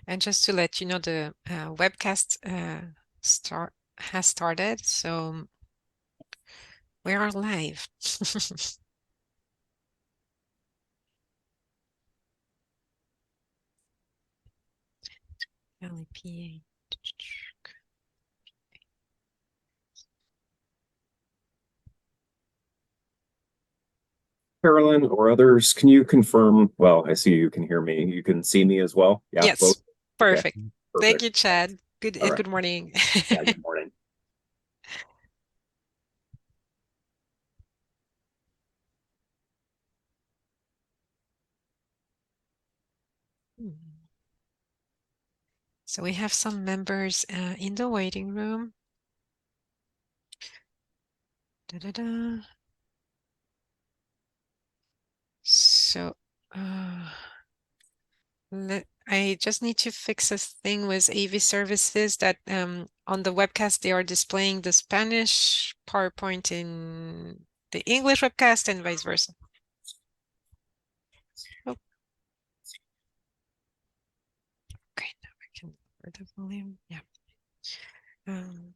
And just to let you know, the webcast has started, so we are live. LEPA. Carolyn or others, can you confirm? Well, I see you can hear me. You can see me as well. Yeah, both. Yes, Okay, perfect. Thank perfect. you, Chad. Good All and right. good morning. Yeah, good morning. So we have some members in the waiting room. Da, da, da. So I just need to fix a thing with AV services that on the webcast they are displaying the Spanish PowerPoint in the English webcast and vice versa. Oh, okay, now I can lower the volume. Yeah. Um,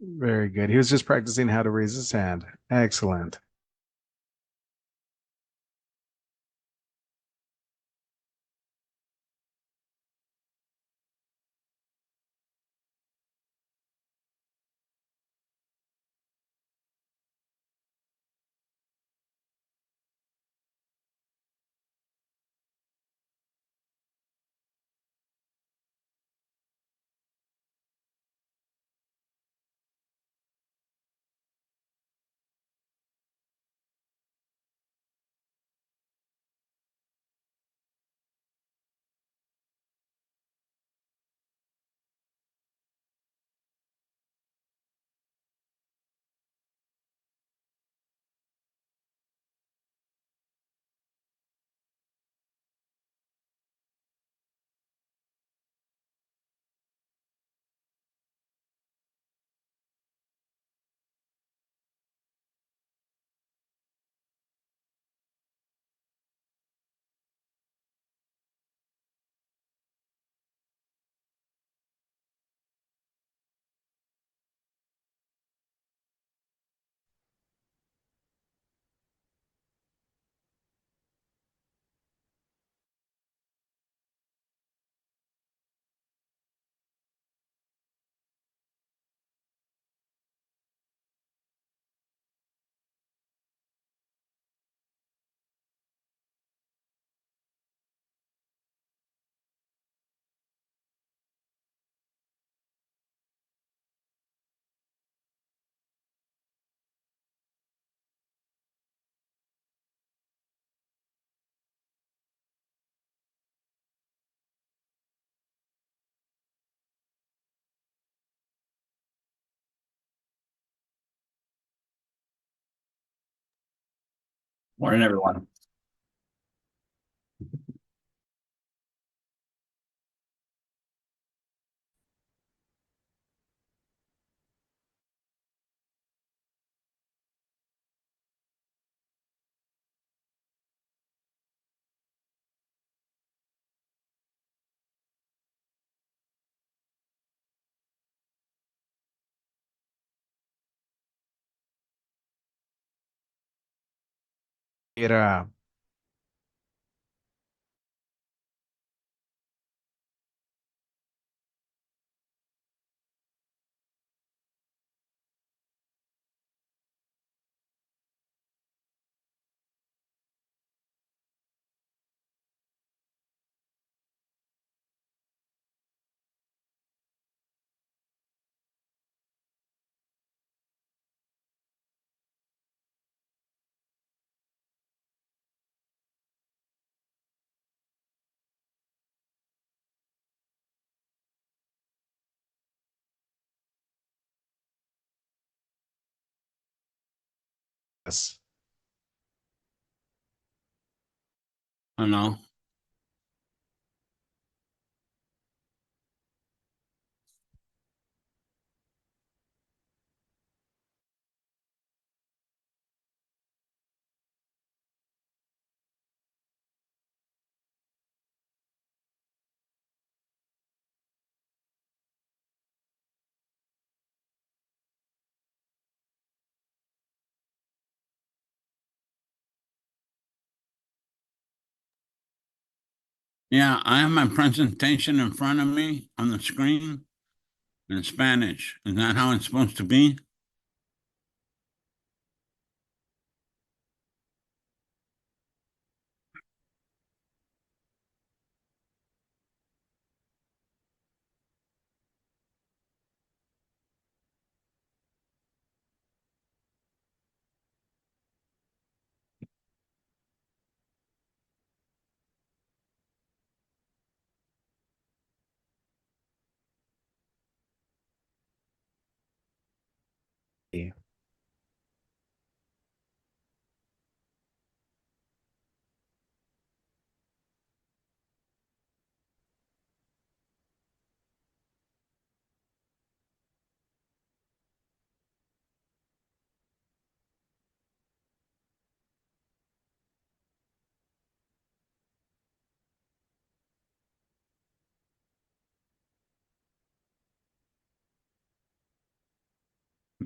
Very good. He was just practicing how to raise his hand. Excellent. Morning, everyone. Era yes. I know. Yeah, I have my presentation in front of me on the screen in Spanish. Is that how it's supposed to be?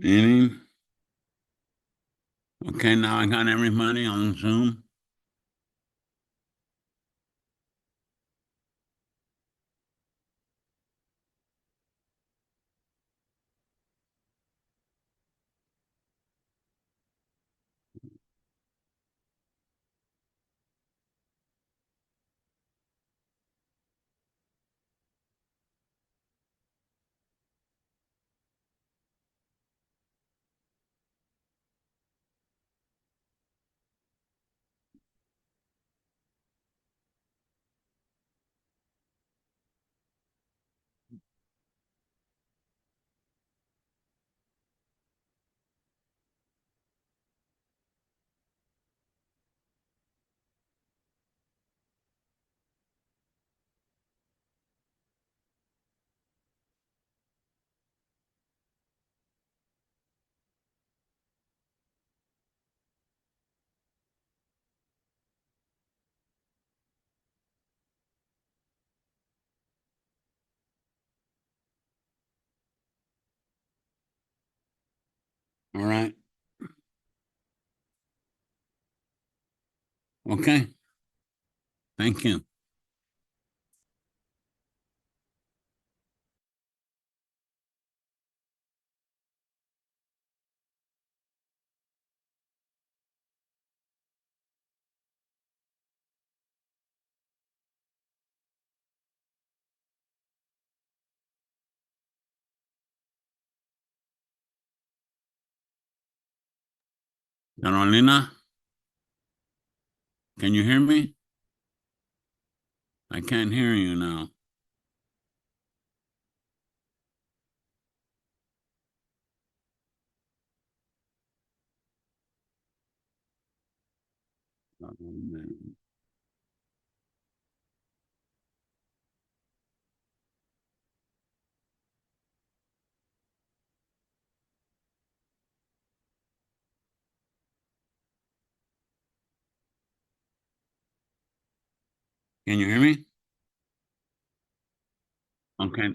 Meeting. Okay, now I got everybody on Zoom. All right. Okay. Thank you. Carolina, can you hear me? I can't hear you now. Can you hear me? Okay.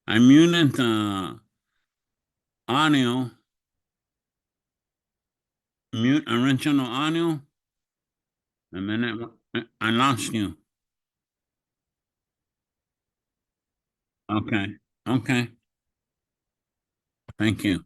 I muted the audio, mute original audio, and then I lost you. Okay. Okay. Thank you.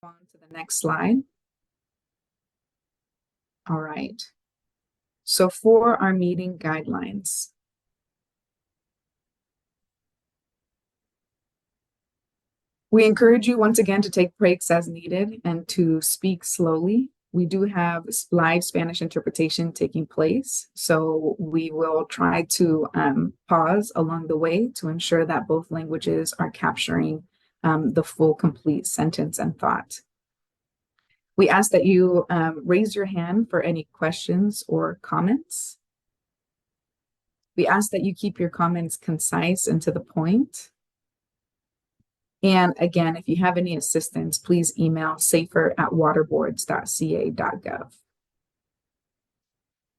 on to the next slide. All right. So for our meeting guidelines, we encourage you once again to take breaks as needed and to speak slowly. We do have live Spanish interpretation taking place, so we will try to pause along the way to ensure that both languages are capturing the full complete sentence and thought. We ask that you raise your hand for any questions or comments. We ask that you keep your comments concise and to the point. And again, if you have any assistance, please email safer@waterboards.ca.gov.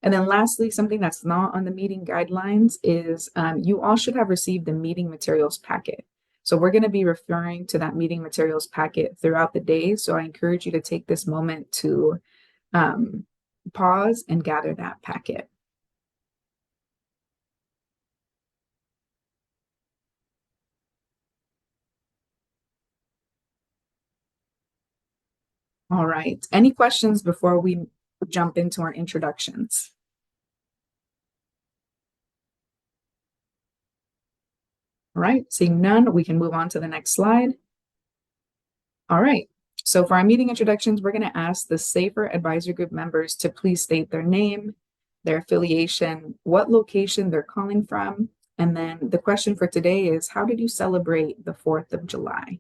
And then lastly, something that's not on the meeting guidelines is you all should have received the meeting materials packet. So we're going to be referring to that meeting materials packet throughout the day. So I encourage you to take this moment to pause and gather that packet. All right. Any questions before we jump into our introductions? All right. Seeing none, we can move on to the next slide. All right. So for our meeting introductions, we're going to ask the SAFER Advisory Group members to please state their name, their affiliation, what location they're calling from, and then the question for today is, how did you celebrate the 4th of July?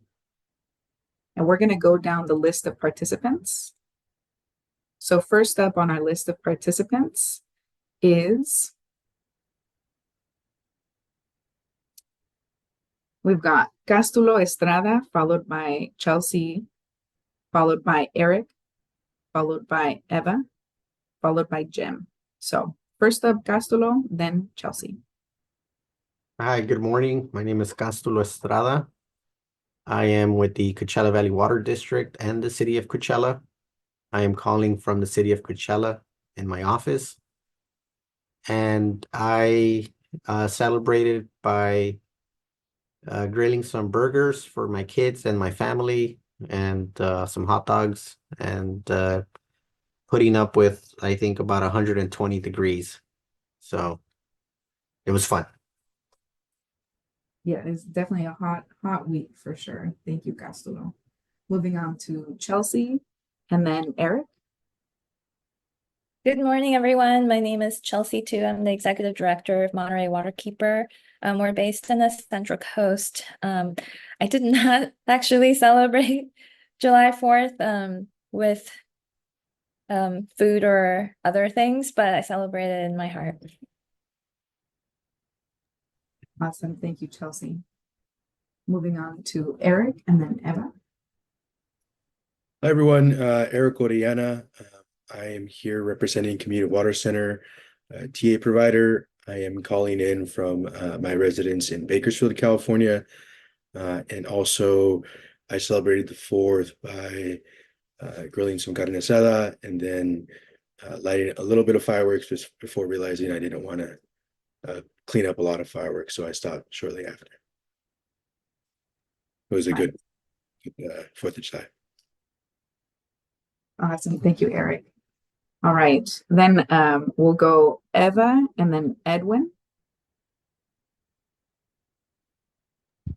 And we're going to go down the list of participants. So first up on our list of participants is, we've got Castulo Estrada, followed by Chelsea, followed by Eric, followed by Eva, followed by Jim. So first up, Castulo, then Chelsea. Hi, good morning. My name is Castulo Estrada. I am with the Coachella Valley Water District and the City of Coachella. I am calling from the City of Coachella in my office. And I celebrated by grilling some burgers for my kids and my family and some hot dogs and putting up with, I think, about 120 degrees. So it was fun. Yeah, it's definitely a hot week for sure. Thank you, Castulo. Moving on to Chelsea and then Eric. Good morning, everyone. My name is Chelsea Tu. I'm the executive director of Monterey Waterkeeper. We're based in the Central Coast. I did not actually celebrate July 4th with food or other things, but I celebrated in my heart. Awesome. Thank you, Chelsea. Moving on to Eric and then Eva. Hi, everyone. Eric Orellana. I am here representing Community Water Center, TA provider. I am calling in from my residence in Bakersfield, California. And also, I celebrated the 4th by grilling some carne asada and then lighting a little bit of fireworks just before realizing I didn't want to clean up a lot of fireworks, so I stopped shortly after. It was a good 4th of July. Awesome. Thank you, Eric. All right. Then we'll go Eva and then Edwin. There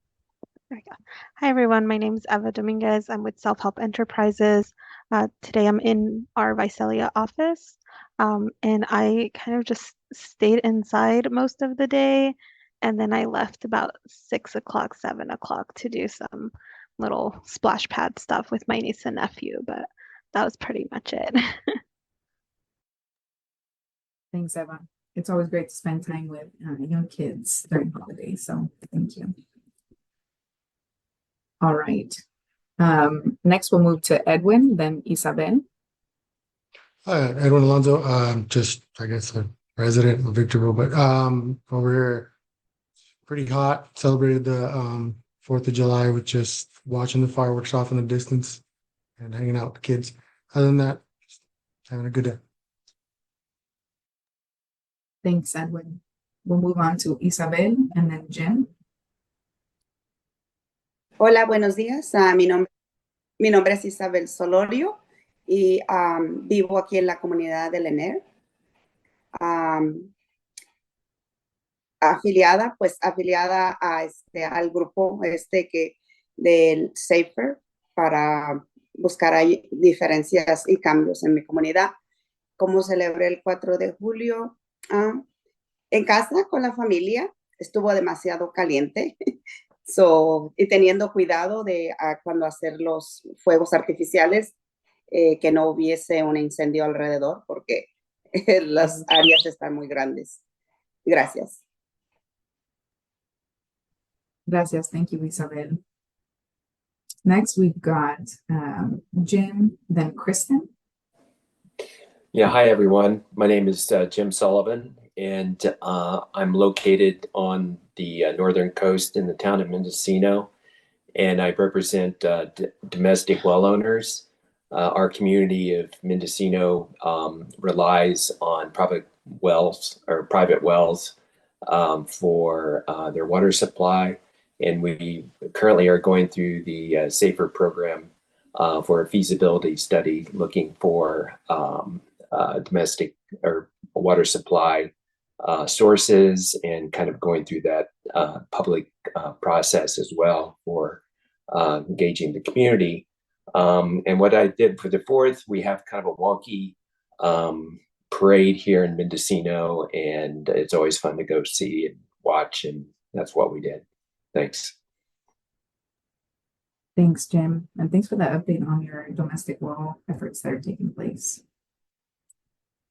we go. Hi, everyone. My name is Eva Dominguez. I'm with Self-Help Enterprises. Today I'm in our Visalia office, and I kind of just stayed inside most of the day, and then I left about 6 o'clock, 7 o'clock to do some little splash pad stuff with my niece and nephew, but that was pretty much it. Thanks, Eva. It's always great to spend time with young kids during holidays, so thank you. All right. Next, we'll move to Edwin, then Isabel. Hi, Edwin Alonso. Just, I guess, a resident of Victorville, but over here, pretty hot. Celebrated the 4th of July with just watching the fireworks off in the distance and hanging out with the kids. Other than that, just having a good day. Thanks, Edwin. We'll move on to Isabel and then Jen. Hola, buenos días. Mi nombre Mi nombre es Isabel Solorio y vivo aquí en la comunidad del ENER. Afiliada a al grupo del SAFER para buscar ahí diferencias y cambios en mi comunidad. Como celebré el 4 de julio en casa con la familia, estuvo demasiado caliente. Y teniendo cuidado de cuando hacer los fuegos artificiales, que no hubiese un incendio alrededor, porque las áreas están muy grandes. Gracias. Gracias. Thank you, Isabel. Next, we've got Jim, then Kristen. Yeah, hi everyone. My name is Jim Sullivan, and I'm located on the northern coast in the town of Mendocino, and I represent domestic well owners. Our community of Mendocino relies on private wells for their water supply, and we currently are going through the SAFER program for a feasibility study looking for domestic or water supply sources, and kind of going through that public process as well for engaging the community. And what I did for the 4th, we have kind of a wonky parade here in Mendocino, and it's always fun to go see and watch, and that's what we did. Thanks. Thanks, Jim. And thanks for the update on your domestic well efforts that are taking place.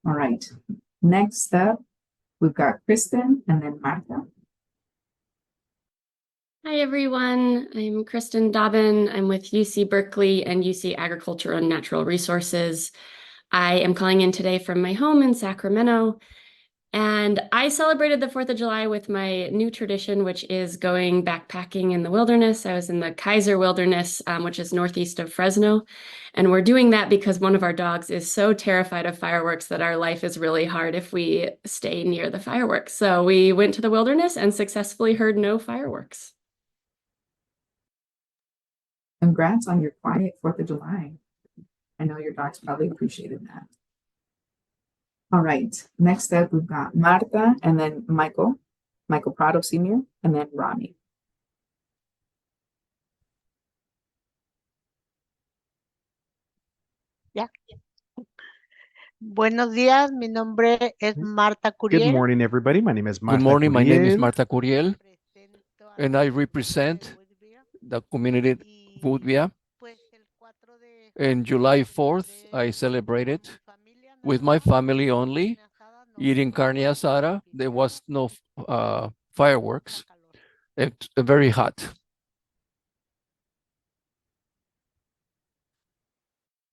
All right. Next up, we've got Kristen and then Martha. Hi, everyone. I'm Kristen Dobbin. I'm with UC Berkeley and UC Agriculture and Natural Resources. I am calling in today from my home in Sacramento. And I celebrated the 4th of July with my new tradition, which is going backpacking in the wilderness. I was in the Kaiser Wilderness, which is northeast of Fresno. And we're doing that because one of our dogs is so terrified of fireworks that our life is really hard if we stay near the fireworks. So we went to the wilderness and successfully heard no fireworks. Congrats on your quiet 4th of July. I know your dogs probably appreciated that. All right, next up, we've got Marta and then Michael Prado Sr., and then Rami. Yeah. Buenos días, mi nombre es Marta Curiel. Good morning, everybody. My name is Marta Good morning, my name is Curiel. Marta Curiel, and I represent the community Budvia. And July 4th, I celebrated with my family only, eating carne asada. There was no fireworks. It's very hot.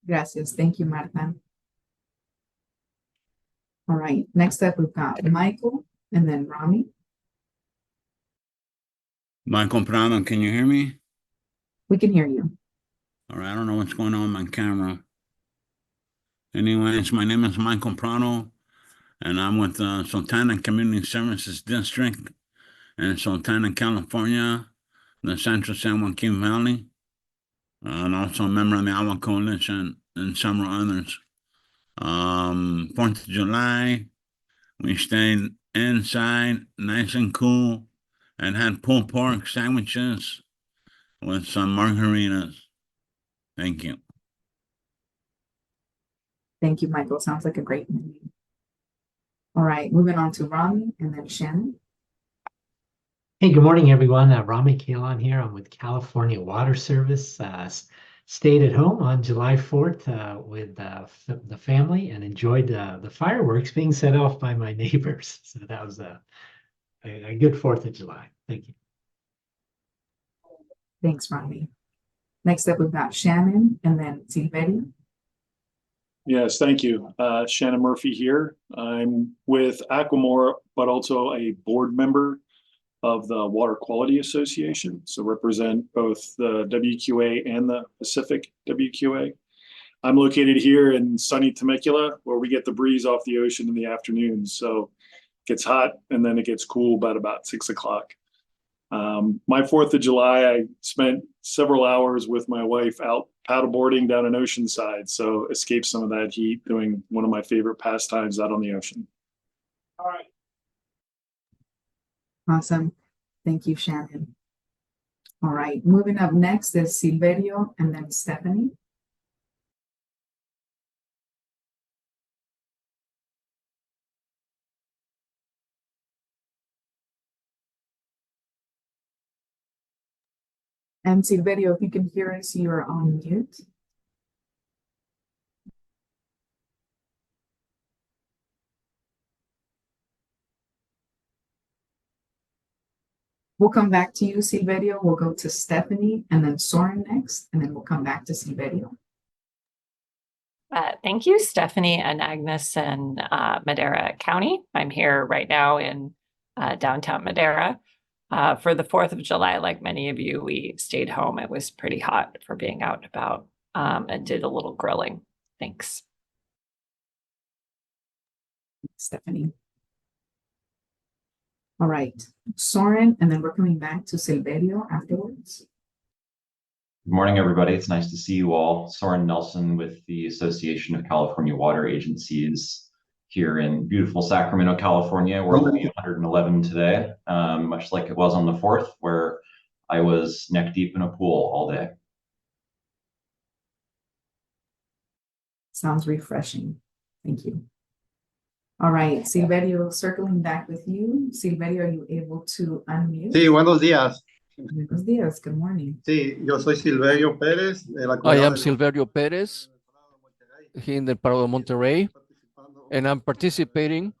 Gracias. Thank you, Marta. All right, next up, we've got Michael and then Rami. Michael Prado, can you hear me? We can hear you. All right, I don't know what's going on with my camera. Anyways, my name is Michael Prado, and I'm with the Sultana Community Services District in Sultana, California, the Central San Joaquin Valley, and also a member of the Agua Coalition and several others. 4th of July, we stayed inside, nice and cool, and had pulled pork sandwiches with some margaritas. Thank you. Thank you, Michael. Sounds like a great menu. All right, moving on to Rami and then Shannon. Hey, good morning, everyone. Rami Kalan here. I'm with California Water Service. Stayed at home on July 4th with the family and enjoyed the fireworks being set off by my neighbors. So that was a good 4th of July. Thank you. Thanks, Rami. Next up, we've got Shannon and then Silverio. Yes, thank you. Shannon Murphy here. I'm with Aquamore, but also a board member of the Water Quality Association, so represent both the WQA and the Pacific WQA. I'm located here in sunny Temecula, where we get the breeze off the ocean in the afternoon. So it gets hot and then it gets cool by about 6 o'clock. My 4th of July, I spent several hours with my wife out paddleboarding down in Oceanside. So escape some of that heat doing one of my favorite pastimes out on the ocean. All right. Awesome. Thank you, Shannon. All right, moving up next is Silverio and then Stephanie. And Silverio, if you can hear us, you are on mute. We'll come back to you, Silverio. We'll go to Stephanie and then Soren next, and then we'll come back to Silverio. Thank you, Stephanie and Agnes in Madera County. I'm here right now in downtown Madera. For the 4th of July, like many of you, we stayed home. It was pretty hot for being out and about and did a little grilling. Thanks. Stephanie. All right, Soren, and then we're coming back to Silverio afterwards. Good morning, everybody. It's nice to see you all. Soren Nelson with the Association of California Water Agencies here in beautiful Sacramento, California. We're living at 111 today, much like it was on the 4th, where I was neck deep in a pool all day. Sounds refreshing. Thank you. All right, Silverio, circling back with you. Silverio, are you able to unmute? Sí, buenos días. Buenos días, good morning. Sí, yo soy Silverio Pérez de la I am Silverio Pérez here in the Prado de Monterrey, and I'm participating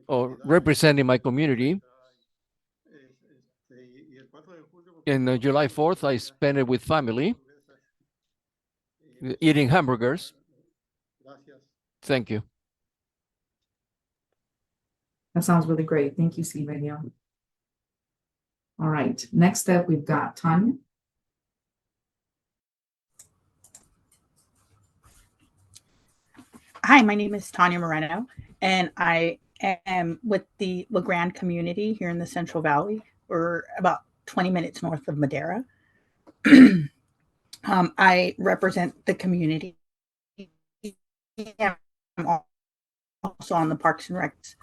or representing my community. And July 4th, I spent it with family, eating hamburgers. Thank you. That sounds really great. Thank you, Silverio. All right, next up, we've got Tanya. Hi, my name is Tanya Moreno, and I am with the La Grande community here in the Central Valley. We're about 20 minutes north of Madera. I represent the community. I'm also on the Parks and Recs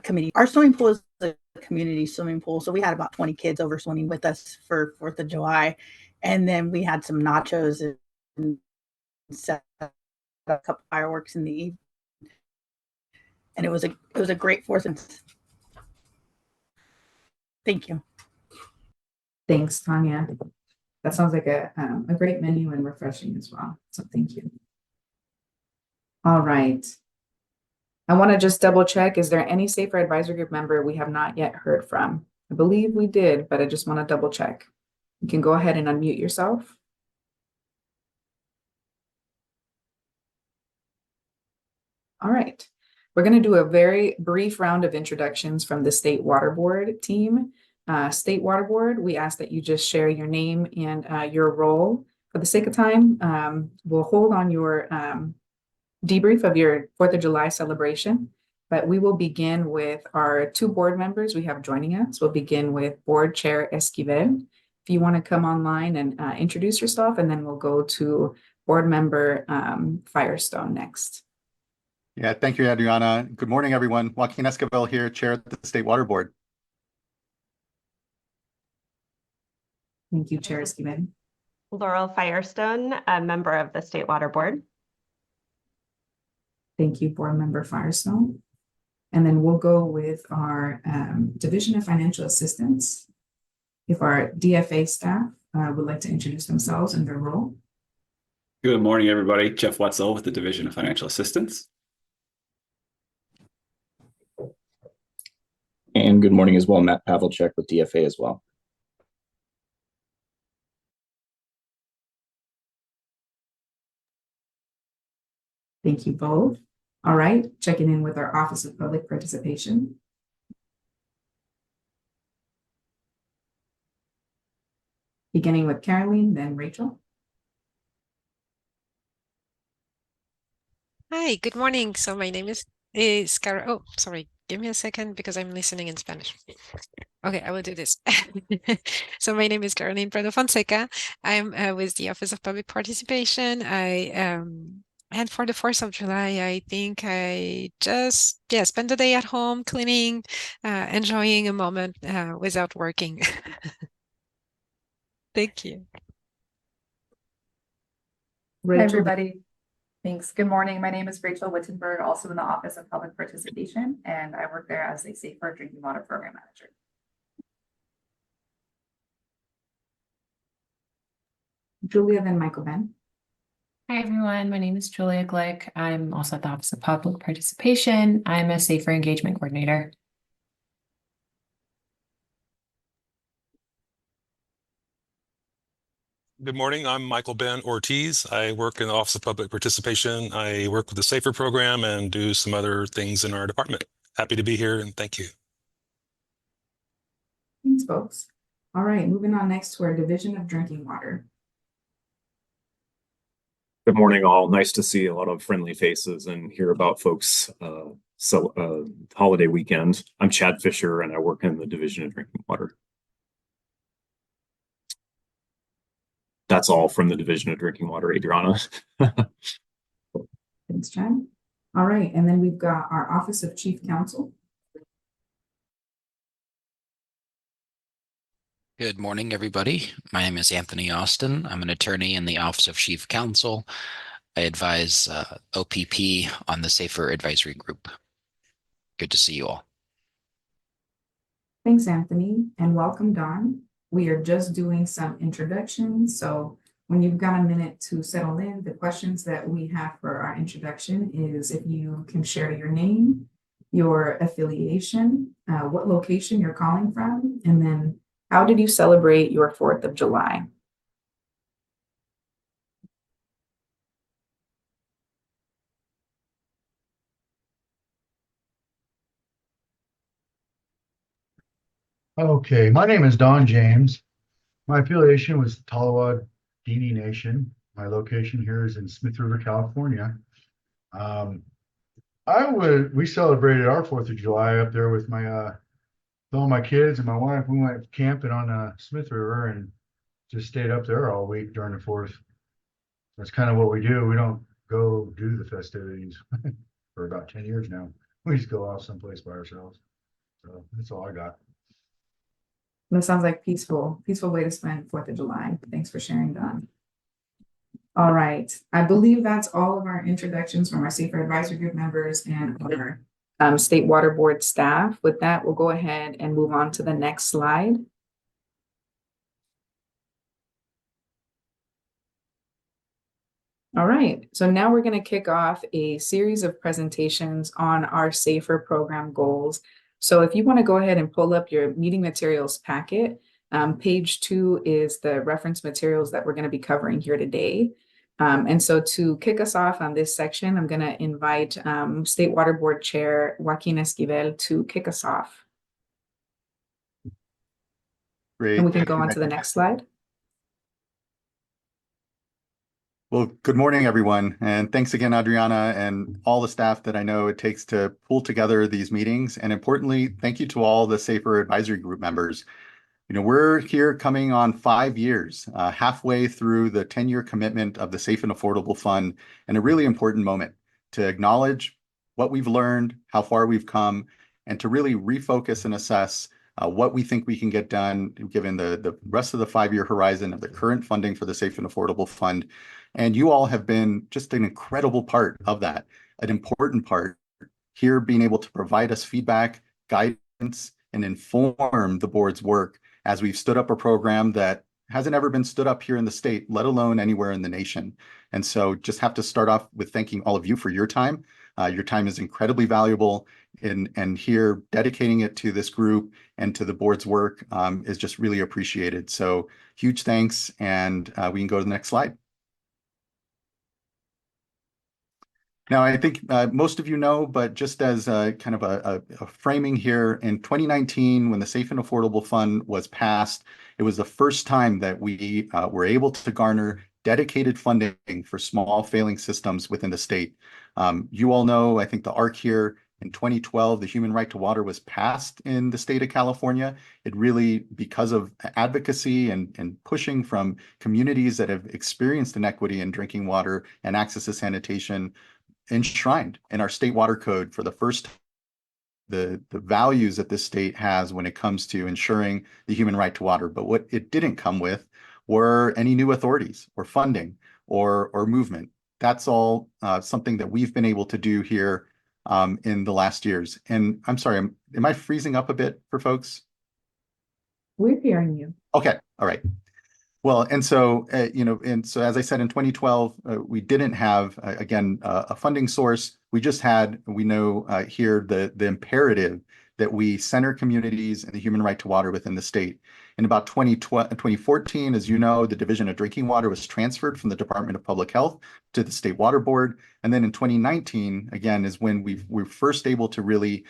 committee. Our swimming pool is a community swimming pool, so we had about 20 kids over swimming with us for 4th of July, and then we had some nachos and set up a couple fireworks in the evening, and it was a great 4th. Thank you. Thanks, Tanya. That sounds like a great menu and refreshing as well. So thank you. All right. I want to just double check. Is there any Safer Advisory Group member we have not yet heard from? I believe we did, but I just want to double check. You can go ahead and unmute yourself. All right. We're going to do a very brief round of introductions from the State Water Board team. State Water Board, we ask that you just share your name and your role. For the sake of time, we'll hold on your debrief of your 4th of July celebration, but we will begin with our 2 board members we have joining us. We'll begin with Board Chair Esquivel. If you want to come online and introduce yourself, and then we'll go to Board Member Firestone next. Yeah, thank you, Adriana. Good morning, everyone. Joaquin Esquivel here, Chair of the State Water Board. Thank you, Chair Esquivel. Laurel Firestone, a member of the State Water Board. Thank you, Board Member Firestone. And then we'll go with our Division of Financial Assistance. If our DFA staff would like to introduce themselves and their role. Good morning, everybody. Jeff Wetzel with the Division of Financial Assistance. And good morning as well, Matt Pavlicek with DFA as well. Thank you both. All right, checking in with our Office of Public Participation. Beginning with Caroline, then Rachel. Hi, good morning. So my name is Give me a second because I'm listening in Spanish. Okay, I will do this. So my name is Caroline Prado Fonseca. I'm with the Office of Public Participation. And for the 4th of July, I think I just spend the day at home cleaning, enjoying a moment without working. Thank you. Hi, everybody. Thanks. Good morning. My name is Rachel Wittenberg, also in the Office of Public Participation, and I work there as a Safer Drinking Water Program Manager. Julia, then Michael Ben. Hi, everyone. My name is Julia Glick. I'm also at the Office of Public Participation. I'm a Safer Engagement Coordinator. Good morning. I'm Michael Ben Ortiz. I work in the Office of Public Participation. I work with the SAFER program and do some other things in our department. Happy to be here and thank you. Thanks, folks. All right, moving on next to our Division of Drinking Water. Good morning, all. Nice to see a lot of friendly faces and hear about folks' holiday weekend. I'm Chad Fisher, and I work in the Division of Drinking Water. That's all from the Division of Drinking Water, Adriana. Thanks, Chad. All right, and then we've got our Office of Chief Counsel. Good morning, everybody. My name is Anthony Austin. I'm an attorney in the Office of Chief Counsel. I advise OPP on the SAFER Advisory Group. Good to see you all. Thanks, Anthony, and welcome, Dawn. We are just doing some introductions, so when you've got a minute to settle in, the questions that we have for our introduction is if you can share your name, your affiliation, what location you're calling from, and then how did you celebrate your 4th of July? Okay, my name is Don James. My affiliation was Tallawah Dini Nation. My location here is in Smith River, California. We celebrated our 4th of July up there with all my kids and my wife. We went camping on Smith River and just stayed up there all week during the 4th. That's kind of what we do. We don't go do the festivities for about 10 years now. We just go off someplace by ourselves. So that's all I got. That sounds like peaceful way to spend 4th of July. Thanks for sharing, Don. All right. I believe that's all of our introductions from our SAFER Advisory Group members and our State Water Board staff. With that, we'll go ahead and move on to the next slide. All right, so now we're going to kick off a series of presentations on our SAFER program goals. So if you want to go ahead and pull up your meeting materials packet, page 2 is the reference materials that we're going to be covering here today. And so to kick us off on this section, I'm going to invite State Water Board Chair Joaquin Esquivel to kick us off. Great. And we can go on to the next slide. Well, good morning, everyone. And thanks again, Adriana, and all the staff that I know it takes to pull together these meetings. And importantly, thank you to all the SAFER Advisory Group members. You know, we're here coming on 5 years, halfway through the 10-year commitment of the Safe and Affordable Fund, and a really important moment to acknowledge what we've learned, how far we've come, and to really refocus and assess what we think we can get done given the rest of the 5-year horizon of the current funding for the Safe and Affordable Fund. And you all have been just an incredible part of that, an important part here, being able to provide us feedback, guidance, and inform the board's work as we've stood up a program that hasn't ever been stood up here in the state, let alone anywhere in the nation. And so just have to start off with thanking all of you for your time. Your time is incredibly valuable, and here dedicating it to this group and to the board's work is just really appreciated. So huge thanks, and we can go to the next slide. Now, I think most of you know, but just as kind of a framing here, in 2019, when the Safe and Affordable Fund was passed, it was the first time that we were able to garner dedicated funding for small failing systems within the state. You all know, I think the ARC here In 2012, the human right to water was passed in the state of California. It really, because of advocacy and pushing from communities that have experienced inequity in drinking water and access to sanitation, enshrined in our state water code for the first time the values that this state has when it comes to ensuring the human right to water. But what it didn't come with were any new authorities or funding or movement. That's all something that we've been able to do here in the last years. And I'm sorry, am I freezing up a bit for folks? We're hearing you. Okay, all right. Well, and so, as I said, in 2012, we didn't have, again, a funding source. We just had, we know here, the imperative that we center communities and the human right to water within the state. In about 2014, as you know, the Division of Drinking Water was transferred from the Department of Public Health to the State Water Board. And then in 2019, again, is when we're first able to really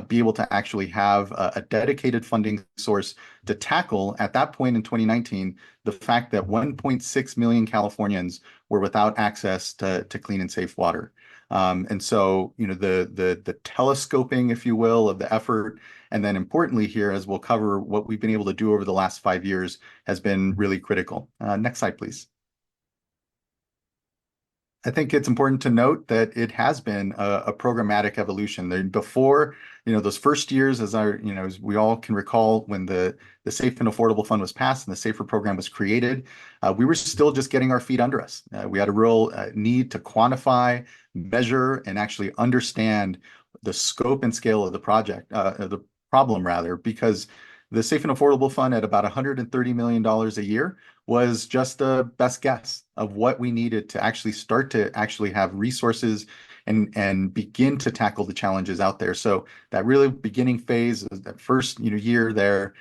be able to actually have a dedicated funding source to tackle, at that point in 2019, the fact that 1.6 million Californians were without access to clean and safe water. And so, the telescoping, if you will, of the effort, and then importantly here, as we'll cover, what we've been able to do over the last 5 years has been really critical. Next slide, please. I think it's important to note that it has been a programmatic evolution. Before, those first years, as we all can recall, when the Safe and Affordable Fund was passed and the SAFER program was created, we were still just getting our feet under us. We had a real need to quantify, measure, and actually understand the scope and scale of the problem rather, because the Safe and Affordable Fund at about $130 million a year was just the best guess of what we needed to actually start to actually have resources and begin to tackle the challenges out there. So that really beginning phase, that first year there,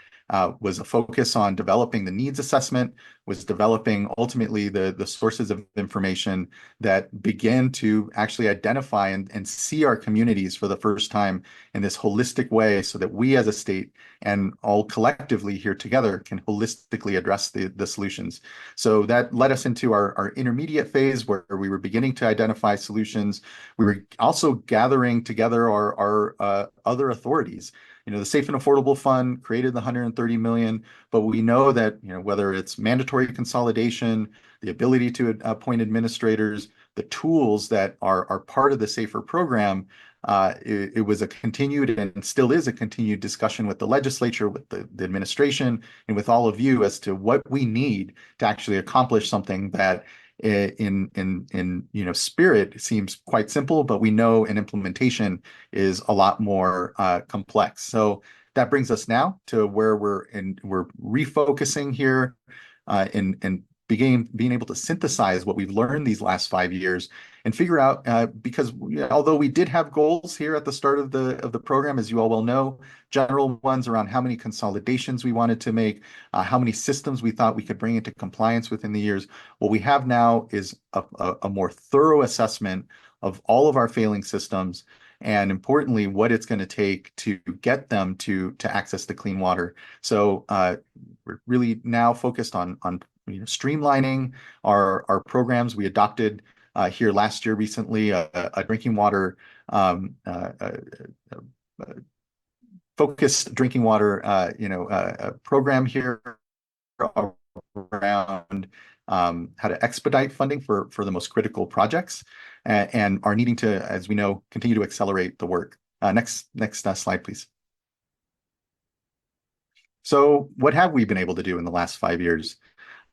was a focus on developing the needs assessment, was developing ultimately the sources of information that begin to actually identify and see our communities for the first time in this holistic way, so that we as a state and all collectively here together can holistically address the solutions. So that led us into our intermediate phase, where we were beginning to identify solutions. We were also gathering together our other authorities. The Safe and Affordable Fund created the $130 million, but we know that whether it's mandatory consolidation, the ability to appoint administrators, the tools that are part of the SAFER program, it was a continued and still is a continued discussion with the legislature, with the administration, and with all of you as to what we need to actually accomplish something that in spirit seems quite simple, but we know in implementation is a lot more complex. So that brings us now to where we're refocusing here and being able to synthesize what we've learned these last 5 years and figure out, because although we did have goals here at the start of the program, as you all well know, general ones around how many consolidations we wanted to make, how many systems we thought we could bring into compliance within the years. What we have now is a more thorough assessment of all of our failing systems, and importantly, what it's going to take to get them to access the clean water. So we're really now focused on streamlining our programs. We adopted here last year recently a drinking water focused drinking water program here around how to expedite funding for the most critical projects, and are needing to, as we know, continue to accelerate the work. Next slide, please. So what have we been able to do in the last 5 years?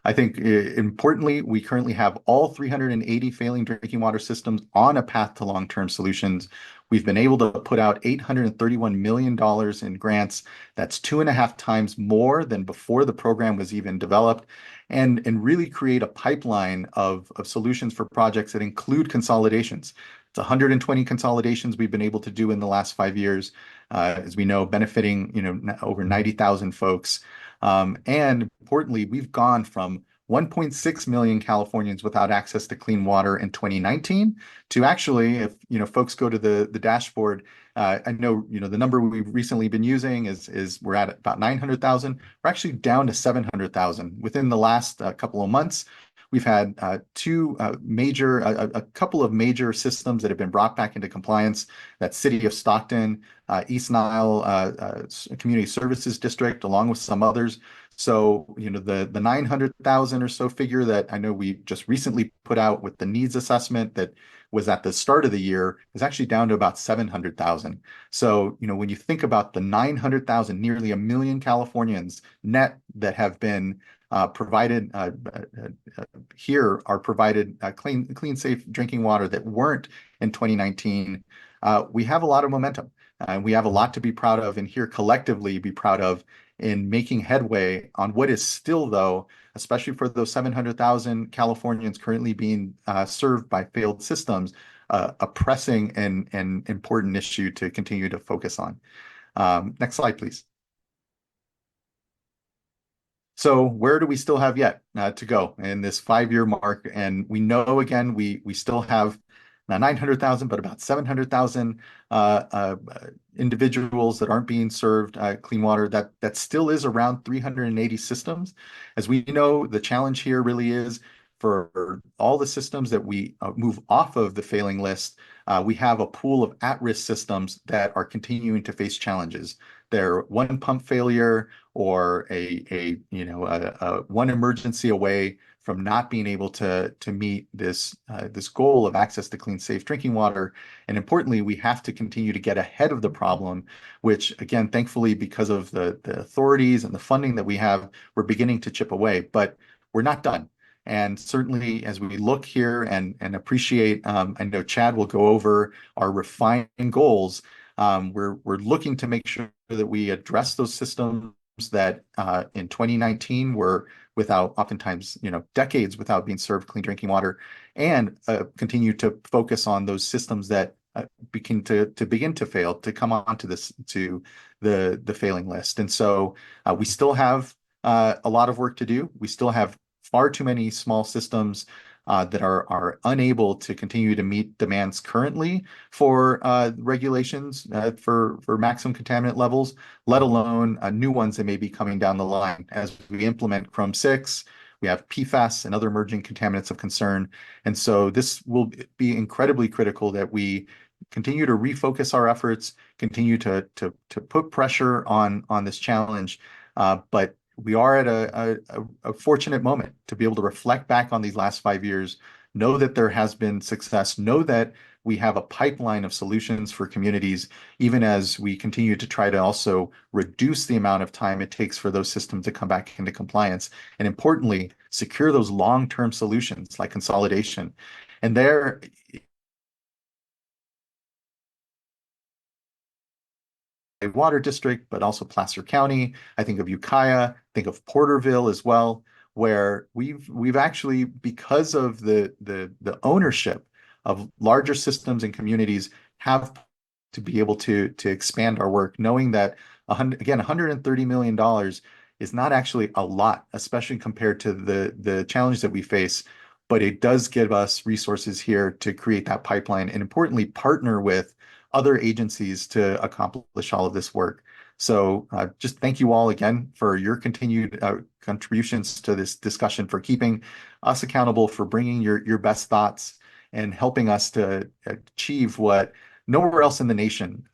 I think importantly, we currently have all 380 failing drinking water systems on a path to long-term solutions. We've been able to put out $831 million in grants. That's 2.5 times more than before the program was even developed, and really create a pipeline of solutions for projects that include consolidations. It's 120 consolidations we've been able to do in the last 5 years, as we know, benefiting over 90,000 folks. And importantly, we've gone from 1.6 million Californians without access to clean water in 2019 to actually, if folks go to the dashboard, I know the number we've recently been using is we're at about 900,000. We're actually down to 700,000 within the last couple of months. we've had a couple of major systems that have been brought back into compliance. That's City of Stockton, East Nile Community Services District, along with some others. So, the 900,000 or so figure that I know we just recently put out with the needs assessment that was at the start of the year is actually down to about 700,000. So, when you think about the 900,000, nearly 1 million Californians net that have been provided here are provided clean, safe drinking water that weren't in 2019. We have a lot of momentum. We have a lot to be proud of, and here collectively be proud of in making headway on what is still, though, especially for those 700,000 Californians currently being served by failed systems, a pressing and important issue to continue to focus on. Next slide, please. So where do we still have yet to go in this 5-year mark? And we know, again, we still have not 900,000, but about 700,000 individuals that aren't being served clean water. That still is around 380 systems. As we know, the challenge here really is for all the systems that we move off of the failing list, we have a pool of at-risk systems that are continuing to face challenges. They're one pump failure or a one emergency away from not being able to meet this goal of access to clean, safe drinking water. And importantly, we have to continue to get ahead of the problem, which again, thankfully, because of the authorities and the funding that we have, we're beginning to chip away, but we're not done. And certainly, as we look here and appreciate, I know Chad will go over our refined goals. We're looking to make sure that we address those systems that in 2019 were without, oftentimes, decades without being served clean drinking water, and continue to focus on those systems that begin to fail, to come onto the failing list. And so we still have a lot of work to do. We still have far too many small systems that are unable to continue to meet demands currently for regulations for maximum contaminant levels, let alone new ones that may be coming down the line. As we implement Chrome 6, we have PFAS and other emerging contaminants of concern. And so this will be incredibly critical that we continue to refocus our efforts, continue to put pressure on this challenge. But we are at a fortunate moment to be able to reflect back on these last 5 years, know that there has been success, know that we have a pipeline of solutions for communities, even as we continue to try to also reduce the amount of time it takes for those systems to come back into compliance. And importantly, secure those long-term solutions like consolidation. And there, a water district, but also Placer County. I think of Ukiah, think of Porterville as well, where we've actually, because of the ownership of larger systems and communities, have to be able to expand our work, knowing that again, $130 million is not actually a lot, especially compared to the challenge that we face. But it does give us resources here to create that pipeline, and importantly, partner with other agencies to accomplish all of this work. So just thank you all again for your continued contributions to this discussion, for keeping us accountable, for bringing your best thoughts and helping us to achieve what nowhere else in the nation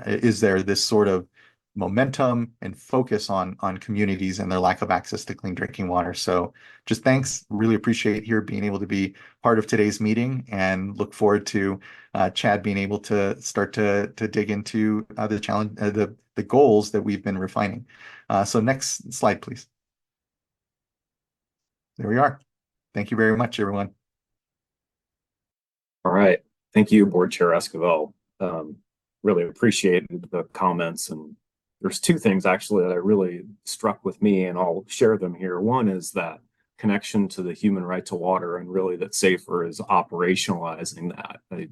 is there, this sort of momentum and focus on communities and their lack of access to clean drinking water. So just thanks. Really appreciate here being able to be part of today's meeting, and look forward to Chad being able to start to dig into the challenge, the goals that we've been refining. So next slide, please. There we are. Thank you very much, everyone. All right. Thank you, Board Chair Esquivel. Really appreciate the comments. And there's two things actually that really struck with me, and I'll share them here. One is that connection to the human right to water, and really that SAFER is operationalizing that. I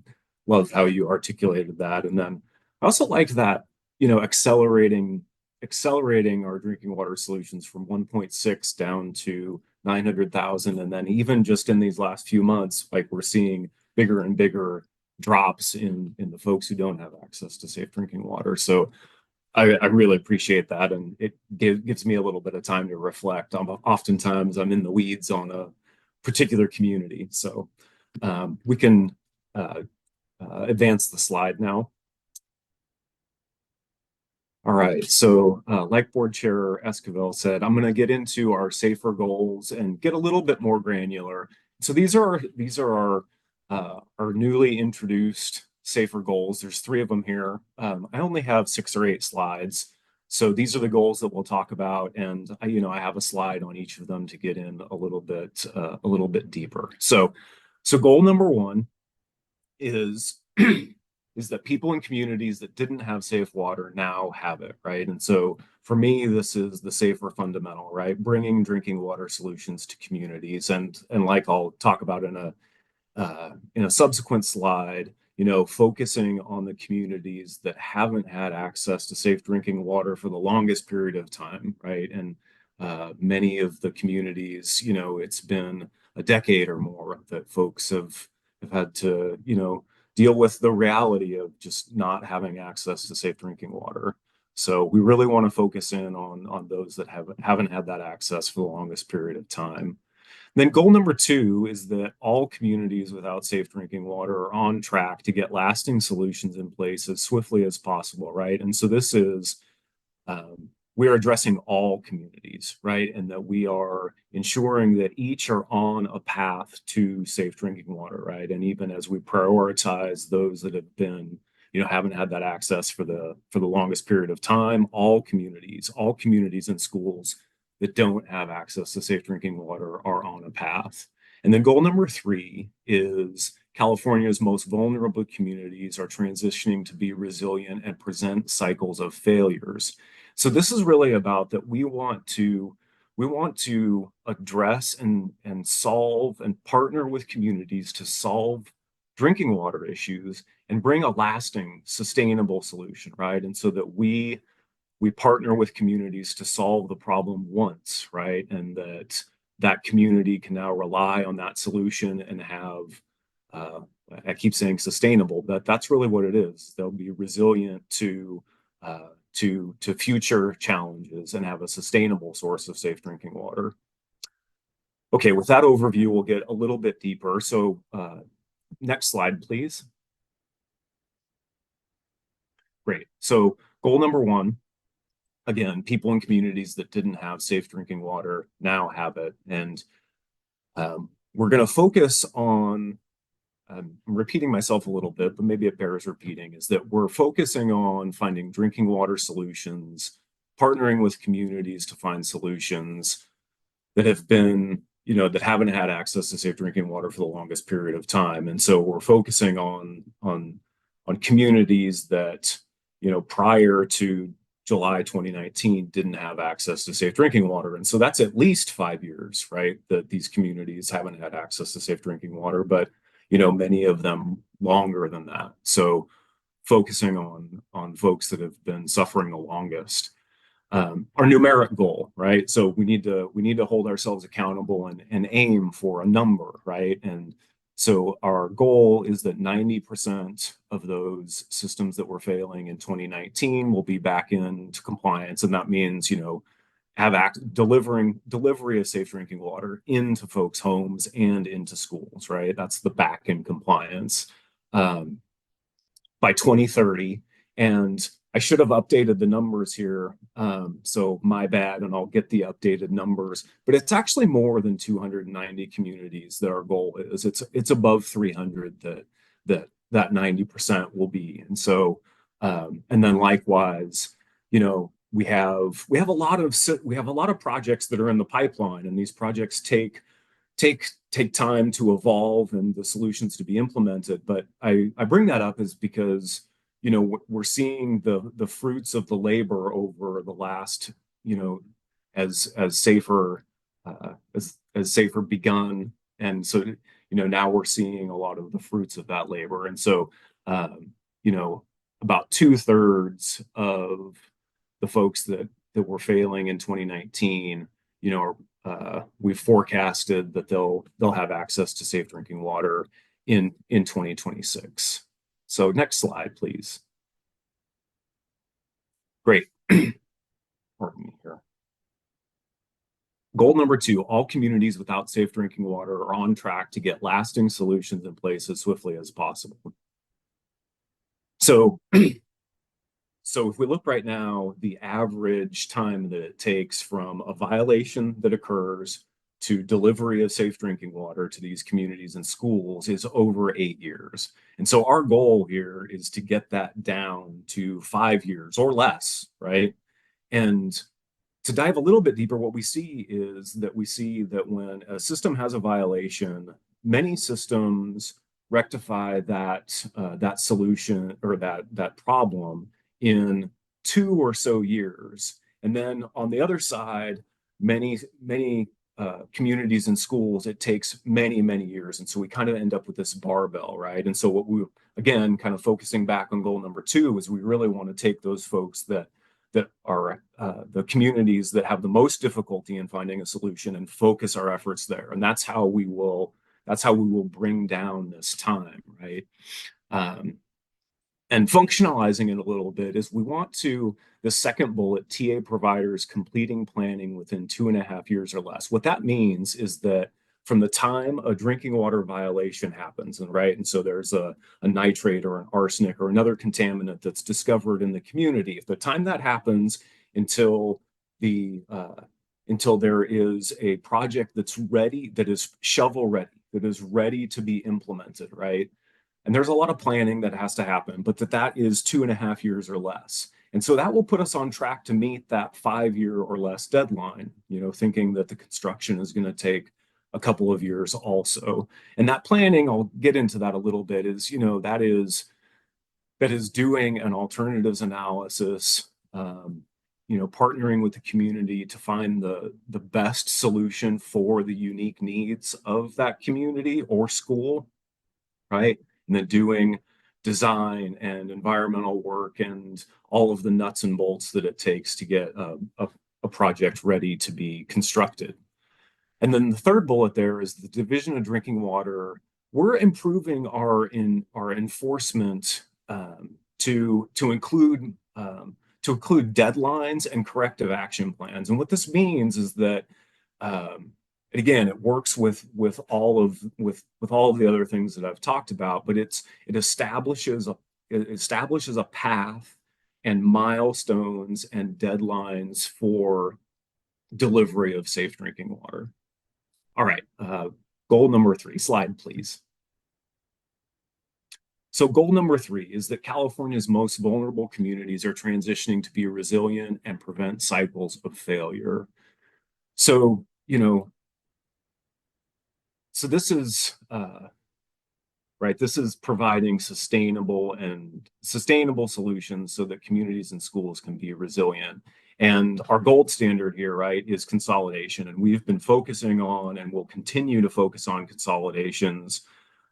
love how you articulated that. And then I also liked that, accelerating our drinking water solutions from 1.6 down to 900,000. And then even just in these last few months, like we're seeing bigger and bigger drops in the folks who don't have access to safe drinking water. So I really appreciate that, and it gives me a little bit of time to reflect. Oftentimes I'm in the weeds on particular community. So we can advance the slide now. All right, so like Board Chair Esquivel said, I'm going to get into our SAFER goals and get a little bit more granular. So these are our newly introduced SAFER goals. There's 3 of them here. I only have 6 or 8 slides. So these are the goals that we'll talk about, and I have a slide on each of them to get in a little bit deeper. So goal number 1 is is that people in communities that didn't have safe water now have it, right? And so for me, this is the SAFER fundamental, right? Bringing drinking water solutions to communities, and like I'll talk about in a subsequent slide, focusing on the communities that haven't had access to safe drinking water for the longest period of time, right? And many of the communities, it's been a decade or more that folks have had to, deal with the reality of just not having access to safe drinking water. So we really want to focus in on those that haven't had that access for the longest period of time. Then goal number 2 is that all communities without safe drinking water are on track to get lasting solutions in place as swiftly as possible, right? And so this is, we are addressing all communities, right? And that we are ensuring that each are on a path to safe drinking water, right? And even as we prioritize those that have been, haven't had that access for the longest period of time, all communities and schools that don't have access to safe drinking water are on a path. And then goal number 3 is California's most vulnerable communities are transitioning to be resilient and present cycles of failures. So this is really about that we want to address and solve and partner with communities to solve drinking water issues and bring a lasting, sustainable solution, right? And so that we partner with communities to solve the problem once, right? And that community can now rely on that solution and have, I keep saying sustainable, but that's really what it is. They'll be resilient to future challenges and have a sustainable source of safe drinking water. Okay, with that overview, we'll get a little bit deeper. So next slide, please. Great. So goal number 1, again, people in communities that didn't have safe drinking water now have it. And we're going to focus on, I'm repeating myself a little bit, but maybe it bears repeating, is that we're focusing on finding drinking water solutions, partnering with communities to find solutions that have been, that haven't had access to safe drinking water for the longest period of time. And so we're focusing on communities that, prior to July 2019 didn't have access to safe drinking water. And so that's at least 5 years, right? That these communities haven't had access to safe drinking water, but many of them longer than that. So focusing on folks that have been suffering the longest. Our numeric goal, right? So we need to hold ourselves accountable and aim for a number, right? And so our goal is that 90% of those systems that were failing in 2019 will be back into compliance, and that means delivery of safe drinking water into folks' homes and into schools, right? That's the back in compliance by 2030. And I should have updated the numbers here, so my bad, and I'll get the updated numbers. But it's actually more than 290 communities that our goal is. It's above 300 that 90% will be. And so, and then likewise, we have a lot of projects that are in the pipeline, and these projects take time to evolve and the solutions to be implemented. But I bring that up is because we're seeing the fruits of the labor over the last, as SAFER begun, and so now we're seeing a lot of the fruits of that labor. And so about 2/3 of the folks that were failing in 2019, we've forecasted that they'll have access to safe drinking water in 2026. So next slide, please. Great. Pardon me here. Goal number 2, all communities without safe drinking water are on track to get lasting solutions in place as swiftly as possible. So, so if we look right now, the average time that it takes from a violation that occurs to delivery of safe drinking water to these communities and schools is over 8 years. And so our goal here is to get that down to 5 years or less, right? And to dive a little bit deeper, what we see is that when a system has a violation, many systems rectify that solution or that problem in 2 or so years. And then on the other side, many communities and schools, it takes many, many years. And so we kind of end up with this barbell, right? And so what we, again, kind of focusing back on goal number 2 is we really want to take those folks that are the communities that have the most difficulty in finding a solution and focus our efforts there. And that's how we will bring down this time, right? And functionalizing it a little bit is we want to, the second bullet, TA providers completing planning within 2.5 years or less. What that means is that from the time a drinking water violation happens, and right, and so there's a nitrate or an arsenic or another contaminant that's discovered in the community, if the time that happens until there is a project that's ready, that is shovel ready, that is ready to be implemented, right? And there's a lot of planning that has to happen, but that is 2.5 years or less. And so that will put us on track to meet that 5-year or less deadline, you know, thinking that the construction is going to take a couple of years also. And that planning, I'll get into that a little bit, is, you know, that is doing an alternatives analysis, you know, partnering with the community to find the best solution for the unique needs of that community or school, right? And then doing design and environmental work and all of the nuts and bolts that it takes to get a project ready to be constructed. And then the third bullet there is the Division of Drinking Water. We're improving our enforcement to include deadlines and corrective action plans. And what this means is that again, it works with all of the other things that I've talked about, but it establishes a path and milestones and deadlines for delivery of safe drinking water. All right, goal number 3, slide please. So goal number 3 is that California's most vulnerable communities are transitioning to be resilient and prevent cycles of failure. So, you know, so this is right, this is providing sustainable solutions so that communities and schools can be resilient. And our gold standard here, right, is consolidation. And we've been focusing on and will continue to focus on consolidations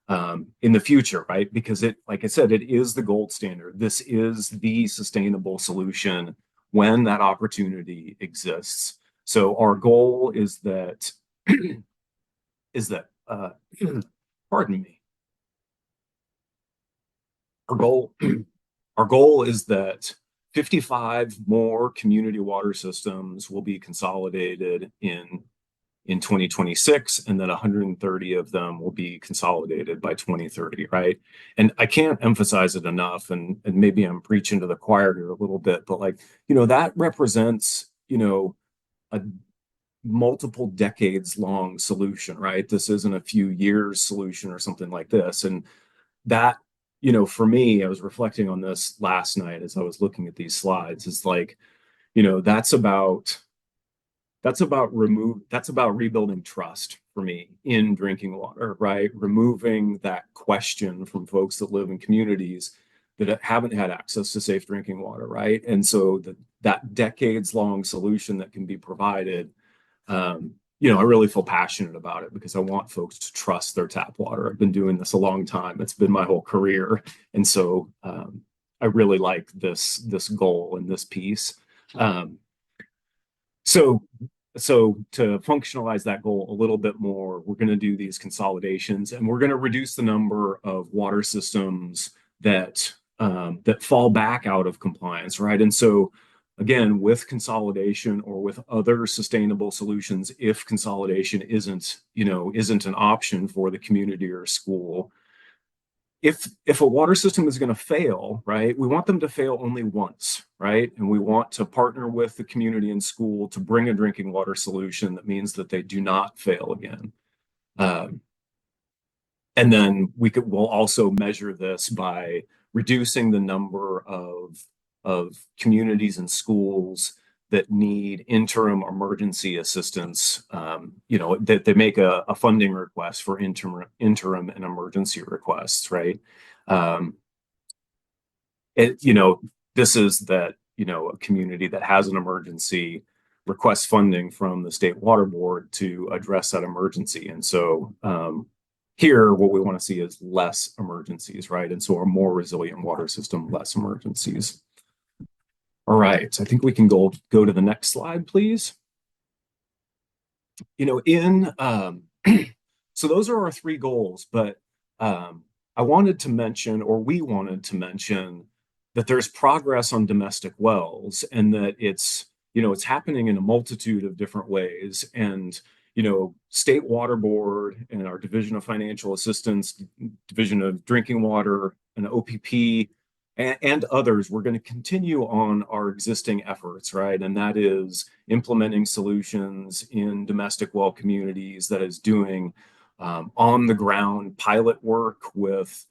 in the future, right? Because it, like I said, it is the gold standard. This is the sustainable solution when that opportunity exists. So our goal is that, pardon me. Our goal is that 55 more community water systems will be consolidated in 2026, and then 130 of them will be consolidated by 2030, right? And I can't emphasize it enough, and maybe I'm preaching to the choir here a little bit, but like, you know, that represents, you know, a multiple decades long solution, right? This isn't a few years solution or something like this. And that, you know, for me, I was reflecting on this last night as I was looking at these slides, is like, you know, that's about rebuilding trust for me in drinking water, right? Removing that question from folks that live in communities that haven't had access to safe drinking water, right? And so that decades long solution that can be provided, you know, I really feel passionate about it because I want folks to trust their tap water. I've been doing this a long time. It's been my whole career. And so I really like this goal and this piece. So to functionalize that goal a little bit more, we're going to do these consolidations, and we're going to reduce the number of water systems that fall back out of compliance, right? And so again, with consolidation or with other sustainable solutions, if consolidation isn't an option for the community or school. If a water system is going to fail, right, we want them to fail only once, right? And we want to partner with the community and school to bring a drinking water solution that means that they do not fail again. And then we'll also measure this by reducing the number of communities and schools that need interim emergency assistance. That they make a funding request for interim and emergency requests, right? This is that, a community that has an emergency requests funding from the state water board to address that emergency. And so here, what we want to see is less emergencies, right? And so a more resilient water system, less emergencies. All right, I think we can go to the next slide, please. So those are our 3 goals, but I wanted to mention, or we wanted to mention, that there's progress on domestic wells, and that it's happening in a multitude of different ways. And State Water Board and our Division of Financial Assistance, Division of Drinking Water, and OPP, and others, we're going to continue on our existing efforts, right? And that is implementing solutions in domestic well communities, that is doing on the ground pilot work with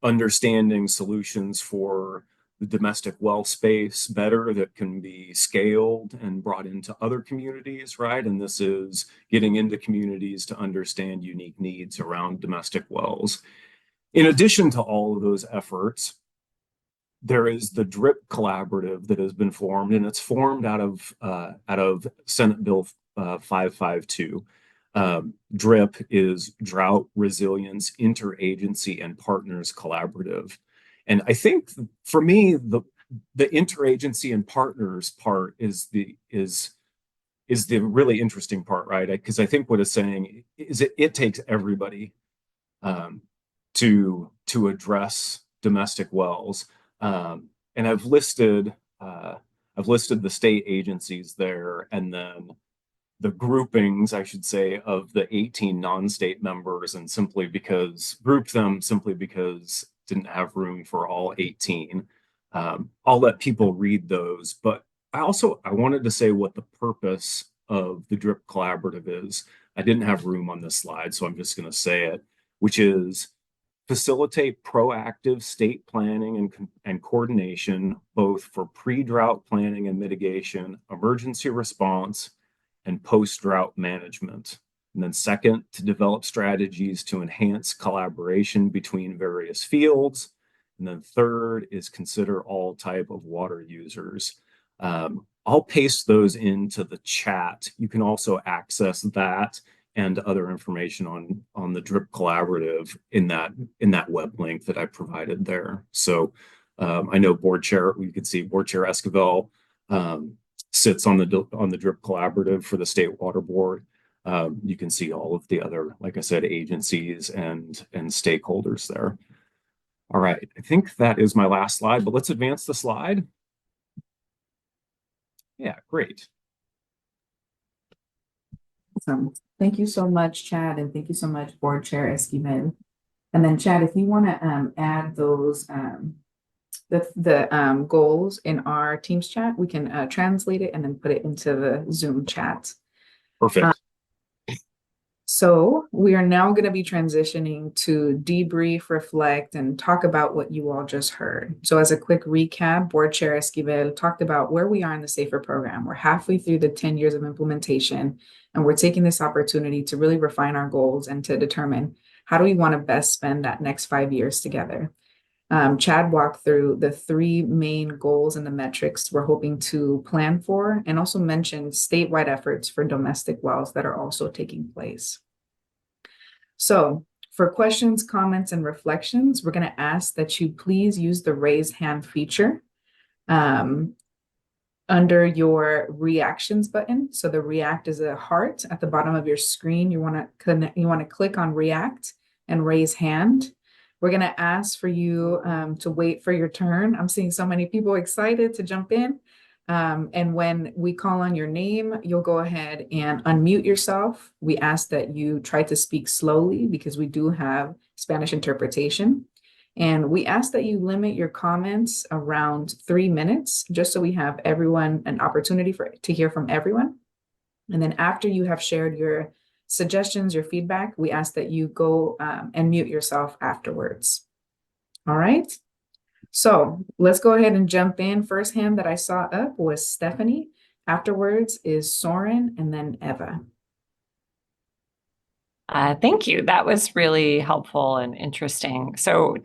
understanding solutions for the domestic well space better that can be scaled and brought into other communities, right? And this is getting into communities to understand unique needs around domestic wells. In addition to all of those efforts, there is the DRIP collaborative that has been formed, and it's formed out of Senate Bill 552. DRIP is Drought Resilience Interagency and Partners Collaborative. And I think for me, the interagency and partners part is the really interesting part, right? Because I think what it's saying is it takes everybody to address domestic wells. And I've listed the state agencies there, and then the groupings, I should say, of the 18 non-state members, and grouped them simply because didn't have room for all 18. I'll let people read those, but I wanted to say what the purpose of the DRIP collaborative is. I didn't have room on this slide, so I'm just going to say it, which is facilitate proactive state planning and coordination, both for pre-drought planning and mitigation, emergency response, and post-drought management. And then second, to develop strategies to enhance collaboration between various fields. And then third is consider all type of water users. I'll paste those into the chat. You can also access that and other information on the DRIP collaborative in that web link that I provided there. So I know Board Chair, we could see Board Chair Esquivel sits on the DRIP collaborative for the State Water Board. You can see all of the other, like I said, agencies and stakeholders there. All right, I think that is my last slide, but let's advance the slide. Yeah, great. Awesome. Thank you so much, Chad, and thank you so much, Board Chair Esquivel. And then Chad, if you want to add those the goals in our Teams chat, we can translate it and then put it into the Zoom chat. Perfect. So we are now going to be transitioning to debrief, reflect, and talk about what you all just heard. So as a quick recap, Board Chair Esquivel talked about where we are in the SAFER program. We're halfway through the 10 years of implementation, and we're taking this opportunity to really refine our goals and to determine how do we want to best spend that next 5 years together. Chad walked through the 3 main goals and the metrics we're hoping to plan for, and also mentioned statewide efforts for domestic wells that are also taking place. So for questions, comments, and reflections, we're going to ask that you please use the raise hand feature under your reactions button. So the react is a heart at the bottom of your screen. You want to click on react and raise hand. We're going to ask for you to wait for your turn. I'm seeing so many people excited to jump in. And when we call on your name, you'll go ahead and unmute yourself. We ask that you try to speak slowly because we do have Spanish interpretation. And we ask that you limit your comments around 3 minutes, just so we have everyone an opportunity to hear from everyone. And then after you have shared your suggestions, your feedback, we ask that you go and mute yourself afterwards. All right. So let's go ahead and jump in. First hand that I saw up was Stephanie. Afterwards is Soren and then Eva. Thank you. That was really helpful and interesting. So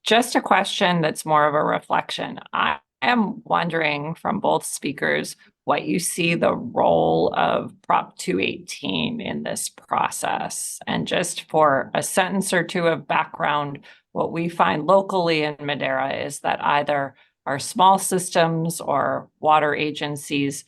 just a question that's more of a reflection. I am wondering from both speakers what you see the role of Prop 218 in this process. And just for a sentence or two of background, what we find locally in Madera is that either our small systems or water agencies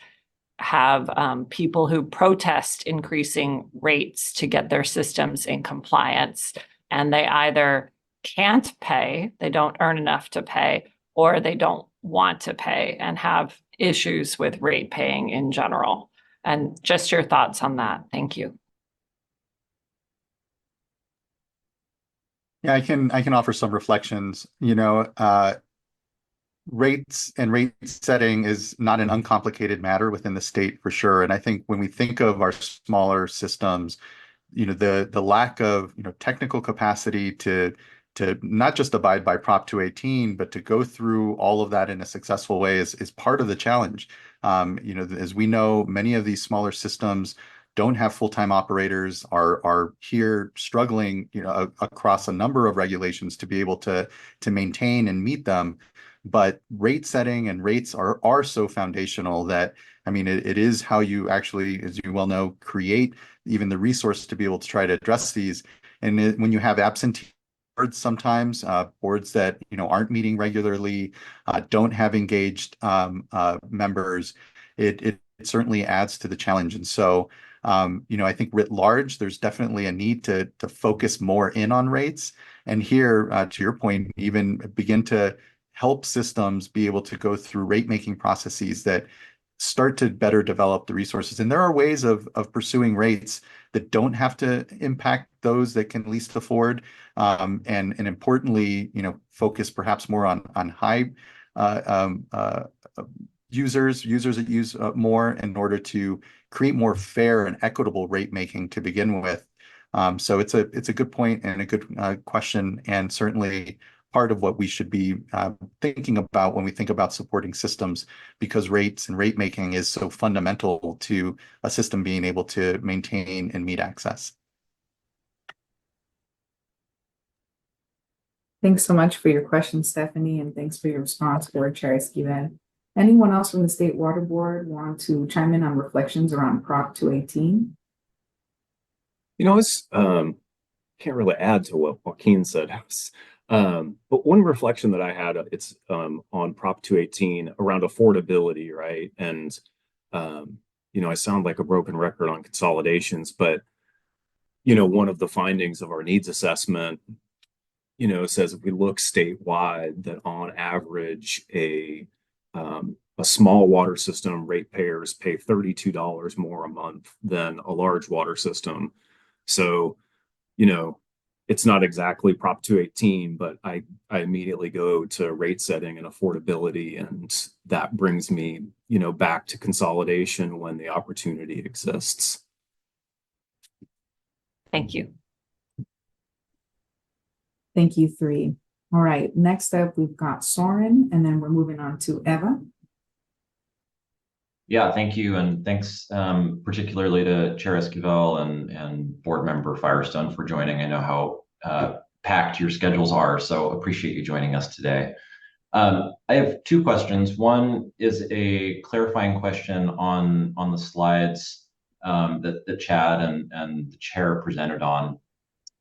have people who protest increasing rates to get their systems in compliance, and they either can't pay, they don't earn enough to pay, or they don't want to pay and have issues with rate paying in general. And just your thoughts on that. Thank you. Yeah, I can offer some reflections. Rates and rate setting is not an uncomplicated matter within the state for sure. And I think when we think of our smaller systems, the lack of technical capacity to not just abide by Prop 218, but to go through all of that in a successful way is part of the challenge. As we know, many of these smaller systems don't have full-time operators, are here struggling, across a number of regulations to be able to maintain and meet them. But rate setting and rates are so foundational that, it is how you actually, as you well know, create even the resource to be able to try to address these. And when you have absentee boards, sometimes boards that aren't meeting regularly, don't have engaged members, it certainly adds to the challenge. And so, I think writ large, there's definitely a need to focus more in on rates. And here, to your point, even begin to help systems be able to go through rate making processes that start to better develop the resources. And there are ways of pursuing rates that don't have to impact those that can least afford, and importantly, focus perhaps more on high users that use more, in order to create more fair and equitable rate making to begin with. So it's a good point and a good question, and certainly part of what we should be thinking about when we think about supporting systems, because rates and rate making is so fundamental to a system being able to maintain and meet access. Thanks so much for your question, Stephanie, and thanks for your response, Board Chair Esquivel. Anyone else from the State Water Board want to chime in on reflections around Prop 218? It's can't really add to what Joaquin said. But one reflection that I had, it's on Prop 218 around affordability, right? And I sound like a broken record on consolidations, but one of the findings of our needs assessment, says if we look statewide, that on average a small water system ratepayers pay $32 more a month than a large water system. So, it's not exactly Prop 218, but I immediately go to rate setting and affordability, and that brings me, back to consolidation when the opportunity exists. Thank you. Thank you, three. All right, next up, we've got Soren, and then we're moving on to Eva. Yeah, thank you. And thanks particularly to Chair Esquivel and Board Member Firestone for joining. I know how packed your schedules are, so appreciate you joining us today. I have two questions. One is a clarifying question on the slides that Chad and the chair presented on.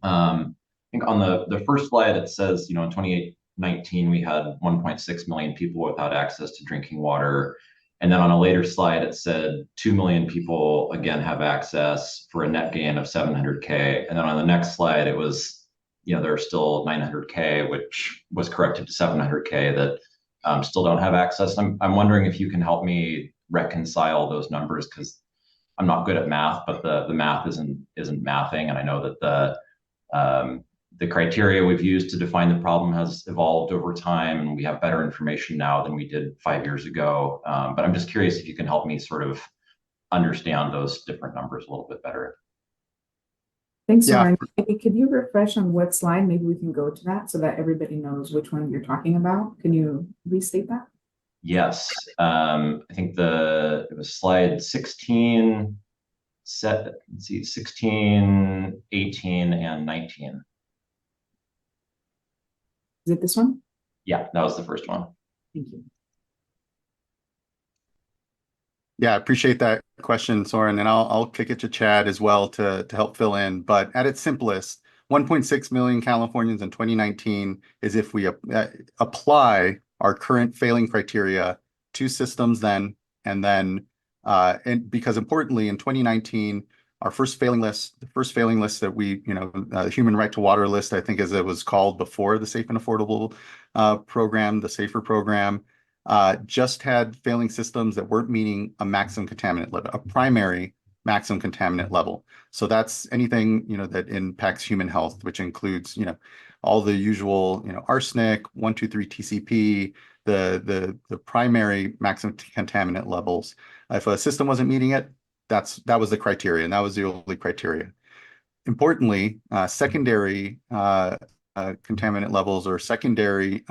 I think on the first slide, it says, in 2019, we had 1.6 million people without access to drinking water. And then on a later slide, it said 2 million people, again, have access for a net gain of 700K. And then on the next slide, it was, there are still 900K, which was corrected to 700K, that still don't have access. I'm wondering if you can help me reconcile those numbers, because I'm not good at math, but the math isn't mathing, and I know that the criteria we've used to define the problem has evolved over time, and we have better information now than we did 5 years ago. But I'm just curious if you can help me sort of understand those different numbers a little bit better. Thanks, Yeah. Soren. Could you refresh on what slide? Maybe we can go to that so that everybody knows which one you're talking about. Can you restate that? Yes, I think it was slide 16, let's see, 16, 18, and 19. Is it this one? Yeah, that was the first one. Thank you. Yeah, I appreciate that question, Soren, and I'll kick it to Chad as well to help fill in. But at its simplest, 1.6 million Californians in 2019 is if we apply our current failing criteria to systems then, and then, and because importantly in 2019, our first failing list, the first failing list that we, Human Right to Water list, I think as it was called before the Safe and Affordable program, the SAFER program, just had failing systems that weren't meeting a maximum contaminant level, a primary maximum contaminant level. So that's anything, that impacts human health, which includes, all the usual, arsenic, 1,2,3 TCP, the primary maximum contaminant levels. If a system wasn't meeting it, that was the criteria, and that was the only criteria. Importantly, secondary contaminant levels or secondary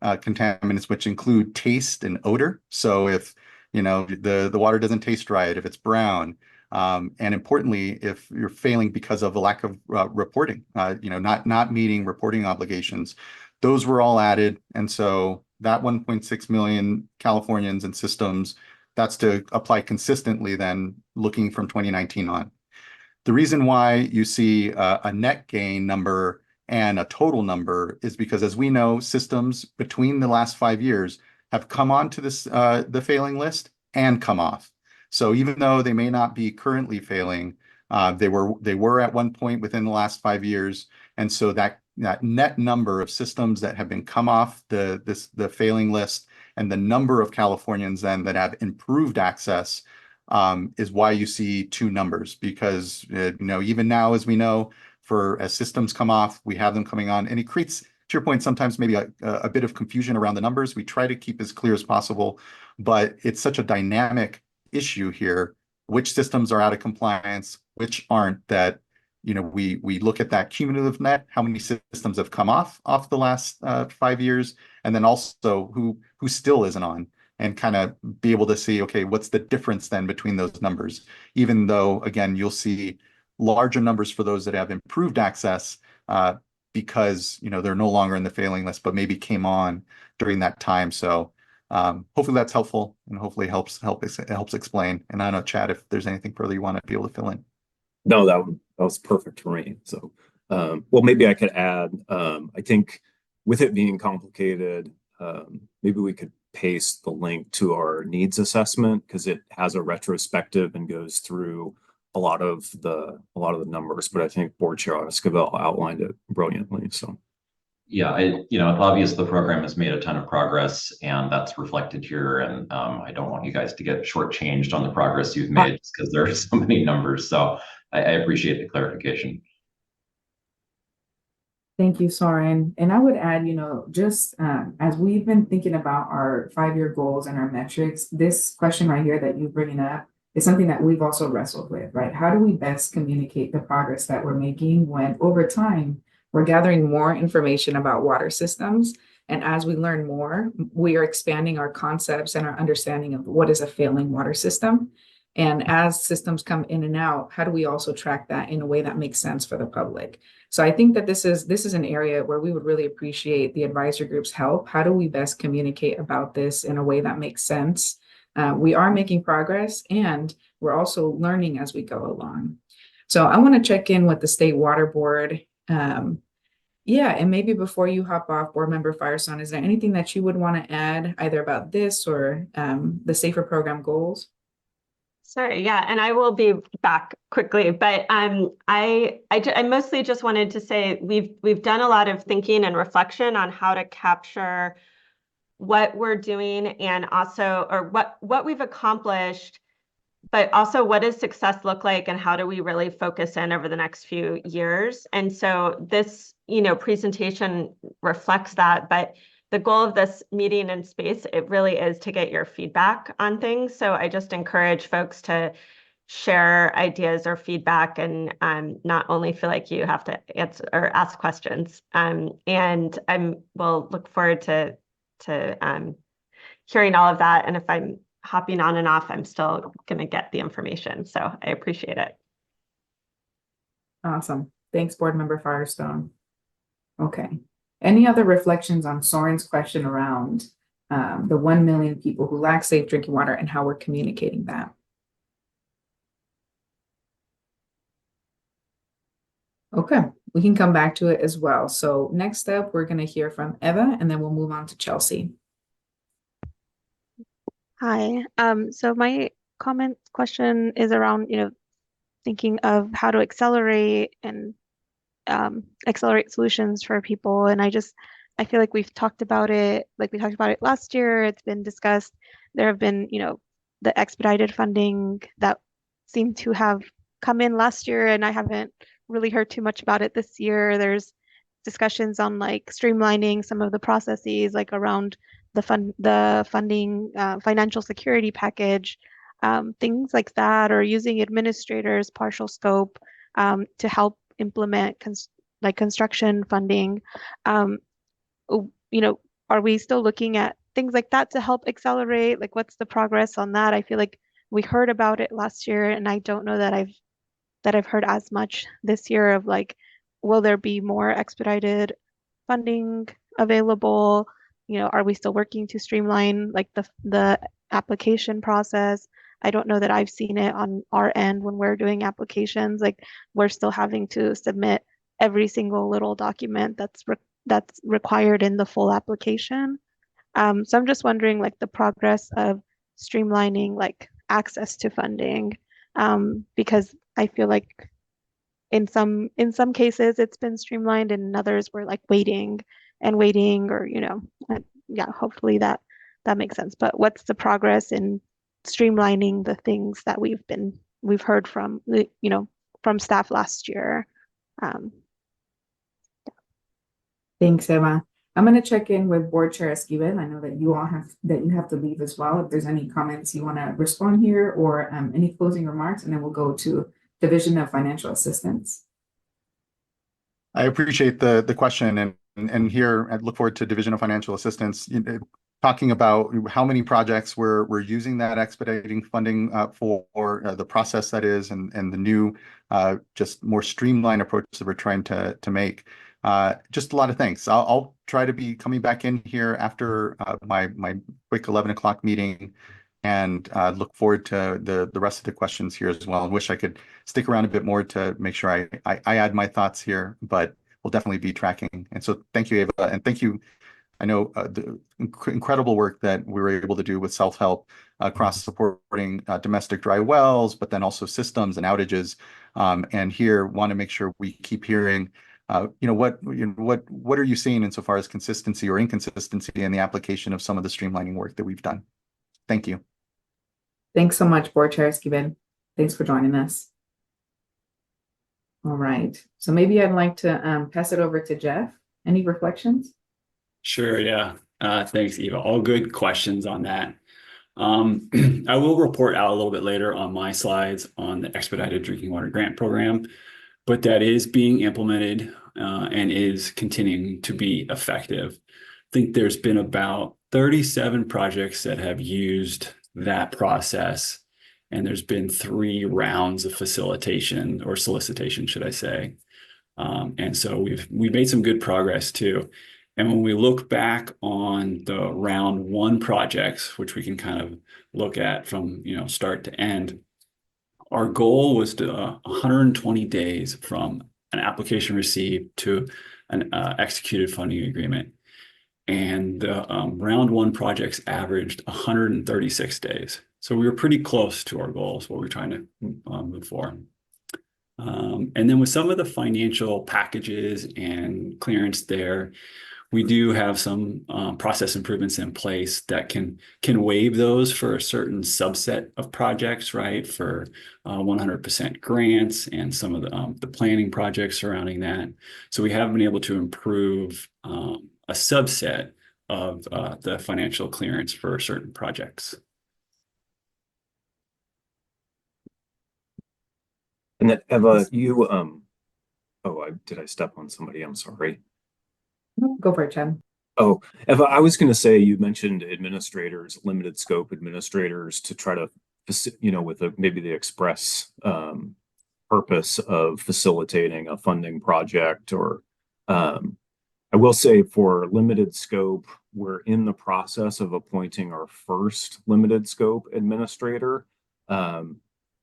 contaminants, which include taste and odor. So if the water doesn't taste right, if it's brown, and importantly, if you're failing because of a lack of reporting, not meeting reporting obligations, those were all added. And so that 1.6 million Californians and systems, that's to apply consistently then looking from 2019 on. The reason why you see a net gain number and a total number is because, as we know, systems between the last 5 years have come onto this the failing list and come off. So even though they may not be currently failing, they were at one point within the last 5 years, and so that net number of systems that have been come off the failing list and the number of Californians then that have improved access is why you see two numbers, because even now, as we know, as systems come off, we have them coming on, and it creates, to your point, sometimes maybe a bit of confusion around the numbers. We try to keep as clear as possible, but it's such a dynamic issue here, which systems are out of compliance, which aren't, that we look at that cumulative net, how many systems have come off the last 5 years, and then also who still isn't on, and kind of be able to see, okay, what's the difference then between those numbers, even though, again, you'll see larger numbers for those that have improved access because they're no longer in the failing list, but maybe came on during that time. So hopefully that's helpful, and hopefully helps explain. And I don't know, Chad, if there's anything further you want to be able to fill in. No, that was perfect for me. So, well, maybe I could add, I think with it being complicated, maybe we could paste the link to our needs assessment, because it has a retrospective and goes through a lot of the numbers. But I think Board Chair Esquivel outlined it brilliantly. So yeah, it's obvious the program has made a ton of progress, and that's reflected here. And I don't want you guys to get shortchanged on the progress you've made just because there are so many numbers. So I appreciate the clarification. Thank you, Soren. And I would add, just as we've been thinking about our 5-year goals and our metrics, this question right here that you're bringing up is something that we've also wrestled with, right? How do we best communicate the progress that we're making when over time we're gathering more information about water systems? And as we learn more, we are expanding our concepts and our understanding of what is a failing water system. And as systems come in and out, how do we also track that in a way that makes sense for the public? So I think that this is an area where we would really appreciate the advisory group's help. How do we best communicate about this in a way that makes sense? We are making progress, and we're also learning as we go along. So I want to check in with the State Water Board. Yeah, and maybe before you hop off, Board Member Firestone, is there anything that you would want to add either about this or the SAFER program goals? Sorry, yeah, and I will be back quickly, but I mostly just wanted to say we've done a lot of thinking and reflection on how to capture what we're doing and also, or what we've accomplished, but also what does success look like and how do we really focus in over the next few years? And so this, presentation reflects that, but the goal of this meeting and space, it really is to get your feedback on things. So I just encourage folks to share ideas or feedback and not only feel like you have to answer or ask questions. And we'll look forward to hearing all of that. And if I'm hopping on and off, I'm still going to get the information. So I appreciate it. Awesome. Thanks, Board Member Firestone. Okay. Any other reflections on Soren's question around the 1 million people who lack safe drinking water and how we're communicating that? Okay, we can come back to it as well. So next up, we're going to hear from Eva, and then we'll move on to Chelsea. Hi. So my question is around, thinking of how to accelerate and accelerate solutions for people. And I feel like we've talked about it, like we talked about it last year. It's been discussed. There have been, the expedited funding that seemed to have come in last year, and I haven't really heard too much about it this year. There's discussions on like streamlining some of the processes, like around the funding, financial security package, things like that, or using administrators, partial scope, to help implement construction funding. Are we still looking at things like that to help accelerate? Like, what's the progress on that? I feel like we heard about it last year, and I don't know that I've heard as much this year of like, will there be more expedited funding available? Are we still working to streamline like the application process? I don't know that I've seen it on our end when we're doing applications. Like, we're still having to submit every single little document that's required in the full application. So I'm just wondering like the progress of streamlining like access to funding, because I feel like in some cases it's been streamlined, and in others we're like waiting, or yeah, hopefully that makes sense. But what's the progress in streamlining the things that we've heard from from staff last year? Thanks, Eva. I'm going to check in with Board Chair Esquivel. I know that you have to leave as well. If there's any comments you want to respond here, or any closing remarks, and then we'll go to Division of Financial Assistance. I appreciate the question, and here I look forward to Division of Financial Assistance talking about how many projects we're using that expediting funding for the process that is, and the new just more streamlined approach that we're trying to make. Just a lot of things. I'll try to be coming back in here after my quick 11 o'clock meeting, and look forward to the rest of the questions here as well. I wish I could stick around a bit more to make sure I add my thoughts here, but we'll definitely be tracking. And so thank you, Eva, and thank you. I know the incredible work that we were able to do with self-help across supporting domestic dry wells, but then also systems and outages. And here want to make sure we keep hearing what are you seeing insofar as consistency or inconsistency in the application of some of the streamlining work that we've done? Thank you. Thanks so much, Board Chair Esquivel. Thanks for joining us. All right. So maybe I'd like to pass it over to Jeff. Any reflections? Sure, yeah. Thanks, Eva. All good questions on that. I will report out a little bit later on my slides on the Expedited Drinking Water Grant Program, but that is being implemented and is continuing to be effective. I think there's been about 37 projects that have used that process, and there's been 3 rounds of facilitation or solicitation, should I say. And so we've made some good progress too. And when we look back on the round 1 projects, which we can kind of look at from start to end, our goal was to 120 days from an application received to an executed funding agreement. And the round 1 projects averaged 136 days. So we were pretty close to our goals, what we're trying to move for. And then with some of the financial packages and clearance there, we do have some process improvements in place that can waive those for a certain subset of projects, right? For 100% grants and some of the planning projects surrounding that. So we have been able to improve a subset of the financial clearance for certain projects. And then Eva, you did I step on somebody? I'm sorry. Go for it, Chad. Oh, Eva, I was going to say you mentioned administrators, limited scope administrators, to try to, with maybe the express purpose of facilitating a funding project. Or I will say for limited scope, we're in the process of appointing our first limited scope administrator.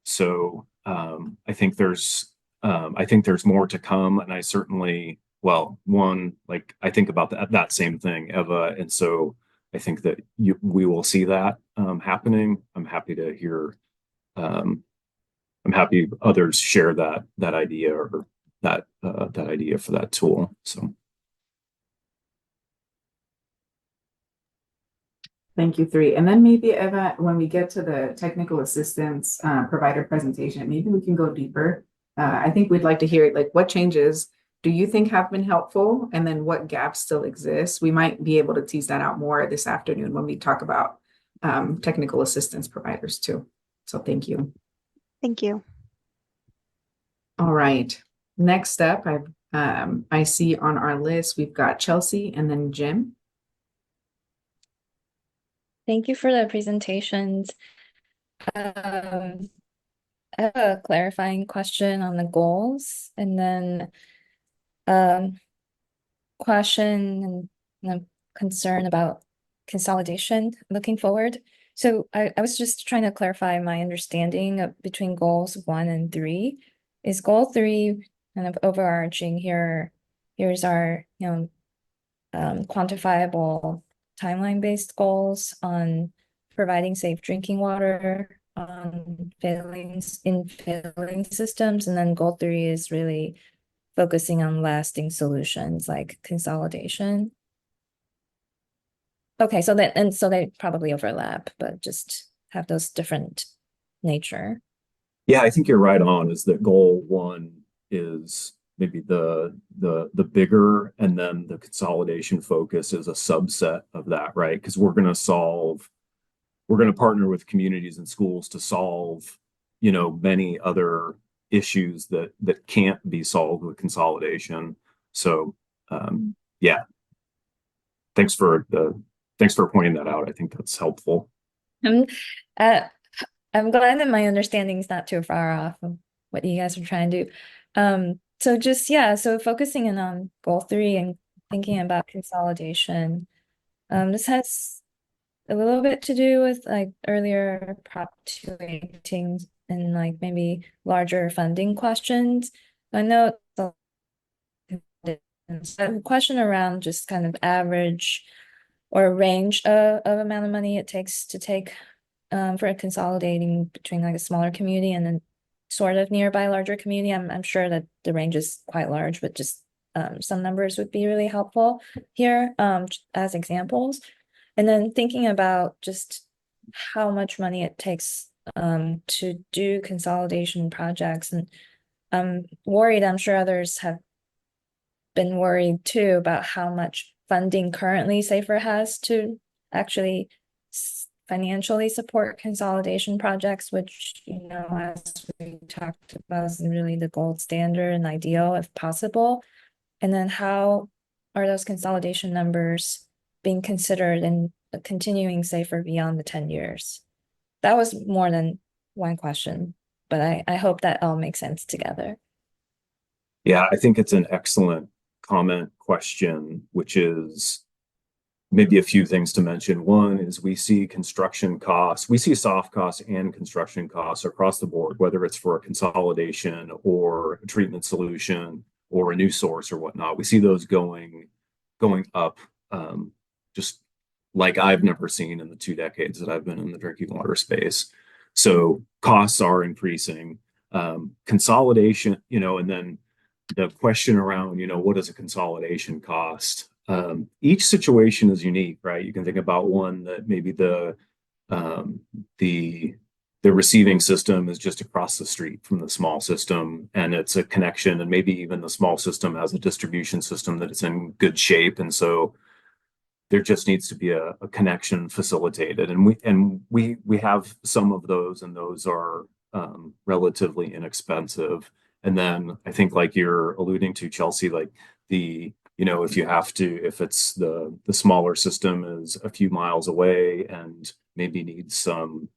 So I think there's more to come, and I certainly, well, one, like I think about that same thing, Eva, and so I think that we will see that happening. I'm happy to hear. I'm happy others share that idea, or that idea for that tool. So. Thank you, 3. And then maybe, Eva, when we get to the technical assistance provider presentation, maybe we can go deeper. I think we'd like to hear like what changes do you think have been helpful, and then what gaps still exist. We might be able to tease that out more this afternoon when we talk about technical assistance providers too. So thank you. Thank you. All right. Next up, I see on our list, we've got Chelsea and then Jim. Thank you for the presentations. I have a clarifying question on the goals, and then question and a concern about consolidation looking forward. So I was just trying to clarify my understanding of between goals 1 and 3. Is goal 3 kind of overarching here? Here's our, quantifiable timeline-based goals on providing safe drinking water, on failing systems, and then goal 3 is really focusing on lasting solutions like consolidation. Okay, so they probably overlap, but just have those different nature. Yeah, I think you're right on, is that goal 1 is maybe the bigger, and then the consolidation focus is a subset of that, right? Because we're going to partner with communities and schools to solve, many other issues that can't be solved with consolidation. So yeah, thanks for pointing that out. I think that's helpful. I'm glad that my understanding is not too far off of what you guys are trying to do. So focusing in on goal 3 and thinking about consolidation. This has a little bit to do with like earlier Prop 218 and like maybe larger funding questions. I know a question around just kind of average or range of amount of money it takes to take for consolidating between like a smaller community and then sort of nearby larger community. I'm sure that the range is quite large, but just some numbers would be really helpful here as examples. And then thinking about just how much money it takes to do consolidation projects. And I'm worried, I'm sure others have been worried too about how much funding currently SAFER has to actually financially support consolidation projects, which, as we talked about, is really the gold standard and ideal if possible. And then how are those consolidation numbers being considered in continuing SAFER beyond the 10 years? That was more than one question, but I hope that all makes sense together. Yeah, I think it's an excellent question, which is maybe a few things to mention. One is we see construction costs, we see soft costs and construction costs across the board, whether it's for a consolidation or a treatment solution or a new source or whatnot. We see those going up just like I've never seen in the 2 decades that I've been in the drinking water space. So costs are increasing. Consolidation, and then the question around, what does a consolidation cost? each situation is unique, right? You can think about one that maybe um, the receiving system is just across the street from the small system, and it's a connection, and maybe even the small system has a distribution system that is in good shape, and so there just needs to be a connection facilitated, and we have some of those, and those are relatively inexpensive. And then I think, like you're alluding to, Chelsea, like if it's the smaller system is a few miles away and maybe needs some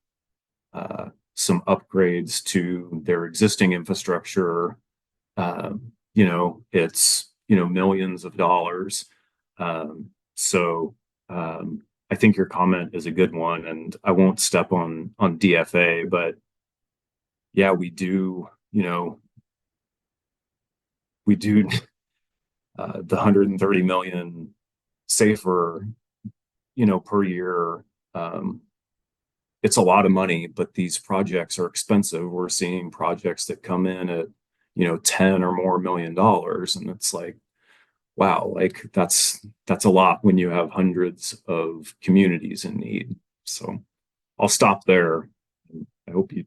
upgrades to their existing infrastructure, it's millions of dollars. So I think your comment is a good one, and I won't step on DFA, but yeah, we do the 130 million safer, per year. It's a lot of money, but these projects are expensive. We're seeing projects that come in at, 10 or more $1 million. And it's like, wow, like that's a lot when you have hundreds of communities in need. So I'll stop there. I hope you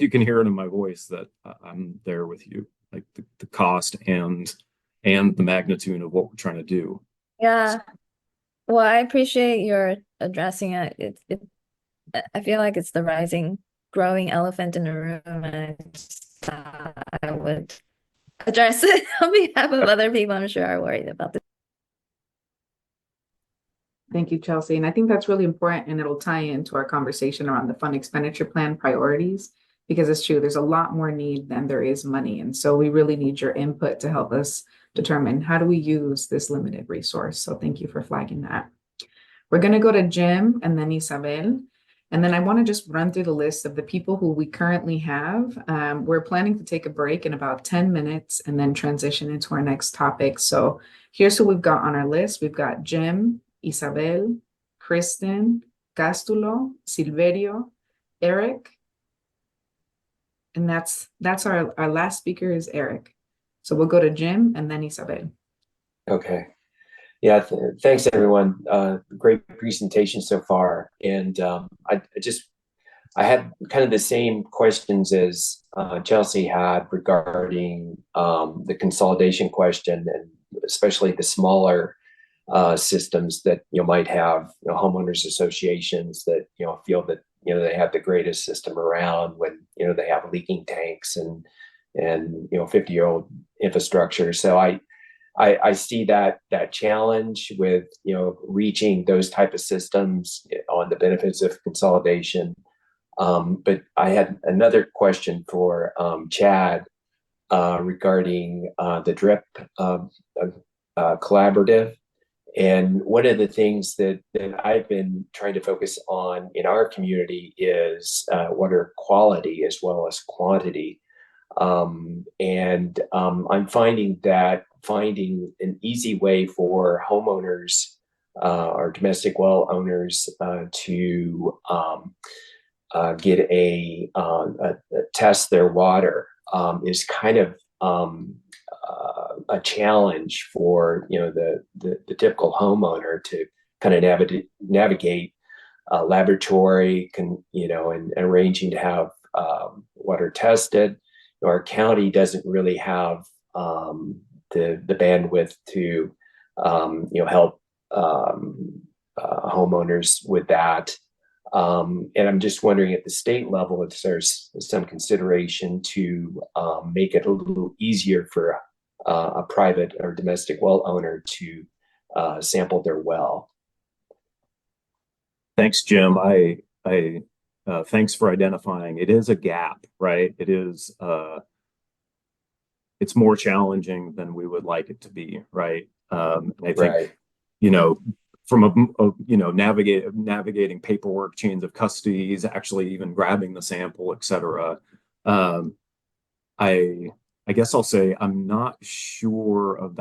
can hear it in my voice that I'm there with you, like the cost and the magnitude of what we're trying to do. Yeah. Well, I appreciate your addressing it. I feel like it's the growing elephant in the room, and I just thought I would address it on behalf of other people I'm sure are worried about this. Thank you, Chelsea. And I think that's really important, and it'll tie into our conversation around the fund expenditure plan priorities, because it's true, there's a lot more need than there is money. And so we really need your input to help us determine how do we use this limited resource. So thank you for flagging that. We're going to go to Jim and then Isabel. And then I want to just run through the list of the people who we currently have. We're planning to take a break in about 10 minutes and then transition into our next topic. So here's who we've got on our list. We've got Jim, Isabel, Kristen, Castulo, Silverio, Eric. And that's our last speaker is Eric. So we'll go to Jim and then Isabel. Okay. Yeah, thanks everyone. Great presentation so far. And I had kind of the same questions as Chelsea had regarding the consolidation question, and especially the smaller systems that might have homeowners associations that feel that they have the greatest system around when they have leaking tanks and 50-year-old infrastructure. So I see that challenge with reaching those type of systems on the benefits of consolidation. But I had another question for Chad regarding the DRIP collaborative. And one of the things that I've been trying to focus on in our community is water quality as well as quantity. I'm finding an easy way for homeowners or domestic well owners to get a test their water is kind of a challenge for the typical homeowner to kind of navigate laboratory and arranging to have water tested. Our county doesn't really have the bandwidth to help homeowners with that. And I'm just wondering at the state level if there's some consideration to make it a little easier for a private or domestic well owner to sample their well. Thanks, Jim. Thanks for identifying. It is a gap, right? It's more challenging than we would like it to be, right? I think, from navigating paperwork, chains of custody, actually even grabbing the sample, et cetera. I guess I'll say I'm not sure of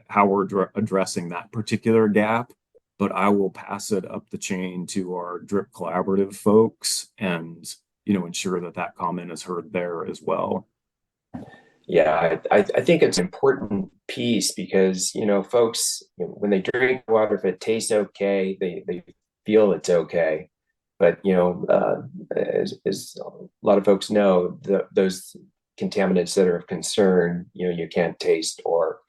how we're addressing that particular gap, but I will pass it up the chain to our DRIP collaborative folks and ensure that comment is heard there as well. Yeah, I think it's an important piece because, folks, when they drink water, if it tastes okay, they feel it's okay. But, as a lot of folks know, those contaminants that are of concern, you can't taste, or,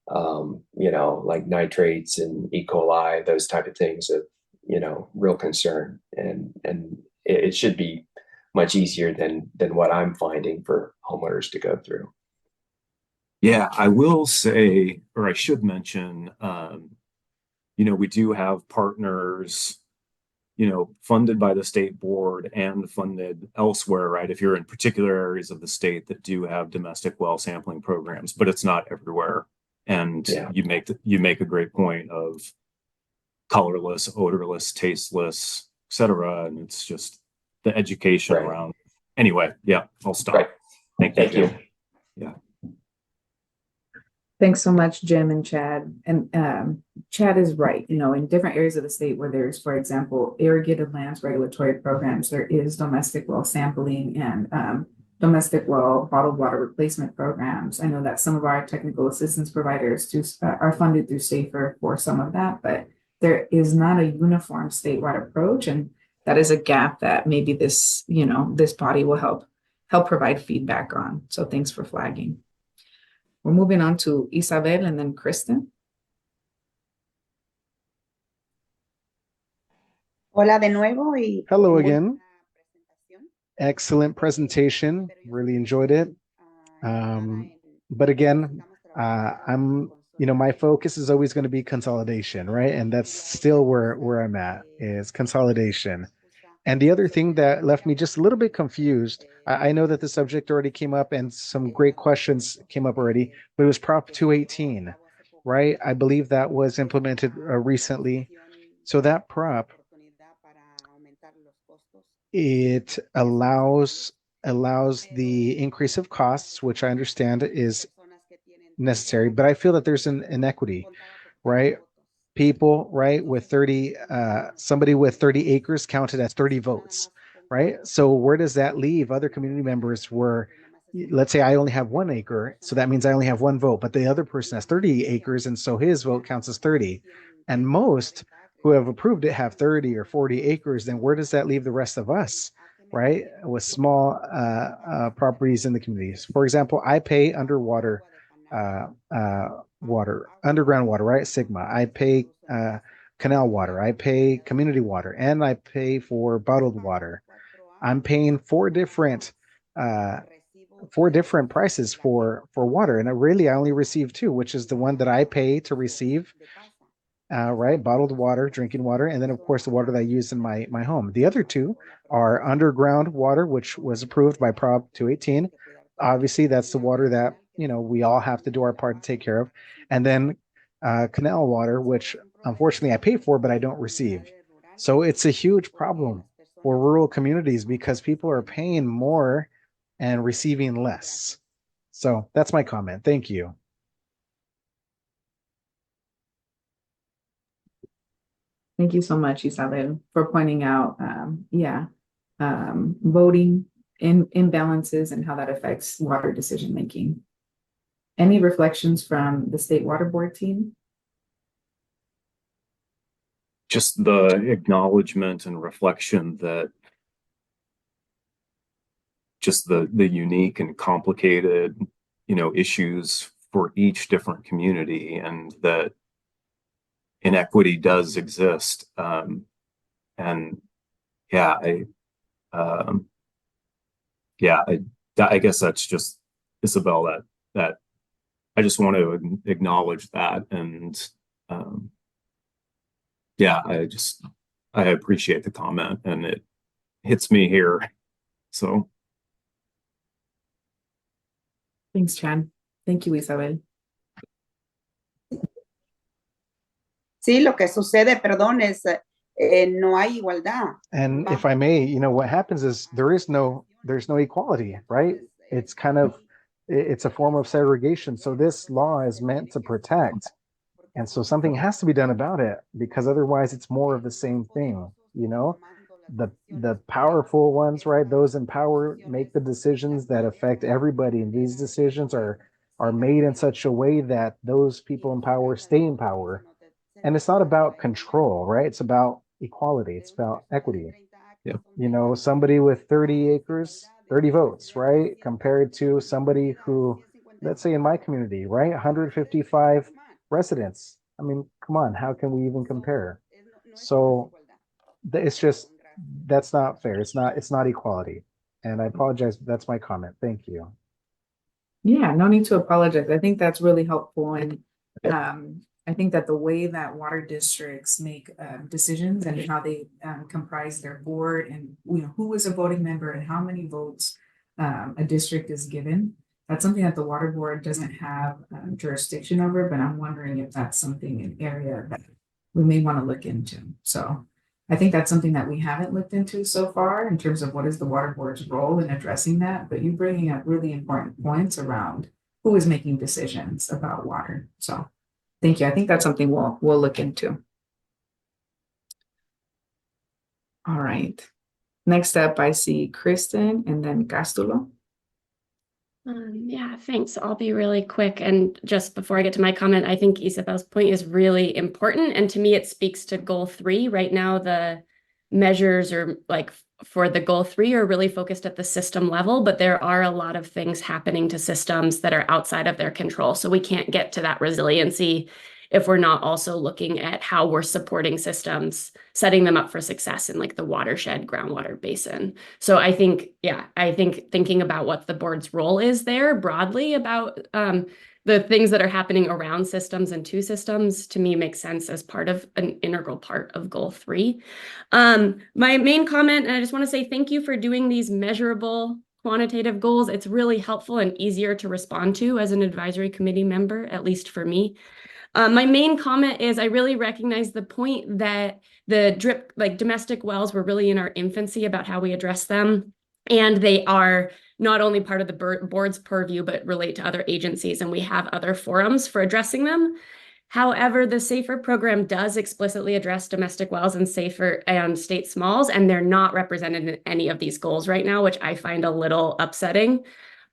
like nitrates and E. coli, those type of things of, real concern. And it should be much easier than what I'm finding for homeowners to go through. Yeah, I will say, or I should mention, we do have partners, funded by the state board and funded elsewhere, right? If you're in particular areas of the state that do have domestic well sampling programs, but it's not everywhere. And Yeah. you make a great point of colorless, odorless, tasteless, etc. And it's just the education Right. around. Anyway, yeah, I'll stop. Right. Thank you. Thank you. Jim. Yeah. Thanks so much, Jim and Chad. And Chad is right. In different areas of the state where there's, for example, irrigated lands regulatory programs, there is domestic well sampling and domestic well bottled water replacement programs. I know that some of our technical assistance providers are funded through SAFER for some of that, but there is not a uniform statewide approach, and that is a gap that maybe this body will help provide feedback on. So thanks for flagging. We're moving on to Isabel and then Kristen. Hola de nuevo y hello again. Excellent presentation. Really enjoyed it. But again, my focus is always going to be consolidation, right? And that's still where I'm at, is consolidation. And the other thing that left me just a little bit confused, I know that the subject already came up and some great questions came up already, but it was Prop 218, right? I believe that was implemented recently. So that prop, it allows the increase of costs, which I understand is necessary, but I feel that there's an inequity, right? People, right, with 30, somebody with 30 acres counted as 30 votes, right? So where does that leave other community members where, let's say I only have 1 acre, so that means I only have 1 vote, but the other person has 30 acres, and so his vote counts as 30. And most who have approved it have 30 or 40 acres, then where does that leave the rest of us, right? With small properties in the communities. For example, I pay underground water, right? Sigma. I pay canal water. I pay community water, and I pay for bottled water. I'm paying four different prices for water, and I only receive 2, which is the one that I pay to receive, right? Bottled water, drinking water, and then of course the water that I use in my home. The other 2 are underground water, which was approved by Prop 218. Obviously, that's the water that we all have to do our part to take care of, and then canal water, which unfortunately I pay for, but I don't receive. So it's a huge problem for rural communities because people are paying more and receiving less. So that's my comment. Thank you. Thank you so much, Isabel, for pointing out, voting imbalances and how that affects water decision making. Any reflections from the State Water Board team? Just the acknowledgement and reflection that just the unique and complicated, issues for each different community, and that inequity does exist. I guess that's just, Isabel, that I just want to acknowledge that. And I appreciate the comment, and it hits me here. So Thanks, Chad. Thank you, Isabel. Sí, lo que sucede, perdón, es no hay igualdad. And if I may, what happens is there's no equality, right? It's it's a form of segregation. So this law is meant to protect. And so something has to be done about it, because otherwise it's more of the same thing, the powerful ones, right? Those in power make the decisions that affect everybody, and these decisions are made in such a way that those people in power stay in power. And it's not about control, right? It's about equality. It's about equity. Yeah. You know, somebody with 30 acres, 30 votes, right? Compared to somebody who, let's say in my community, right? 155 residents. I mean, come on, how can we even compare? So it's just, that's not fair. It's not equality. And I apologize, but that's my comment. Thank you. Yeah, no need to apologize. I think that's really helpful. And I think that the way that water districts make decisions and how they comprise their board and who is a voting member and how many votes a district is given, that's something that the water board doesn't have jurisdiction over, but I'm wondering if that's something, an area that we may want to look into. So I think that's something that we haven't looked into so far in terms of what is the water board's role in addressing that, but you bringing up really important points around who is making decisions about water. So thank you. I think that's something we'll look into. All right. Next up, I see Kristen and then Castulo. Yeah, thanks. I'll be really quick. And just before I get to my comment, I think Isabel's point is really important. And to me, it speaks to goal 3. Right now, the measures are like for the goal 3 are really focused at the system level, but there are a lot of things happening to systems that are outside of their control. So we can't get to that resiliency if we're not also looking at how we're supporting systems, setting them up for success in like the watershed groundwater basin. So I think, thinking about what the board's role is there broadly about the things that are happening around systems and to systems, to me, makes sense as part of an integral part of goal 3. My main comment, and I just want to say thank you for doing these measurable quantitative goals. It's really helpful and easier to respond to as an advisory committee member, at least for me. My main comment is I really recognize the point that the drip, like domestic wells, were really in our infancy about how we address them. And they are not only part of the board's purview, but relate to other agencies. And we have other forums for addressing them. However, the SAFER program does explicitly address domestic wells and SAFER and state smalls, and they're not represented in any of these goals right now, which I find a little upsetting.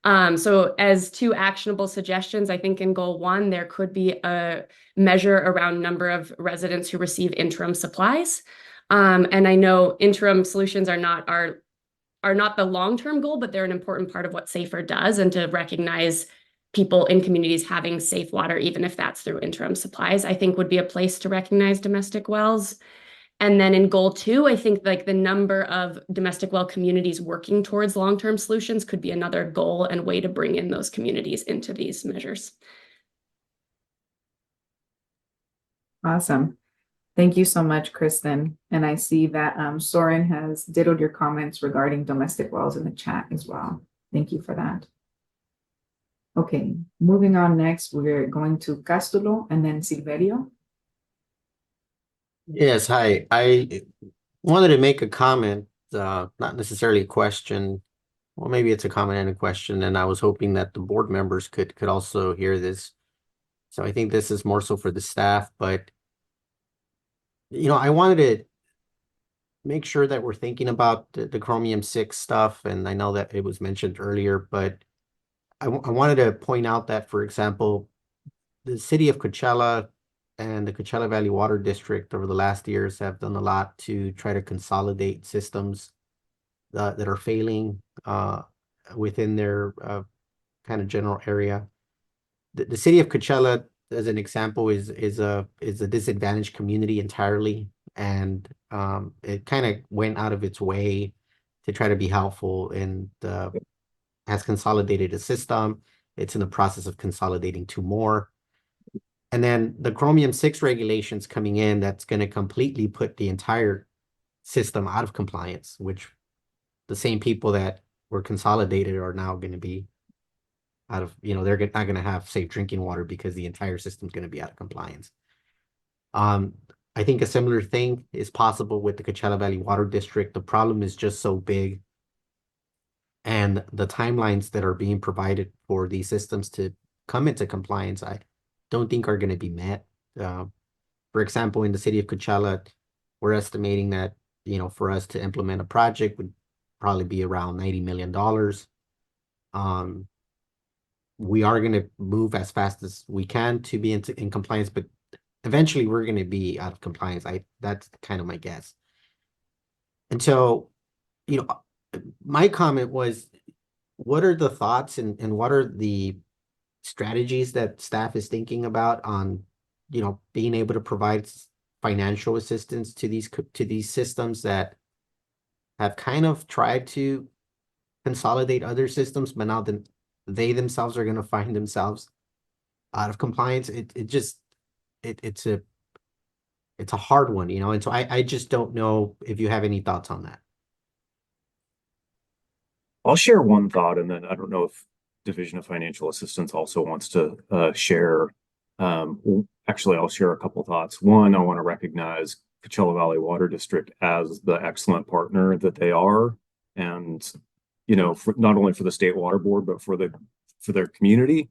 So as 2 actionable suggestions, I think in goal 1, there could be a measure around number of residents who receive interim supplies. And I know interim solutions are not the long-term goal, but they're an important part of what SAFER does, and to recognize people in communities having safe water, even if that's through interim supplies, I think would be a place to recognize domestic wells. And then in goal 2, I think like the number of domestic well communities working towards long-term solutions could be another goal and way to bring in those communities into these measures. Awesome. Thank you so much, Kristen. And I see that Soren has diddled your comments regarding domestic wells in the chat as well. Thank you for that. Okay, moving on next, we're going to Castulo and then Silverio. Yes, hi. I wanted to make a comment, not necessarily a question. Well, maybe it's a comment and a question, and I was hoping that the board members could also hear this. So I think this is more so for the staff, but I wanted to make sure that we're thinking about the chromium 6 stuff, and I know that it was mentioned earlier, but I wanted to point out that, for example, the city of Coachella and the Coachella Valley Water District over the last years have done a lot to try to consolidate systems that are failing within their kind of general area. The city of Coachella, as an example, is a disadvantaged community entirely, and it kind of went out of its way to try to be helpful, and has consolidated a system. It's in the process of consolidating 2 more. And then the chromium 6 regulations coming in, that's going to completely put the entire system out of compliance, which the same people that were consolidated are now going to be out of, they're not going to have safe drinking water because the entire system is going to be out of compliance. I think a similar thing is possible with the Coachella Valley Water District. The problem is just so big, and the timelines that are being provided for these systems to come into compliance, I don't think are going to be met. For example, in the city of Coachella, we're estimating that for us to implement a project would probably be around $90 million. We are going to move as fast as we can to be in compliance, but eventually we're going to be out of compliance. That's kind of my guess. And so, my comment was, what are the thoughts and what are the strategies that staff is thinking about on, being able to provide financial assistance to these systems that have kind of tried to consolidate other systems, but now they themselves are going to find themselves out of compliance. It's a hard one, and so I just don't know if you have any thoughts on that. I'll share one thought, and then I don't know if Division of Financial Assistance also wants to share. Actually, I'll share a couple thoughts. One, I want to recognize Coachella Valley Water District as the excellent partner that they are, and not only for the State Water Board, but for their community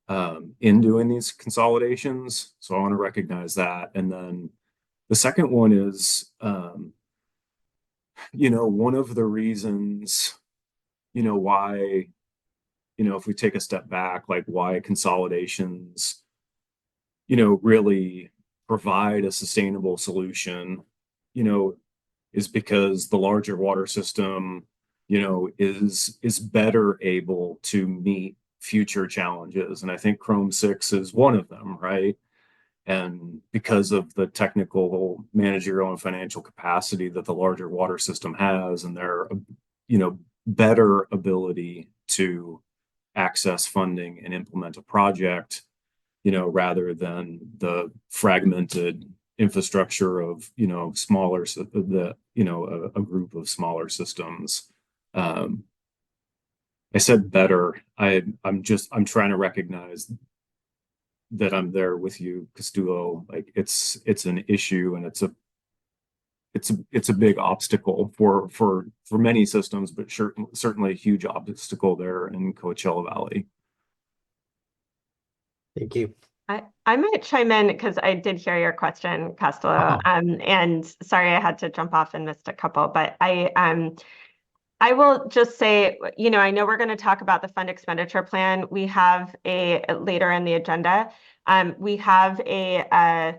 in doing these consolidations. So I want to recognize that. And then the second one is, one of the reasons, why, if we take a step back, like why consolidations, really provide a sustainable solution, is because the larger water system, is better able to meet future challenges. And I think Chrome 6 is one of them, right? And because of the technical, managerial, and financial capacity that the larger water system has, and their, better ability to access funding and implement a project, rather than the fragmented infrastructure of, smaller, a group of smaller systems. I said better. I'm trying to recognize that I'm there with you, Castillo. Like it's an issue, and it's a big obstacle for many systems, but certainly a huge obstacle there in Coachella Valley. Thank you. I might chime in because I did hear your question, Castillo. And sorry, I had to jump off and missed a couple, but I will just say, I know we're going to talk about the fund expenditure plan. We have later in the agenda. We have a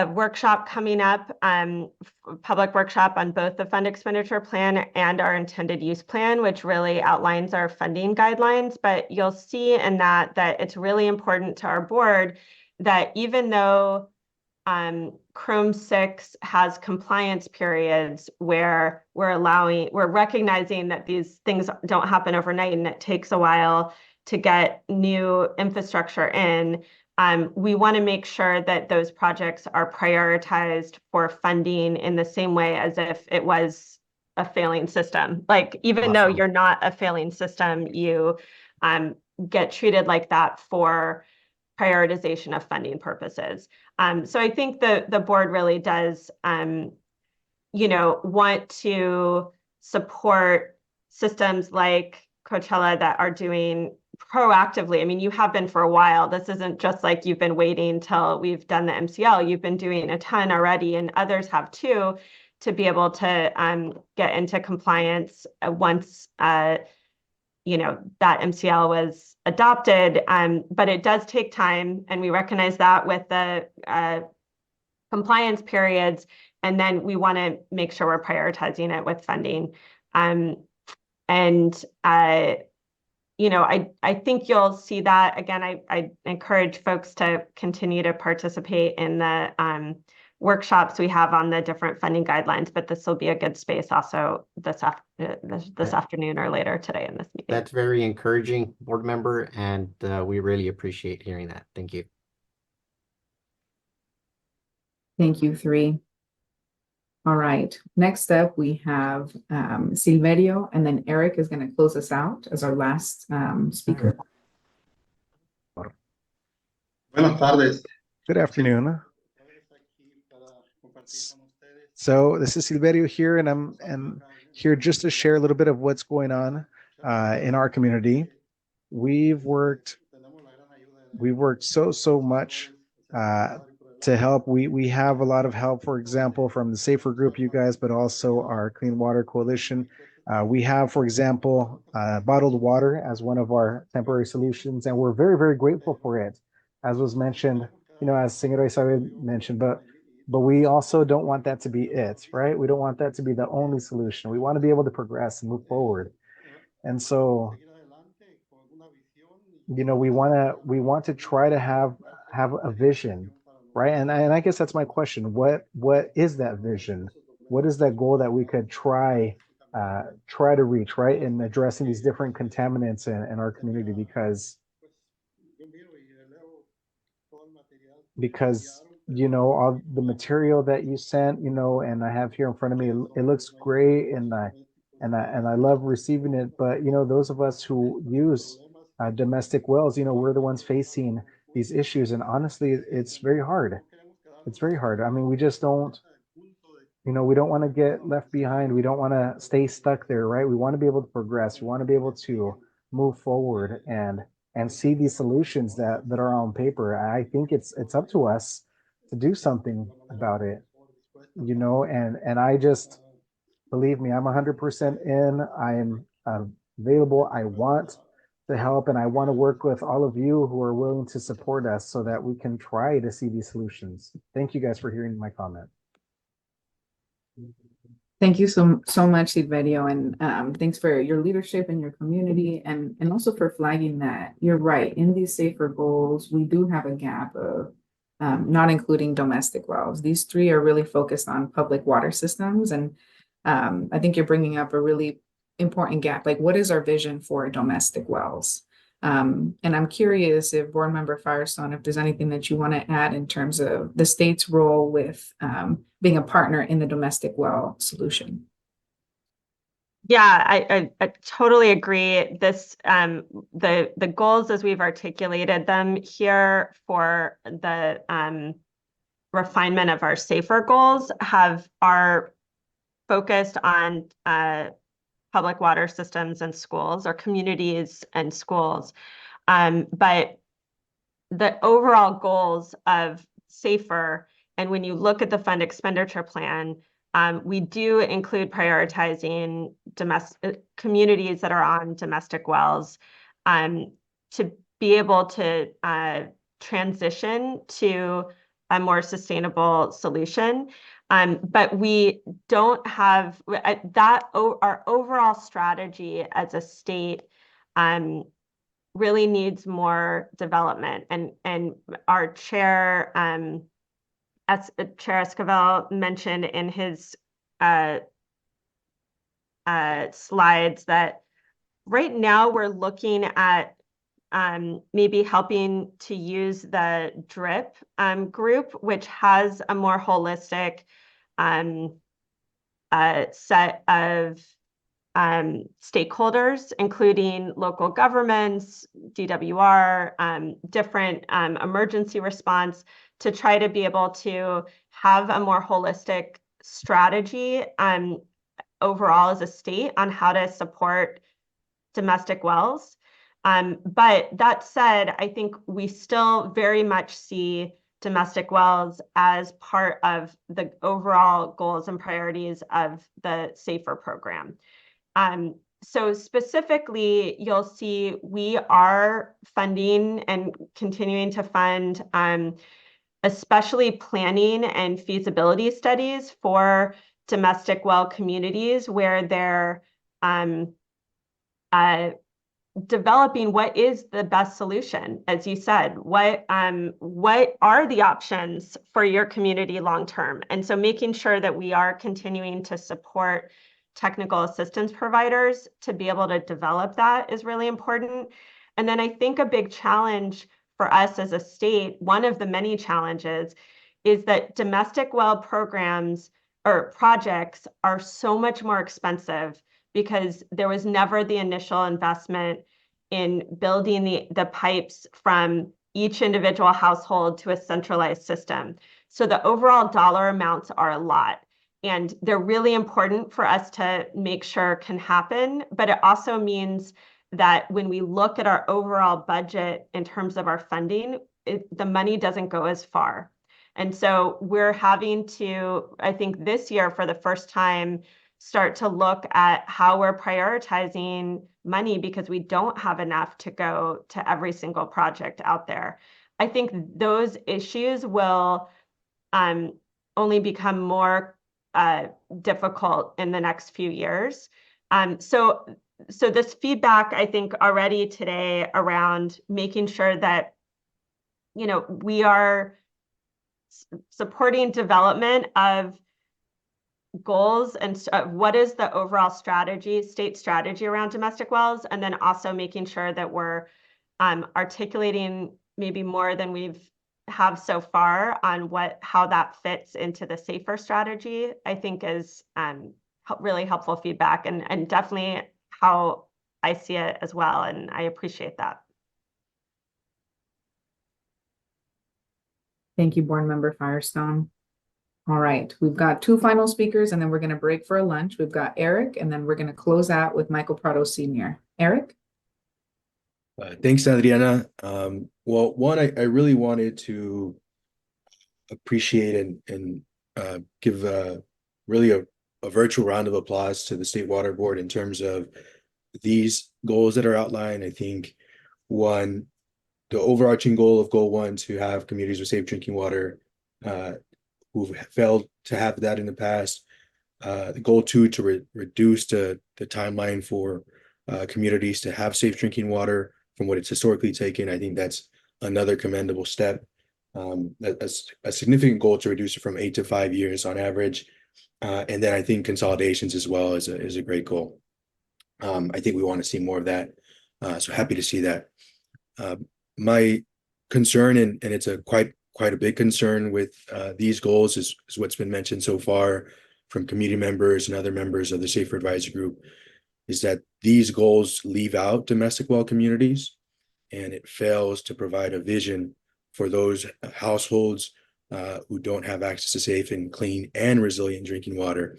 workshop coming up, public workshop on both the fund expenditure plan and our intended use plan, which really outlines our funding guidelines. But you'll see in that it's really important to our board that even though Chrome 6 has compliance periods where we're recognizing that these things don't happen overnight and it takes a while to get new infrastructure in. We want to make sure that those projects are prioritized for funding in the same way as if it was a failing system. Like, even though you're not a failing system, you get treated like that for prioritization of funding purposes. So I think the board really does, want to support systems like Coachella that are doing proactively. I mean, you have been for a while. This isn't just like you've been waiting till we've done the MCL. You've been doing a ton already, and others have too, to be able to get into compliance once that MCL was adopted. But it does take time, and we recognize that with the compliance periods, and then we want to make sure we're prioritizing it with funding. I think you'll see that. Again, I encourage folks to continue to participate in the workshops we have on the different funding guidelines, but this will be a good space also this afternoon or later today in this meeting. That's very encouraging, board member, and we really appreciate hearing that. Thank you. Thank you, 3. All right, next up we have Silverio, and then Eric is going to close us out as our last speaker. Buenas tardes. Good afternoon. So this is Silverio here, and I'm here just to share a little bit of what's going on in our community. We've worked so much to help. We have a lot of help, for example, from the Safer Group, you guys, but also our Clean Water Coalition. We have, for example, bottled water as one of our temporary solutions, and we're very, very grateful for it, as was mentioned, as Señora Isabel mentioned, but we also don't want that to be it, right? We don't want that to be the only solution. We want to be able to progress and move forward. And so, we want to try to have a vision, right? And I guess that's my question. What is that vision? What is that goal that we could try to reach, right, in addressing these different contaminants in our community? Because all the material that you sent, and I have here in front of me, it looks great, and I love receiving it. But those of us who use domestic wells, we're the ones facing these issues, and honestly, it's very hard. It's very hard. I mean, we just don't, we don't want to get left behind. We don't want to stay stuck there, right? We want to be able to progress. We want to be able to move forward and see these solutions that are on paper. I think it's up to us to do something about it, and I just, believe me, I'm 100% in. I'm available. I want to help, and I want to work with all of you who are willing to support us so that we can try to see these solutions. Thank you guys for hearing my comment. Thank you so much, Silverio, and thanks for your leadership in your community, and also for flagging that you're right. In these safer goals, we do have a gap of not including domestic wells. These three are really focused on public water systems, and I think you're bringing up a really important gap. Like, what is our vision for domestic wells? And I'm curious if Board Member Firestone, if there's anything that you want to add in terms of the state's role with being a partner in the domestic well solution. Yeah, I totally agree. This the goals as we've articulated them here for the refinement of our safer goals are focused on public water systems and schools, or communities and schools. But the overall goals of SAFER, and when you look at the fund expenditure plan, we do include prioritizing communities that are on domestic wells to be able to transition to a more sustainable solution. But we don't have that. Our overall strategy as a state really needs more development. And our chair, as Chair Esquivel mentioned in his slides, that right now we're looking at maybe helping to use the DRIP group, which has a more holistic set of stakeholders, including local governments, DWR, different emergency response, to try to be able to have a more holistic strategy overall as a state on how to support domestic wells. But that said, I think we still very much see domestic wells as part of the overall goals and priorities of the SAFER program. So specifically, you'll see we are funding and continuing to fund especially planning and feasibility studies for domestic well communities, where they're developing what is the best solution. As you said, what are the options for your community long term? And so making sure that we are continuing to support technical assistance providers to be able to develop that is really important. And then I think a big challenge for us as a state, one of the many challenges, is that domestic well programs or projects are so much more expensive because there was never the initial investment in building the pipes from each individual household to a centralized system. So the overall dollar amounts are a lot, and they're really important for us to make sure can happen. But it also means that when we look at our overall budget in terms of our funding, the money doesn't go as far. And so we're having to, I think this year for the first time, start to look at how we're prioritizing money because we don't have enough to go to every single project out there. I think those issues will only become more difficult in the next few years. So this feedback, I think already today around making sure that, you know, we are supporting development of goals and what is the overall strategy, state strategy around domestic wells, and then also making sure that we're articulating maybe more than we've have so far on how that fits into the SAFER strategy, I think is really helpful feedback and definitely how I see it as well. And I appreciate that. Thank you, Board Member Firestone. All right, we've got two final speakers and then we're going to break for a lunch. We've got Eric and then we're going to close out with Michael Prado Sr. Eric? Thanks, Adriana. Well, one, I really wanted to appreciate and give really a virtual round of applause to the State Water Board in terms of these goals that are outlined. I think one, the overarching goal of goal one, to have communities with safe drinking water who've failed to have that in the past. Goal two, to reduce the timeline for communities to have safe drinking water from what it's historically taken. I think that's another commendable step. That's a significant goal to reduce it from 8 to 5 years on average. And then I think consolidations as well is a great goal. I think we want to see more of that. So happy to see that. My concern, and it's a quite a big concern with these goals is what's been mentioned so far from community members and other members of the Safer Advisory Group, is that these goals leave out domestic well communities, and it fails to provide a vision for those households who don't have access to safe and clean and resilient drinking water.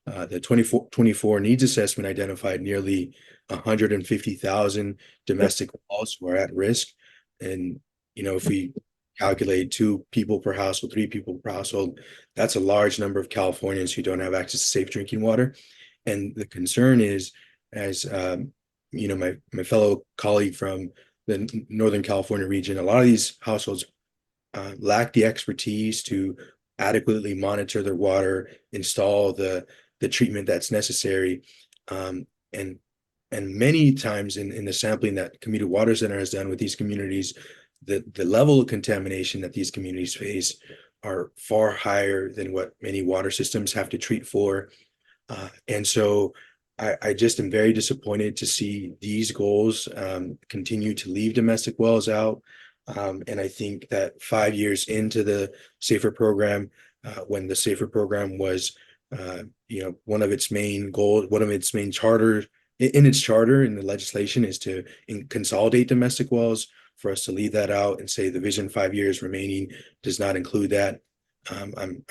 The 2024 needs assessment identified nearly 150,000 domestic wells who are at risk. And, you know, if we calculate 2 people per household, 3 people per household, that's a large number of Californians who don't have access to safe drinking water. And the concern is, as you know, my fellow colleague from the Northern California region, a lot of these households lack the expertise to adequately monitor their water, install the treatment that's necessary, and many times in the sampling that Community Water Center has done with these communities, the level of contamination that these communities face are far higher than what many water systems have to treat for. And so I just am very disappointed to see these goals continue to leave domestic wells out. And I think that 5 years into the SAFER program, when the SAFER program was, you know, one of its main goals, one of its main charter in its charter in the legislation is to consolidate domestic wells. For us to leave that out and say the vision 5 years remaining does not include that, I'm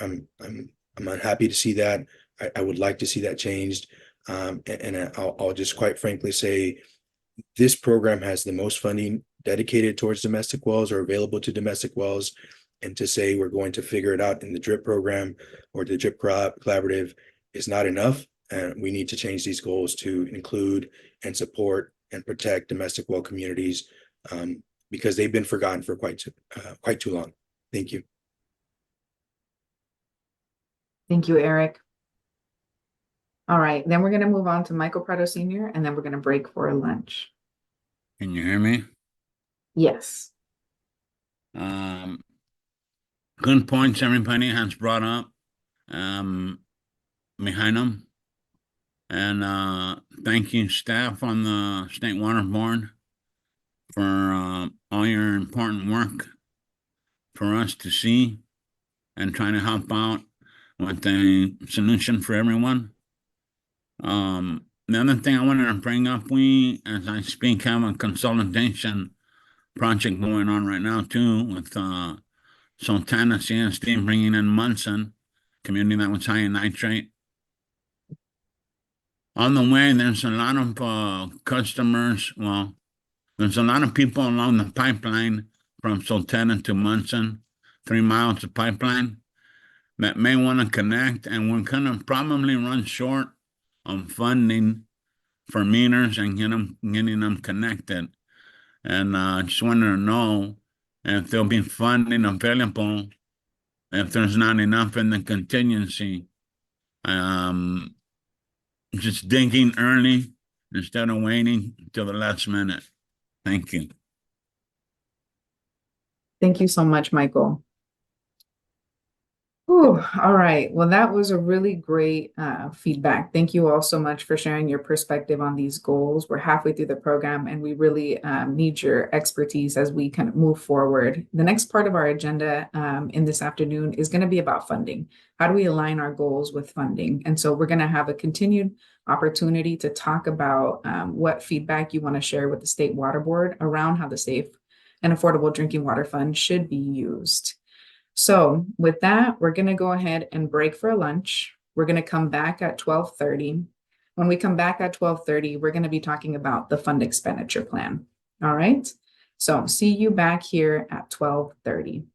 unhappy to see that. I would like to see that changed. And I'll just quite frankly say this program has the most funding dedicated towards domestic wells or available to domestic wells. And to say we're going to figure it out in the DRIP program or the DRIP collaborative is not enough. And we need to change these goals to include and support and protect domestic well communities because they've been forgotten for quite too long. Thank you. Thank you, Eric. All right, then we're going to move on to Michael Prado Sr., and then we're going to break for a lunch. Can you hear me? Yes. Good points everybody has brought up behind them. And thank you, staff on the State Water Board, for all your important work for us to see and try to help out with a solution for everyone. The other thing I wanted to bring up, we, as I speak, have a consolidation project going on right now too with Sultana CSD bringing in Munson, community that was high in nitrate. On the way, there's a lot of customers. Well, there's a lot of people along the pipeline from Sultana to Munson 3 miles of pipeline that may want to connect, and we're gonna probably run short on funding for meters and getting them connected. And just wanted to know if there'll be funding available if there's not enough in the contingency. Just digging early instead of waiting till the last minute. Thank you. Thank you so much, Michael. Ooh, all right. Well, that was a really great feedback. Thank you all so much for sharing your perspective on these goals. We're halfway through the program and we really need your expertise as we kind of move forward. The next part of our agenda in this afternoon is going to be about funding. How do we align our goals with funding? And so we're going to have a continued opportunity to talk about what feedback you want to share with the State Water Board around how the Safe and Affordable Drinking Water Fund should be used. So with that, we're going to go ahead and break for lunch. We're going to come back at 12:30. When we come back at 12:30, we're going to be talking about the fund expenditure plan. All right. So see you back here at 12:30.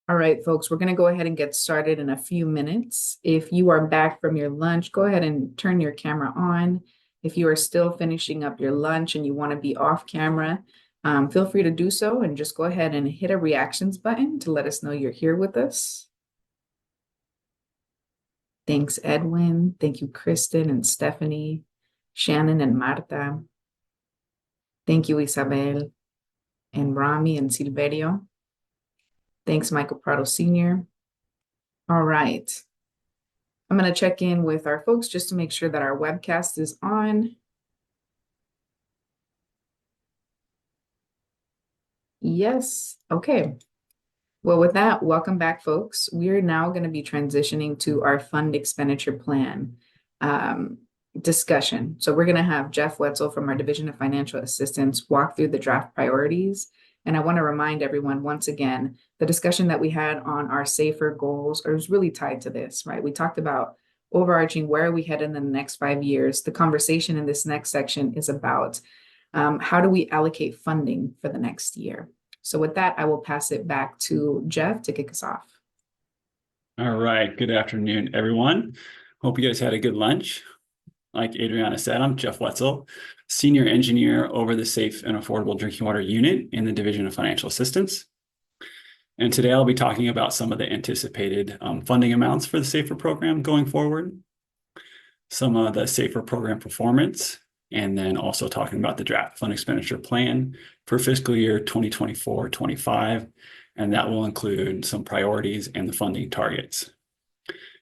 All right, folks, we're going to go ahead and get started in a few minutes. If you are back from your lunch, go ahead and turn your camera on. If you are still finishing up your lunch and you want to be off camera, feel free to do so and just go ahead and hit a reactions button to let us know you're here with us. Thanks, Edwin. Thank you, Kristen and Stephanie, Shannon and Marta. Thank you, Isabel and Rami and Silverio. Thanks, Michael Prado Sr. All right. I'm going to check in with our folks just to make sure that our webcast is on. Yes. Okay. Well, with that, welcome back, folks. We're now going to be transitioning to our fund expenditure plan discussion. So we're going to have Jeff Wetzel from our Division of Financial Assistance walk through the draft priorities. And I want to remind everyone once again, the discussion that we had on our SAFER goals is really tied to this, right? We talked about overarching where are we headed in the next 5 years. The conversation in this next section is about how do we allocate funding for the next year. So with that, I will pass it back to Jeff to kick us off. All right. Good afternoon, everyone. Hope you guys had a good lunch. Like Adriana said, I'm Jeff Wetzel, Senior Engineer over the Safe and Affordable Drinking Water Unit in the Division of Financial Assistance. And today I'll be talking about some of the anticipated funding amounts for the SAFER program going forward, some of the SAFER program performance, and then also talking about the draft fund expenditure plan for fiscal year 2024-25. And that will include some priorities and the funding targets.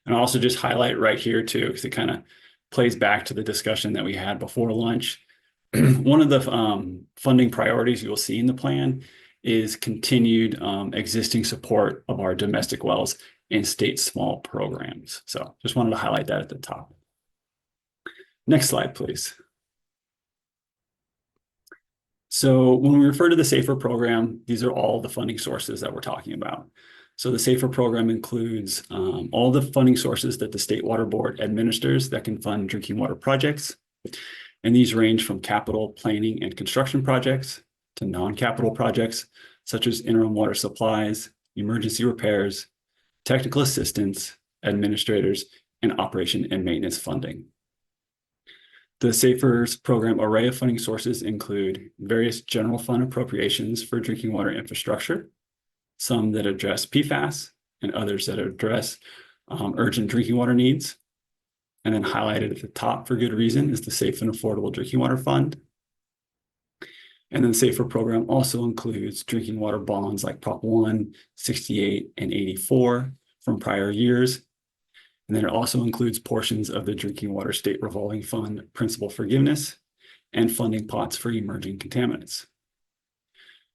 And I'll also just highlight right here too, because it kind of plays back to the discussion that we had before lunch. One of the funding priorities you will see in the plan is continued existing support of our domestic wells and state small programs. So just wanted to highlight that at the top. Next slide, please. So when we refer to the SAFER program, these are all the funding sources that we're talking about. So the SAFER program includes all the funding sources that the State Water Board administers that can fund drinking water projects. And these range from capital planning and construction projects to non-capital projects, such as interim water supplies, emergency repairs, technical assistance, administrators, and operation and maintenance funding. The SAFER's program array of funding sources include various general fund appropriations for drinking water infrastructure, some that address PFAS and others that address urgent drinking water needs. And then highlighted at the top for good reason is the Safe and Affordable Drinking Water Fund. And then the SAFER program also includes drinking water bonds like Prop 1, 68, and 84 from prior years. And then it also includes portions of the Drinking Water State Revolving Fund principal forgiveness and funding pots for emerging contaminants.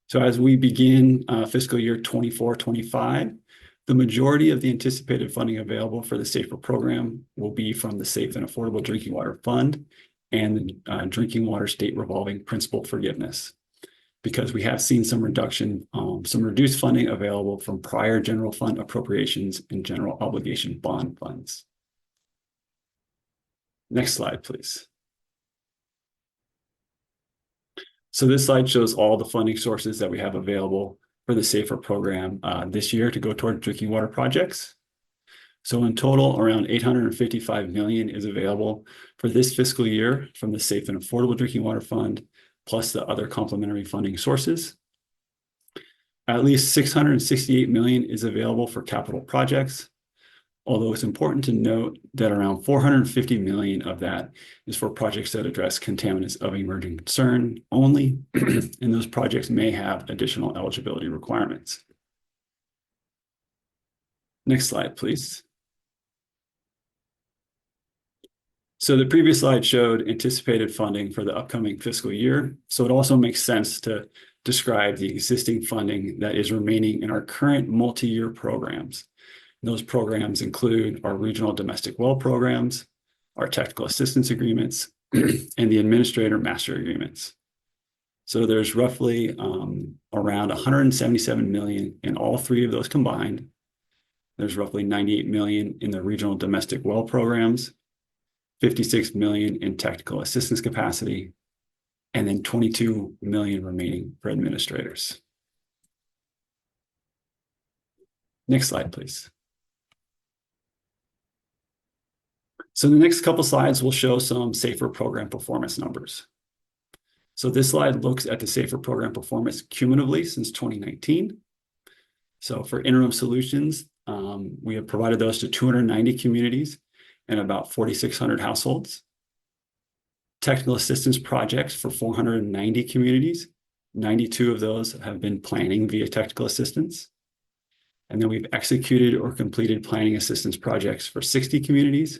So as we begin fiscal year 24-25, the majority of the anticipated funding available for the SAFER program will be from the Safe and Affordable Drinking Water Fund and Drinking Water State Revolving Principal Forgiveness, because we have seen some reduction, some reduced funding available from prior general fund appropriations and general obligation bond funds. Next slide, please. So this slide shows all the funding sources that we have available for the SAFER program this year to go toward drinking water projects. So in total, around $855 million is available for this fiscal year from the Safe and Affordable Drinking Water Fund, plus the other complementary funding sources. At least $668 million is available for capital projects, although it's important to note that around $450 million of that is for projects that address contaminants of emerging concern only, and those projects may have additional eligibility requirements. Next slide, please. So the previous slide showed anticipated funding for the upcoming fiscal year. So it also makes sense to describe the existing funding that is remaining in our current multi-year programs. Those programs include our regional domestic well programs, our technical assistance agreements, and the administrator master agreements. So there's roughly around $177 million in all three of those combined. There's roughly $98 million in the regional domestic well programs, $56 million in technical assistance capacity, and then $22 million remaining for administrators. Next slide, please. So the next couple slides will show some SAFER program performance numbers. So this slide looks at the SAFER program performance cumulatively since 2019. So for interim solutions, we have provided those to 290 communities and about 4,600 households. Technical assistance projects for 490 communities. 92 of those have been planning via technical assistance. And then we've executed or completed planning assistance projects for 60 communities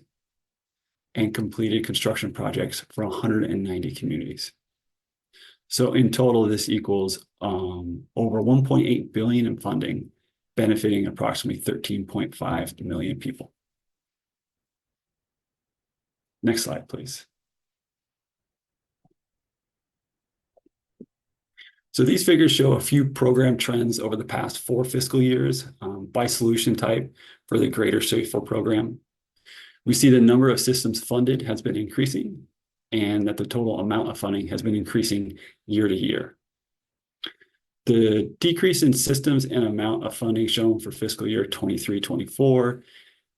and completed construction projects for 190 communities. So in total, this equals over 1.8 billion in funding, benefiting approximately 13.5 million people. Next slide, please. So these figures show a few program trends over the past 4 fiscal years by solution type for the Greater SAFER program. We see the number of systems funded has been increasing and that the total amount of funding has been increasing year to year. The decrease in systems and amount of funding shown for fiscal year 23-24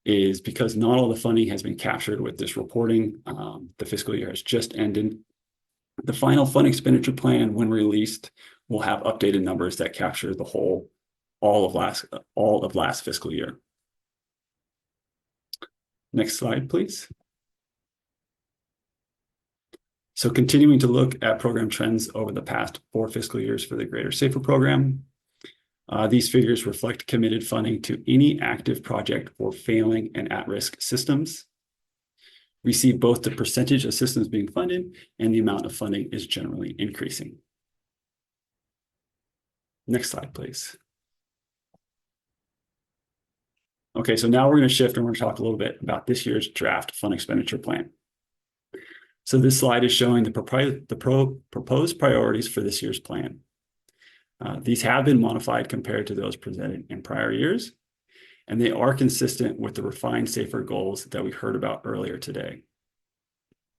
is because not all the funding has been captured with this reporting. The fiscal year has just ended. The final fund expenditure plan, when released, will have updated numbers that capture the whole, all of last fiscal year. Next slide, please. So continuing to look at program trends over the past 4 fiscal years for the Greater SAFER program. These figures reflect committed funding to any active project for failing and at-risk systems. We see both the percentage of systems being funded and the amount of funding is generally increasing. Next slide, please. Okay, so now we're going to shift and we're going to talk a little bit about this year's draft fund expenditure plan. So this slide is showing the proposed priorities for this year's plan. These have been modified compared to those presented in prior years, and they are consistent with the refined SAFER goals that we heard about earlier today.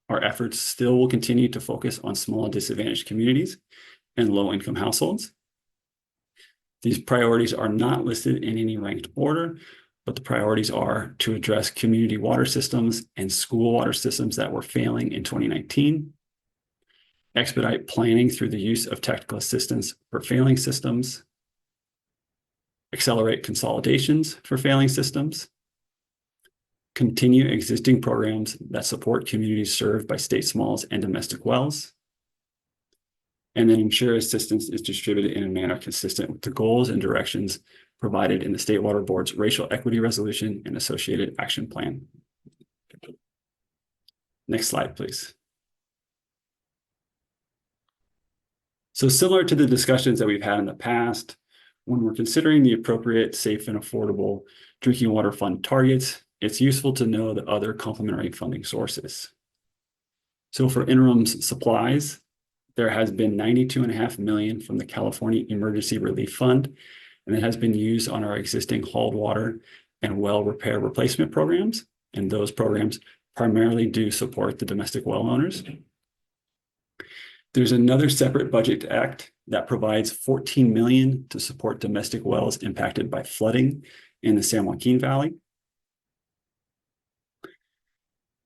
Our efforts still will continue to focus on small and disadvantaged communities and low-income households. These priorities are not listed in any ranked order, but the priorities are to address community water systems and school water systems that were failing in 2019, expedite planning through the use of technical assistance for failing systems, accelerate consolidations for failing systems, continue existing programs that support communities served by state smalls and domestic wells, and then ensure assistance is distributed in a manner consistent with the goals and directions provided in the State Water Board's Racial Equity Resolution and associated action plan. Next slide, please. So similar to the discussions that we've had in the past, when we're considering the appropriate, safe, and affordable drinking water fund targets, it's useful to know the other complementary funding sources. So for interim supplies, there has been $92.5 million from the California Emergency Relief Fund, and it has been used on our existing hauled water and well repair replacement programs. And those programs primarily do support the domestic well owners. There's another separate budget act that provides $14 million to support domestic wells impacted by flooding in the San Joaquin Valley.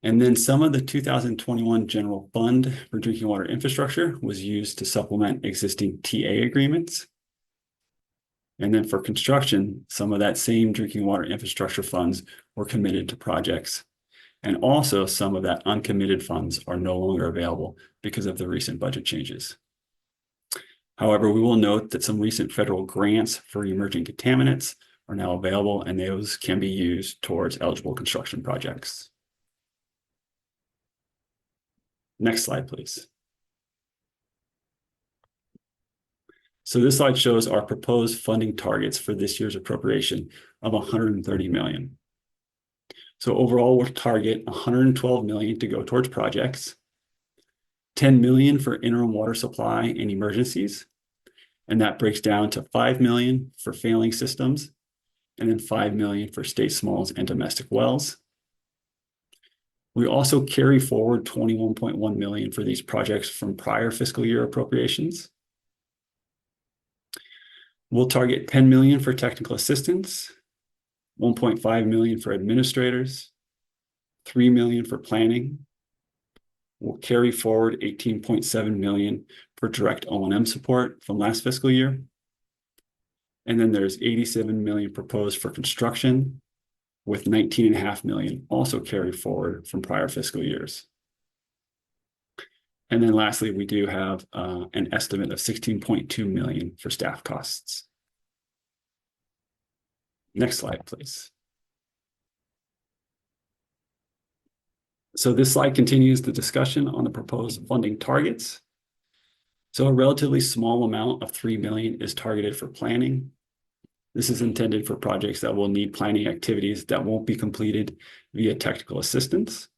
And then some of the 2021 general fund for drinking water infrastructure was used to supplement existing TA agreements. And then for construction, some of that same drinking water infrastructure funds were committed to projects. And also some of that uncommitted funds are no longer available because of the recent budget changes. However, we will note that some recent federal grants for emerging contaminants are now available, and those can be used towards eligible construction projects. Next slide, please. So this slide shows our proposed funding targets for this year's appropriation of $130 million. So overall, we'll target $112 million to go towards projects, $10 million for interim water supply and emergencies, and that breaks down to $5 million for failing systems, and then $5 million for state smalls and domestic wells. We also carry forward $21.1 million for these projects from prior fiscal year appropriations. We'll target $10 million for technical assistance, 1.5 million for administrators, 3 million for planning. We'll carry forward 18.7 million for direct O&M support from last fiscal year. And then there's 87 million proposed for construction, with 19.5 million also carried forward from prior fiscal years. And then lastly, we do have an estimate of 16.2 million for staff costs. Next slide, please. So this slide continues the discussion on the proposed funding targets. So a relatively small amount of 3 million is targeted for planning. This is intended for projects that will need planning activities that won't be completed via technical assistance.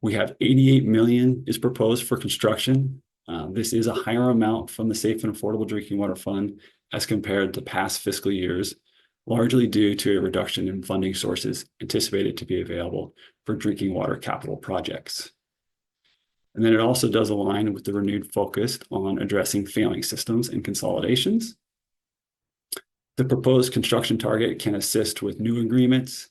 We have 88 million is proposed for construction. This is a higher amount from the Safe and Affordable Drinking Water Fund as compared to past fiscal years, largely due to a reduction in funding sources anticipated to be available for drinking water capital projects. And then it also does align with the renewed focus on addressing failing systems and consolidations. The proposed construction target can assist with new agreements,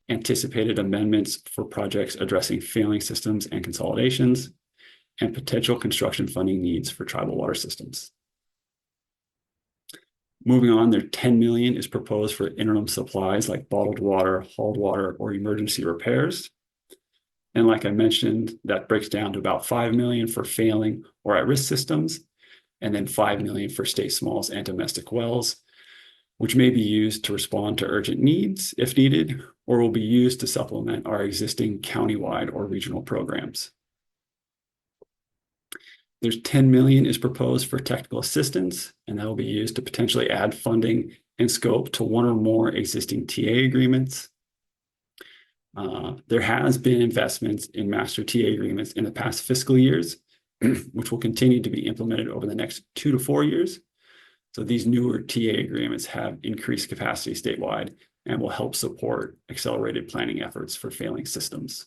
anticipated amendments for projects addressing failing systems and consolidations, and potential construction funding needs for tribal water systems. Moving on, there 10 million is proposed for interim supplies like bottled water, hauled water, or emergency repairs. And like I mentioned, that breaks down to about 5 million for failing or at-risk systems, and then 5 million for state smalls and domestic wells, which may be used to respond to urgent needs if needed, or will be used to supplement our existing countywide or regional programs. There's 10 million is proposed for technical assistance, and that will be used to potentially add funding and scope to one or more existing TA agreements. There has been investments in master TA agreements in the past fiscal years, which will continue to be implemented over the next 2 to 4 years. So these newer TA agreements have increased capacity statewide and will help support accelerated planning efforts for failing systems.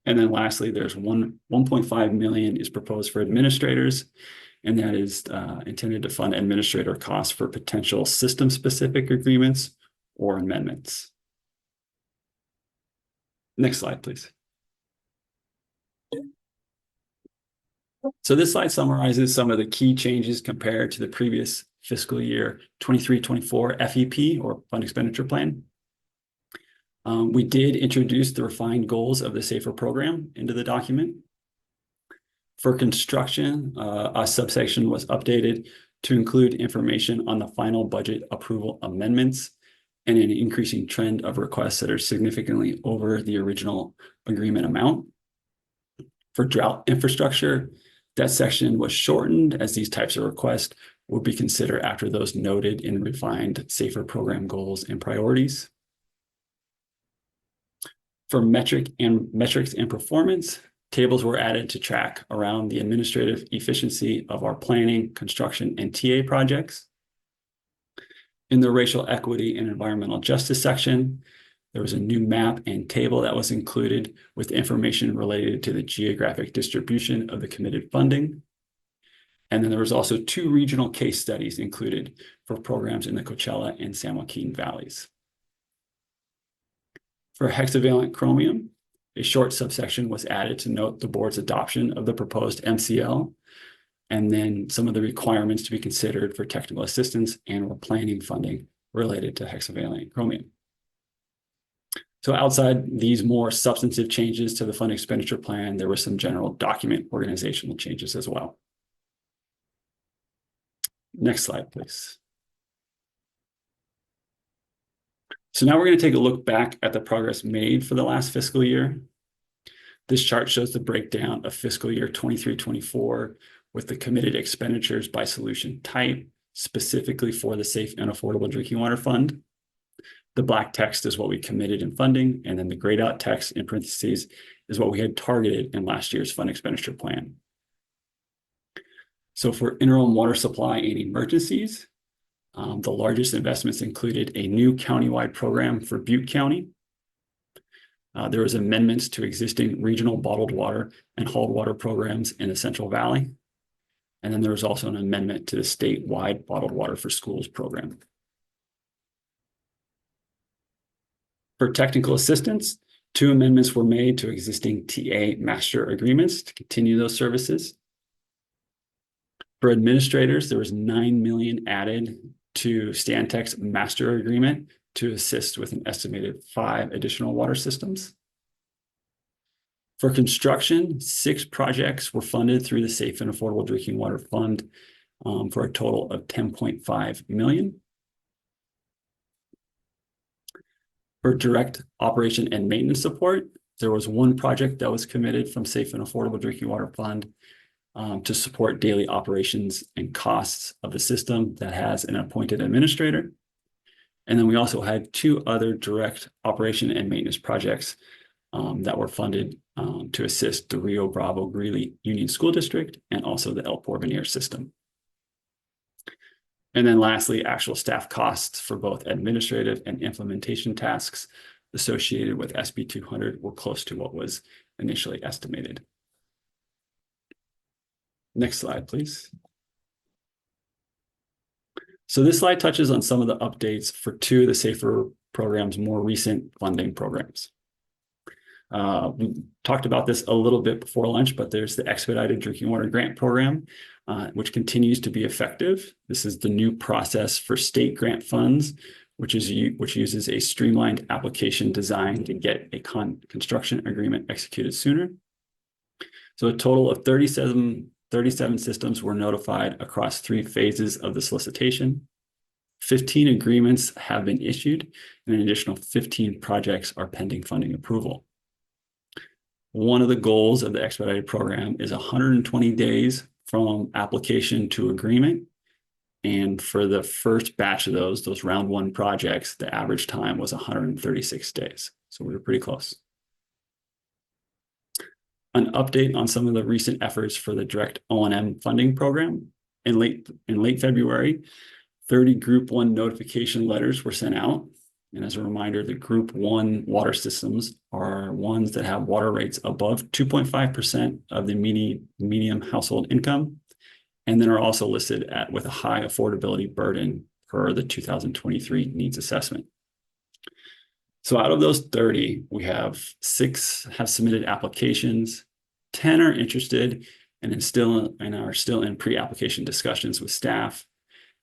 And then lastly, there's 1.5 million is proposed for administrators, and that is intended to fund administrator costs for potential system-specific agreements or amendments. Next slide, please. So this slide summarizes some of the key changes compared to the previous fiscal year 23-24 FEP, or Fund Expenditure Plan. We did introduce the refined goals of the SAFER program into the document. For construction, a subsection was updated to include information on the final budget approval amendments and an increasing trend of requests that are significantly over the original agreement amount. For drought infrastructure, that section was shortened as these types of requests would be considered after those noted in refined SAFER program goals and priorities. For metrics and performance, tables were added to track around the administrative efficiency of our planning, construction, and TA projects. In the racial equity and environmental justice section, there was a new map and table that was included with information related to the geographic distribution of the committed funding. And then there was also 2 regional case studies included for programs in the Coachella and San Joaquin valleys. For hexavalent chromium, a short subsection was added to note the board's adoption of the proposed MCL, and then some of the requirements to be considered for technical assistance and or planning funding related to hexavalent chromium. So outside these more substantive changes to the fund expenditure plan, there were some general document organizational changes as well. Next slide, please. So now we're going to take a look back at the progress made for the last fiscal year. This chart shows the breakdown of fiscal year 23-24 with the committed expenditures by solution type, specifically for the Safe and Affordable Drinking Water Fund. The black text is what we committed in funding, and then the grayed out text in parentheses is what we had targeted in last year's fund expenditure plan. So for interim water supply and emergencies, the largest investments included a new countywide program for Butte County. There was amendments to existing regional bottled water and hauled water programs in the Central Valley. And then there was also an amendment to the statewide bottled water for schools program. For technical assistance, 2 amendments were made to existing TA master agreements to continue those services. For administrators, there was 9 million added to Stantec's master agreement to assist with an estimated 5 additional water systems. For construction, 6 projects were funded through the Safe and Affordable Drinking Water Fund for a total of $10.5 million. For direct operation and maintenance support, there was 1 project that was committed from Safe and Affordable Drinking Water Fund to support daily operations and costs of the system that has an appointed administrator. And then we also had 2 other direct operation and maintenance projects that were funded to assist the Rio Bravo Greeley Union School District and also the El Porvenir system. And then lastly, actual staff costs for both administrative and implementation tasks associated with SB 200 were close to what was initially estimated. Next slide, please. So this slide touches on some of the updates for 2 of the SAFER program's more recent funding programs. We talked about this a little bit before lunch, but there's the Expedited Drinking Water Grant Program, which continues to be effective. This is the new process for state grant funds, which uses a streamlined application design to get a construction agreement executed sooner. So a total of 37 systems were notified across 3 phases of the solicitation. 15 agreements have been issued, and an additional 15 projects are pending funding approval. One of the goals of the expedited program is 120 days from application to agreement. And for the first batch of those round 1 projects, the average time was 136 days. So we were pretty close. An update on some of the recent efforts for the direct O&M funding program. In late February, 30 Group 1 notification letters were sent out. And as a reminder, the Group 1 water systems are ones that have water rates above 2.5% of the median household income, and then are also listed with a high affordability burden per the 2023 needs assessment. So out of those 30, we have 6 have submitted applications, 10 are interested and are still in pre-application discussions with staff.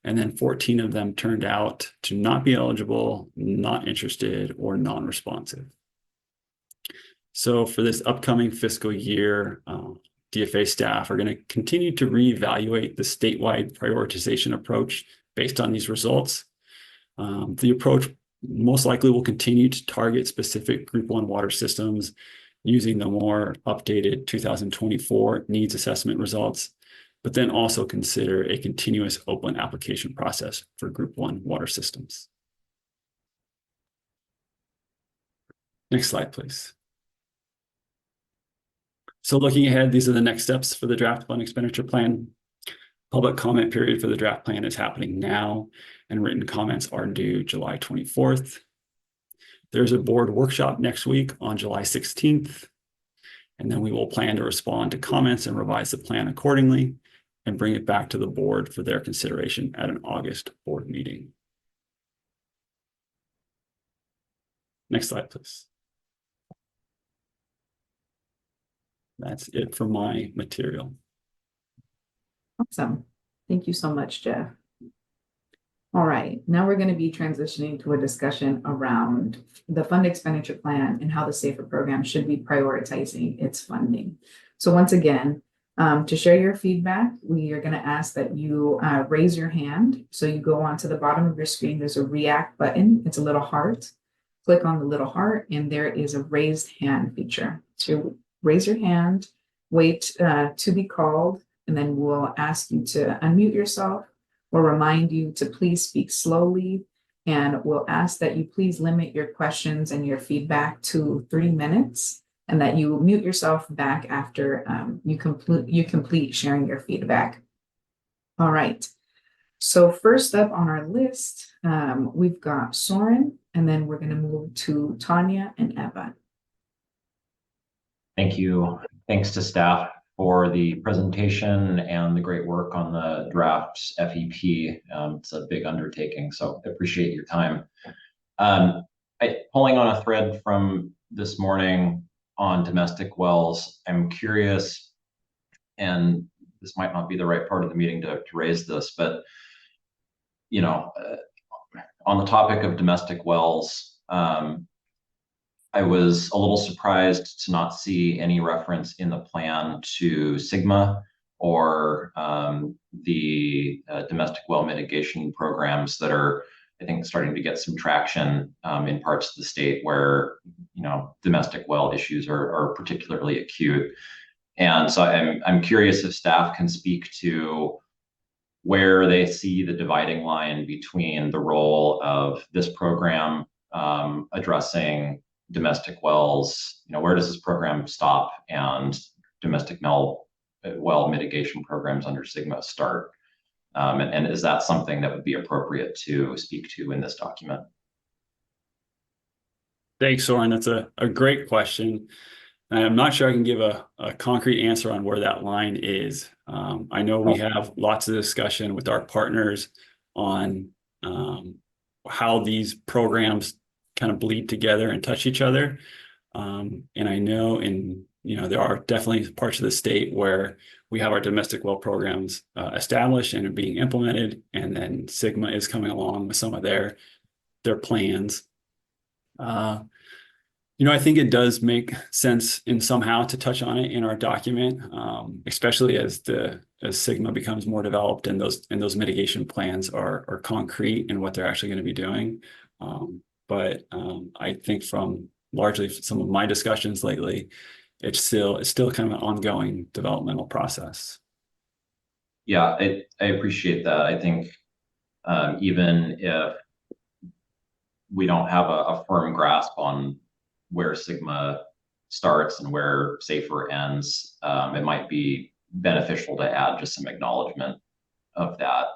And then 14 of them turned out to not be eligible, not interested, or non-responsive. So for this upcoming fiscal year, DFA staff are going to continue to reevaluate the statewide prioritization approach based on these results. The approach most likely will continue to target specific Group 1 water systems using the more updated 2024 needs assessment results, but then also consider a continuous open application process for Group 1 water systems. Next slide, please. So looking ahead, these are the next steps for the draft fund expenditure plan. Public comment period for the draft plan is happening now, and written comments are due July 24th. There's a board workshop next week on July 16th, and then we will plan to respond to comments and revise the plan accordingly and bring it back to the board for their consideration at an August board meeting. Next slide, please. That's it for my material. Awesome. Thank you so much, Jeff. All right, now we're going to be transitioning to a discussion around the fund expenditure plan and how the SAFER program should be prioritizing its funding. So once again, to share your feedback, we are going to ask that you raise your hand. So you go onto the bottom of your screen, there's a react button. It's a little heart. Click on the little heart and there is a raised hand feature. So raise your hand, wait to be called, and then we'll ask you to unmute yourself. We'll remind you to please speak slowly, and we'll ask that you please limit your questions and your feedback to 3 minutes, and that you mute yourself back after you complete sharing your feedback. All right. So first up on our list, we've got Soren, and then we're going to move to Tanya and Eva. Thank you. Thanks to staff for the presentation and the great work on the draft FEP. It's a big undertaking, so I appreciate your time. Pulling on a thread from this morning on domestic wells, I'm curious, and this might not be the right part of the meeting to raise this, but on the topic of domestic wells, I was a little surprised to not see any reference in the plan to SGMA or the domestic well mitigation programs that are, I think, starting to get some traction in parts of the state where domestic well issues are particularly acute. And so I'm curious if staff can speak to where they see the dividing line between the role of this program addressing domestic wells. Where does this program stop and domestic well mitigation programs under SGMA start? And is that something that would be appropriate to speak to in this document? Thanks, Soren. That's a great question. I'm not sure I can give a concrete answer on where that line is. I know we have lots of discussion with our partners on how these programs kind of bleed together and touch each other. And I know there are definitely parts of the state where we have our domestic well programs established and are being implemented, and then SGMA is coming along with some of their plans. I think it does make sense in somehow to touch on it in our document, especially as SGMA becomes more developed and those mitigation plans are concrete in what they're actually going to be doing. But I think from largely some of my discussions lately, it's still kind of an ongoing developmental process. Yeah, I appreciate that. I think even if we don't have a firm grasp on where SGMA starts and where SAFER ends, it might be beneficial to add just some acknowledgement of that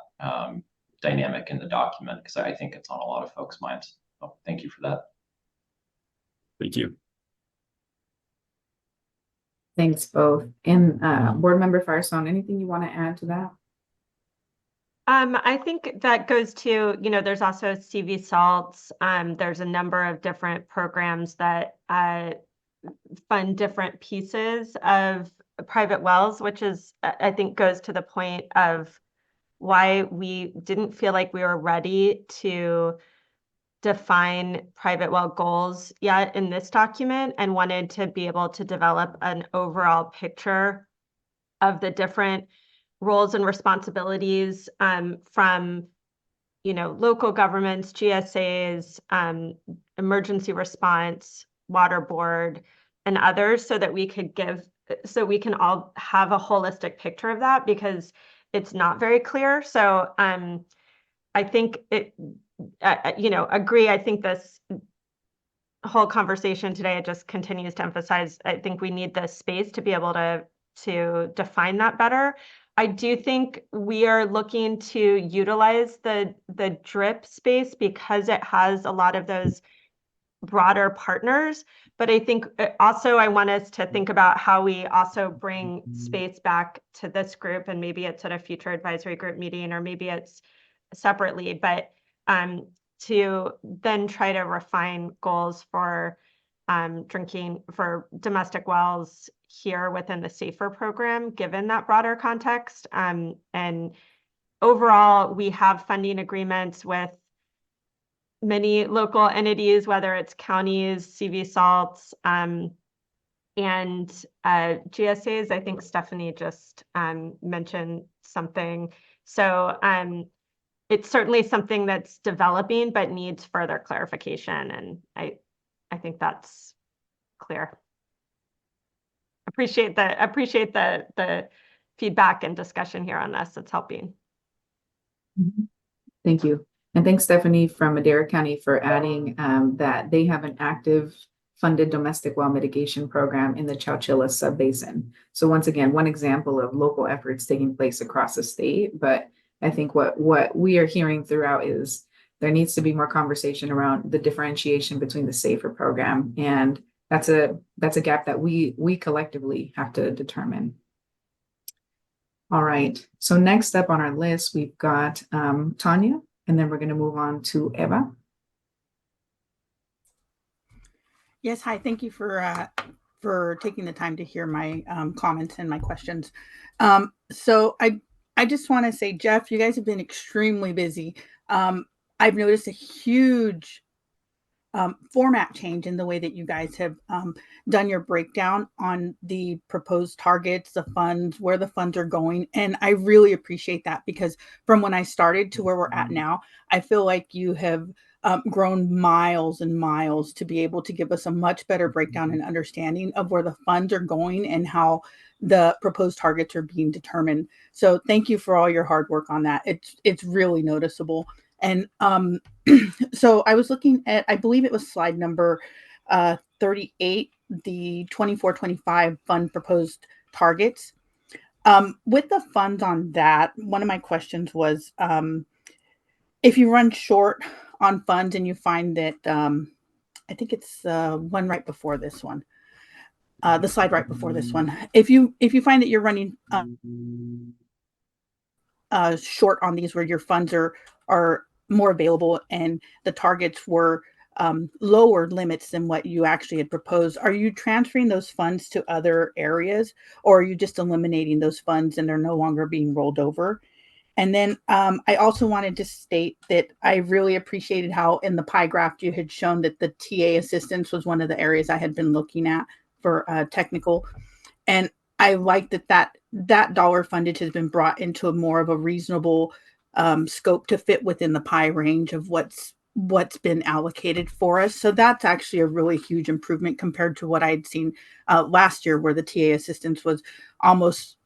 dynamic in the document, because I think it's on a lot of folks' minds. So thank you for that. Thank you. Thanks both. And Board Member Firestone, anything you want to add to that? I think that goes to, there's also CV salts. There's a number of different programs that fund different pieces of private wells, which is, I think, goes to the point of why we didn't feel like we were ready to define private well goals yet in this document, and wanted to be able to develop an overall picture of the different roles and responsibilities from local governments, GSAs, emergency response, water board, and others, so that we can all have a holistic picture of that, because it's not very clear. So I think agree. I think this whole conversation today just continues to emphasize, I think we need this space to be able to define that better. I do think we are looking to utilize the DRIP space because it has a lot of those broader partners. But I think also I want us to think about how we also bring space back to this group, and maybe it's at a future advisory group meeting, or maybe it's separately, but to then try to refine goals for drinking for domestic wells here within the SAFER program, given that broader context. And overall, we have funding agreements with many local entities, whether it's counties, CV salts, and GSAs. I think Stephanie just mentioned something. So it's certainly something that's developing, but needs further clarification. And I think that's clear. Appreciate the feedback and discussion here on this. It's helping. Thank you. And thanks, Stephanie from Madera County, for adding that they have an active funded domestic well mitigation program in the Chowchilla subbasin. So once again, one example of local efforts taking place across the state. But I think what we are hearing throughout is there needs to be more conversation around the differentiation between the SAFER program, and that's a gap that we collectively have to determine. All right. So next up on our list, we've got Tanya, and then we're going to move on to Eva. Yes, hi. Thank you for taking the time to hear my comments and my questions. So I just want to say, Jeff, you guys have been extremely busy. I've noticed a huge format change in the way that you guys have done your breakdown on the proposed targets, the funds, where the funds are going. And I really appreciate that, because from when I started to where we're at now, I feel like you have grown miles and miles to be able to give us a much better breakdown and understanding of where the funds are going and how the proposed targets are being determined. So thank you for all your hard work on that. It's really noticeable. And so I was looking at, I believe it was slide number 38, the 24-25 fund proposed targets. With the funds on that, one of my questions was, if you run short on funds and you find that, I think it's one right before this one, the slide right before this one. If you find that you're running short on these, where your funds are more available and the targets were lower limits than what you actually had proposed, are you transferring those funds to other areas, or are you just eliminating those funds and they're no longer being rolled over? And then I also wanted to state that I really appreciated how in the pie graph you had shown that the TA assistance was one of the areas I had been looking at for technical. And I like that dollar fundage has been brought into a more of a reasonable scope to fit within the pie range of what's been allocated for us. So that's actually a really huge improvement compared to what I'd seen last year, where the TA assistance was almost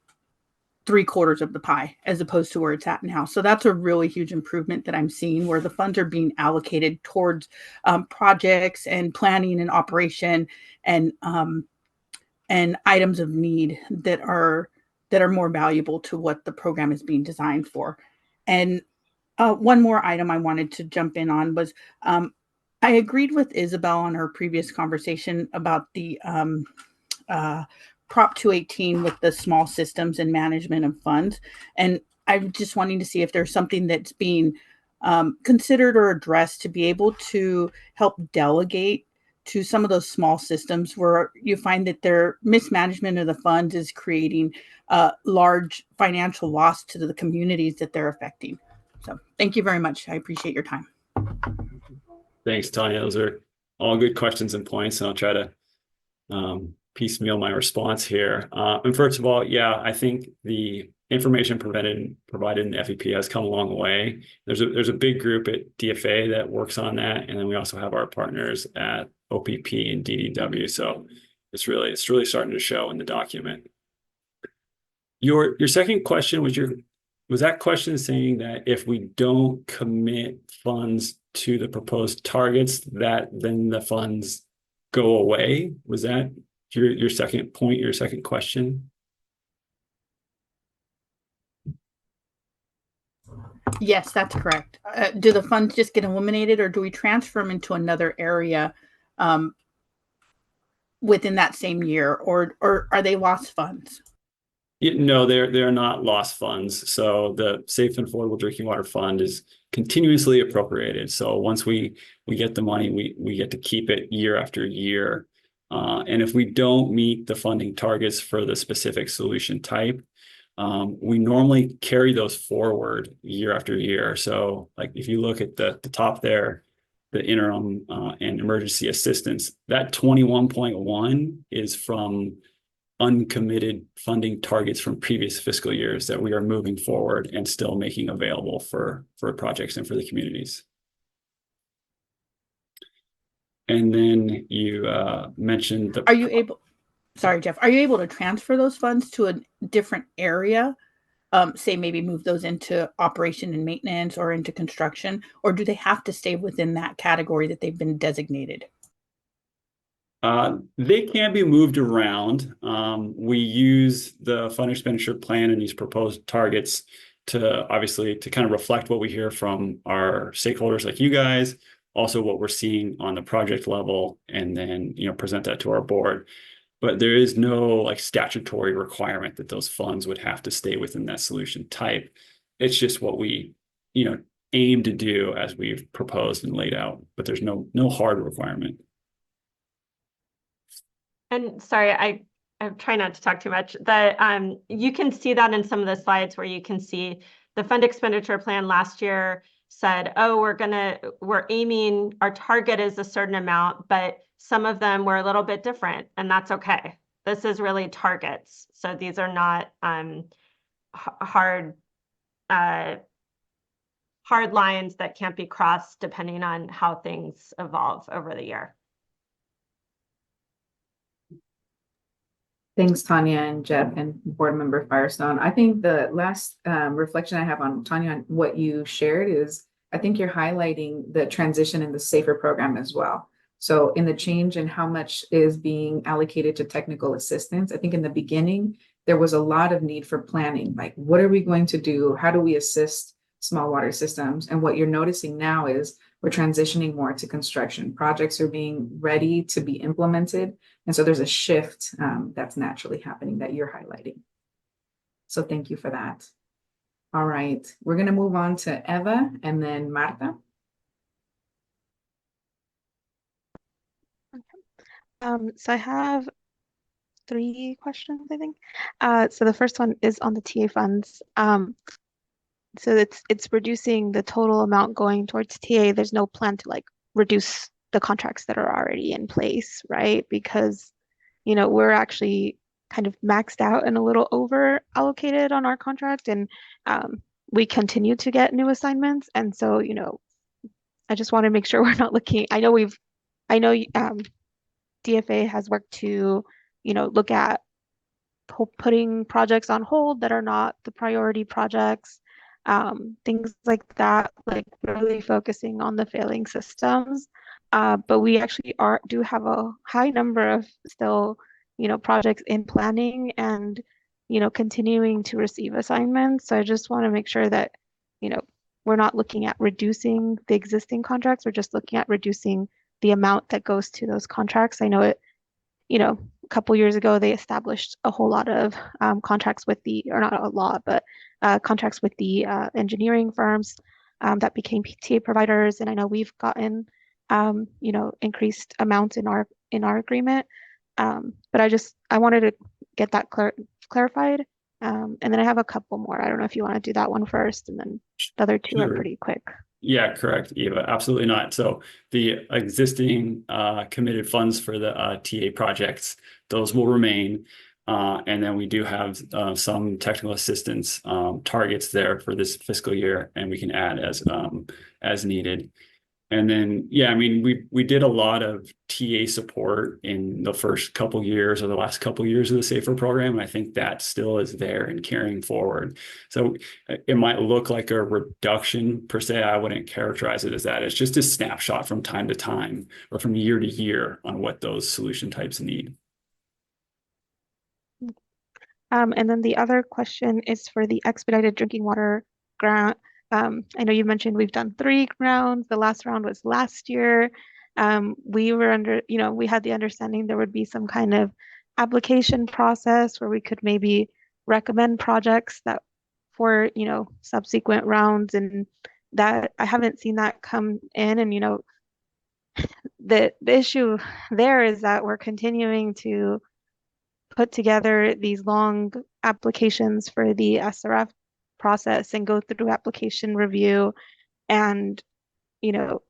3/4 of the pie as opposed to where it's at now. So that's a really huge improvement that I'm seeing, where the funds are being allocated towards projects and planning and operation and items of need that are more valuable to what the program is being designed for. And one more item I wanted to jump in on was, I agreed with Isabel on her previous conversation about the Prop 218 with the small systems and management of funds. And I'm just wanting to see if there's something that's being considered or addressed to be able to help delegate to some of those small systems where you find that their mismanagement of the funds is creating large financial loss to the communities that they're affecting. So thank you very much. I appreciate your time. Thanks, Tanya. Those are all good questions and points, and I'll try to piecemeal my response here. And first of all, yeah, I think the information provided in the FEP has come a long way. There's a big group at DFA that works on that, and then we also have our partners at OPP and DDW. So it's really starting to show in the document. Your second question was that question saying that if we don't commit funds to the proposed targets, that then the funds go away? Was that your second point, your second question? Yes, that's correct. Do the funds just get eliminated, or do we transfer them into another area within that same year, or are they lost funds? No, they're not lost funds. So the Safe and Affordable Drinking Water Fund is continuously appropriated. So once we get the money, we get to keep it year after year. And if we don't meet the funding targets for the specific solution type, we normally carry those forward year after year. So like if you look at the top there, the interim and emergency assistance, that 21.1 is from uncommitted funding targets from previous fiscal years that we are moving forward and still making available for projects and for the communities. And then you mentioned Are you able, sorry, Jeff, are you able to transfer those funds to a different area? Say maybe move those into operation and maintenance or into construction, or do they have to stay within that category that they've been designated? They can be moved around. We use the fund expenditure plan and these proposed targets to obviously to kind of reflect what we hear from our stakeholders like you guys, also what we're seeing on the project level, and then present that to our board. But there is no like statutory requirement that those funds would have to stay within that solution type. It's just what we aim to do as we've proposed and laid out, but there's no hard requirement. And sorry, I'm trying not to talk too much. You can see that in some of the slides where you can see the fund expenditure plan last year said, oh, we're aiming, our target is a certain amount, but some of them were a little bit different, and that's okay. This is really targets. So these are not hard lines that can't be crossed depending on how things evolve over the year. Thanks, Tanya and Jeff and Board Member Firestone. I think the last reflection I have on Tanya on what you shared is I think you're highlighting the transition in the SAFER program as well. So in the change in how much is being allocated to technical assistance, I think in the beginning, there was a lot of need for planning. Like, what are we going to do? How do we assist small water systems? And what you're noticing now is we're transitioning more to construction. Projects are being ready to be implemented. And so there's a shift that's naturally happening that you're highlighting. So thank you for that. All right, we're going to move on to Eva and then Marta. So I have 3 questions, I think. So the first one is on the TA funds. So it's reducing the total amount going towards TA. There's no plan to like reduce the contracts that are already in place, right? Because, you know, we're actually kind of maxed out and a little over allocated on our contract, and we continue to get new assignments. And so, you know, I just want to make sure we're not looking. I know DFA has worked to, you know, look at putting projects on hold that are not the priority projects, things like that, like really focusing on the failing systems. But we actually do have a high number of still, you know, projects in planning and, you know, continuing to receive assignments. So I just want to make sure that, you know, we're not looking at reducing the existing contracts. We're just looking at reducing the amount that goes to those contracts. I know it, you know, a couple years ago, they established a whole lot of contracts with or not a lot, but contracts with the engineering firms that became PTA providers. And I know we've gotten, you know, increased amounts in our agreement. But I wanted to get that clarified. And then I have a couple more. I don't know if you want to do that one first, and then the other two are pretty quick. Yeah, correct, Eva. Absolutely not. So the existing committed funds for the TA projects, those will remain. And then we do have some technical assistance targets there for this fiscal year, and we can add as needed. And then, yeah, I mean, we did a lot of TA support in the first couple years or the last couple years of the SAFER program. And I think that still is there and carrying forward. So it might look like a reduction per se. I wouldn't characterize it as that. It's just a snapshot from time to time or from year to year on what those solution types need. And then the other question is for the expedited drinking water grant. I know you mentioned we've done 3 rounds. The last round was last year. We were we had the understanding there would be some kind of application process where we could maybe recommend projects that for, you know, subsequent rounds, and that I haven't seen that come in. And, you know, the issue there is that we're continuing to put together these long applications for the SRF process and go through application review. And, you know,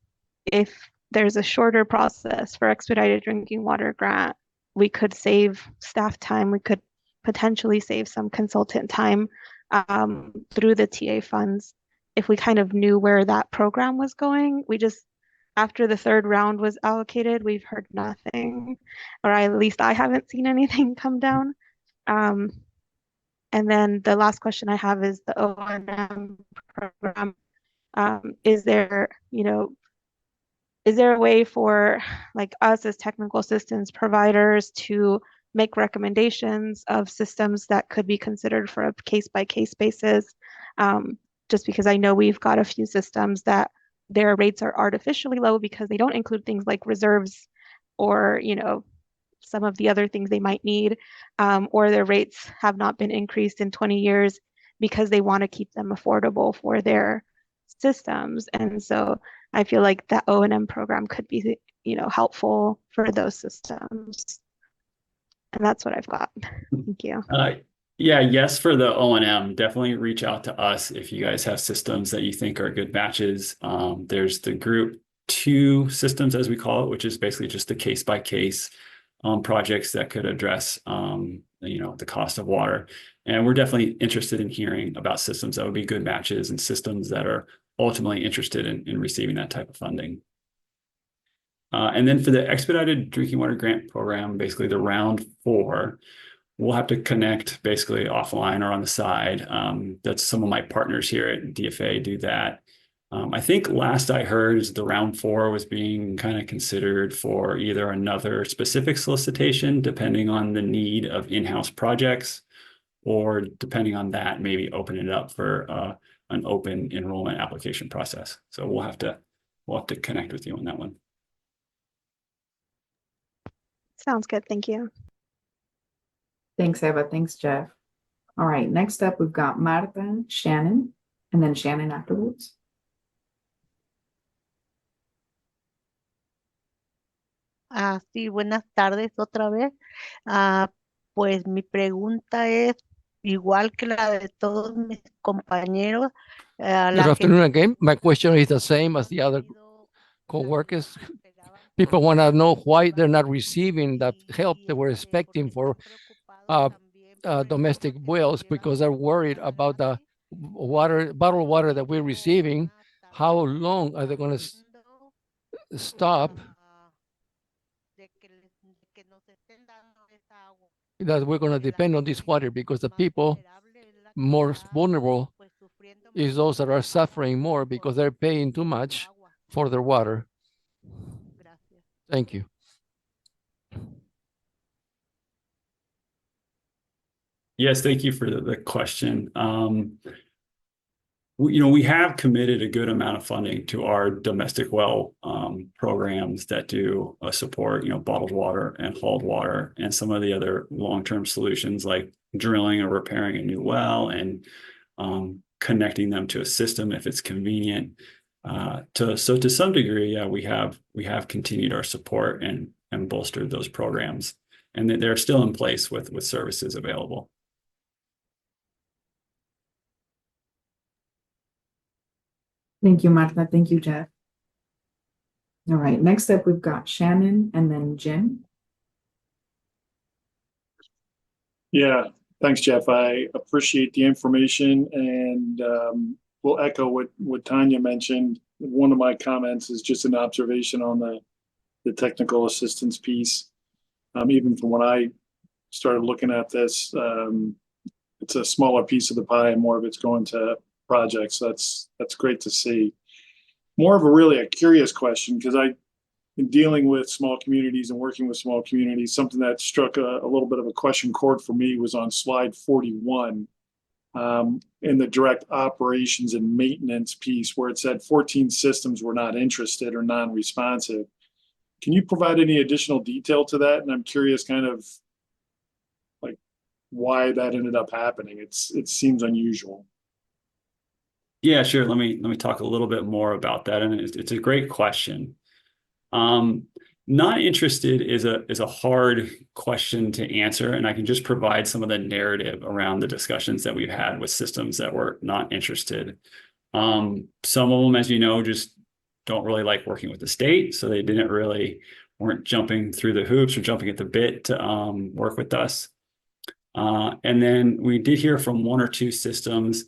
if there's a shorter process for expedited drinking water grant, we could save staff time. We could potentially save some consultant time through the TA funds if we kind of knew where that program was going. After the 3rd round was allocated, we've heard nothing, or at least I haven't seen anything come down. And then the last question I have is the O&M program. Is there a way for like us as technical assistance providers to make recommendations of systems that could be considered for a case-by-case basis? Just because I know we've got a few systems that their rates are artificially low because they don't include things like reserves or, you know, some of the other things they might need, or their rates have not been increased in 20 years because they want to keep them affordable for their systems. And so I feel like that O&M program could be, you know, helpful for those systems. And that's what I've got. Thank you. Yeah, yes, for the O&M, definitely reach out to us if you guys have systems that you think are good matches. There's the group 2 systems, as we call it, which is basically just the case by case projects that could address the cost of water. And we're definitely interested in hearing about systems that would be good matches and systems that are ultimately interested in receiving that type of funding. And then for the expedited drinking water grant program, basically the round 4, we'll have to connect basically offline or on the side. That's some of my partners here at DFA do that. I think last I heard is the round 4 was being kind of considered for either another specific solicitation, depending on the need of in-house projects, or depending on that, maybe open it up for an open enrollment application process. So we'll have to connect with you on that one. Sounds good. Thank you. Thanks, Eva. Thanks, Jeff. All right, next up, we've got Marta, Shannon, and then Shannon afterwards. Sí, buenas tardes otra vez. Pues mi pregunta es igual que la de todos mis compañeros. Good La afternoon gente again. My question is the same as the other co-workers. People want to know why they're not receiving the help they were expecting for domestic wells, because they're worried about the bottled water that we're receiving. How long are they going to stop that we're going to depend on this water? Because the people more vulnerable is those that are suffering more because they're paying too much for their water. Thank you. Yes, thank you for the question. We have committed a good amount of funding to our domestic well programs that do support, bottled water and hauled water and some of the other long-term solutions like drilling or repairing a new well and connecting them to a system if it's convenient. So to some degree, yeah, we have continued our support and bolstered those programs, and they're still in place with services available. Thank you, Marta. Thank you, Jeff. All right, next up, we've got Shannon and then Jim. Yeah, thanks, Jeff. I appreciate the information, and we'll echo what Tanya mentioned. One of my comments is just an observation on the technical assistance piece. Even from when I started looking at this, it's a smaller piece of the pie, and more of it's going to projects. That's great to see. More of a curious question, because I've been dealing with small communities and working with small communities. Something that struck a little bit of a question chord for me was on slide 41 in the direct operations and maintenance piece, where it said 14 systems were not interested or non-responsive. Can you provide any additional detail to that? And I'm curious kind of like why that ended up happening. It seems unusual. Yeah, sure. Let me talk a little bit more about that. And it's a great question. Not interested is a hard question to answer, and I can just provide some of the narrative around the discussions that we've had with systems that were not interested. Some of them, as you know, just don't really like working with the state, so they weren't jumping through the hoops or jumping at the bit to work with us. And then we did hear from 1 or 2 systems.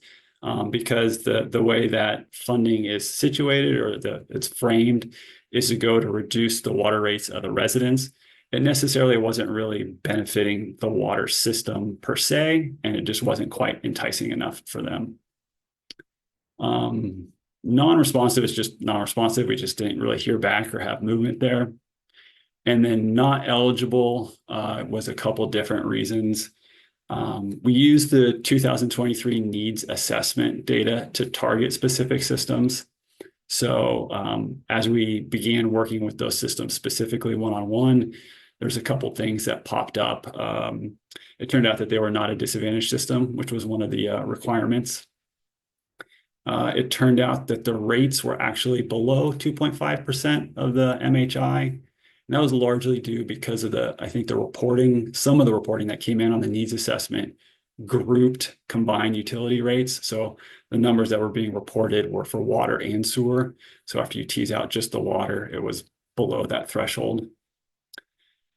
Because the way that funding is situated or it's framed is to go to reduce the water rates of the residents. It necessarily wasn't really benefiting the water system per se, and it just wasn't quite enticing enough for them. Non-responsive is just non-responsive. We just didn't really hear back or have movement there. And then not eligible was a couple different reasons. We used the 2023 needs assessment data to target specific systems. So as we began working with those systems specifically one-on-one, there's a couple things that popped up. It turned out that they were not a disadvantaged system, which was one of the requirements. It turned out that the rates were actually below 2.5% of the MHI. And that was largely due because of I think the reporting, some of the reporting that came in on the needs assessment grouped combined utility rates. So the numbers that were being reported were for water and sewer. So after you tease out just the water, it was below that threshold.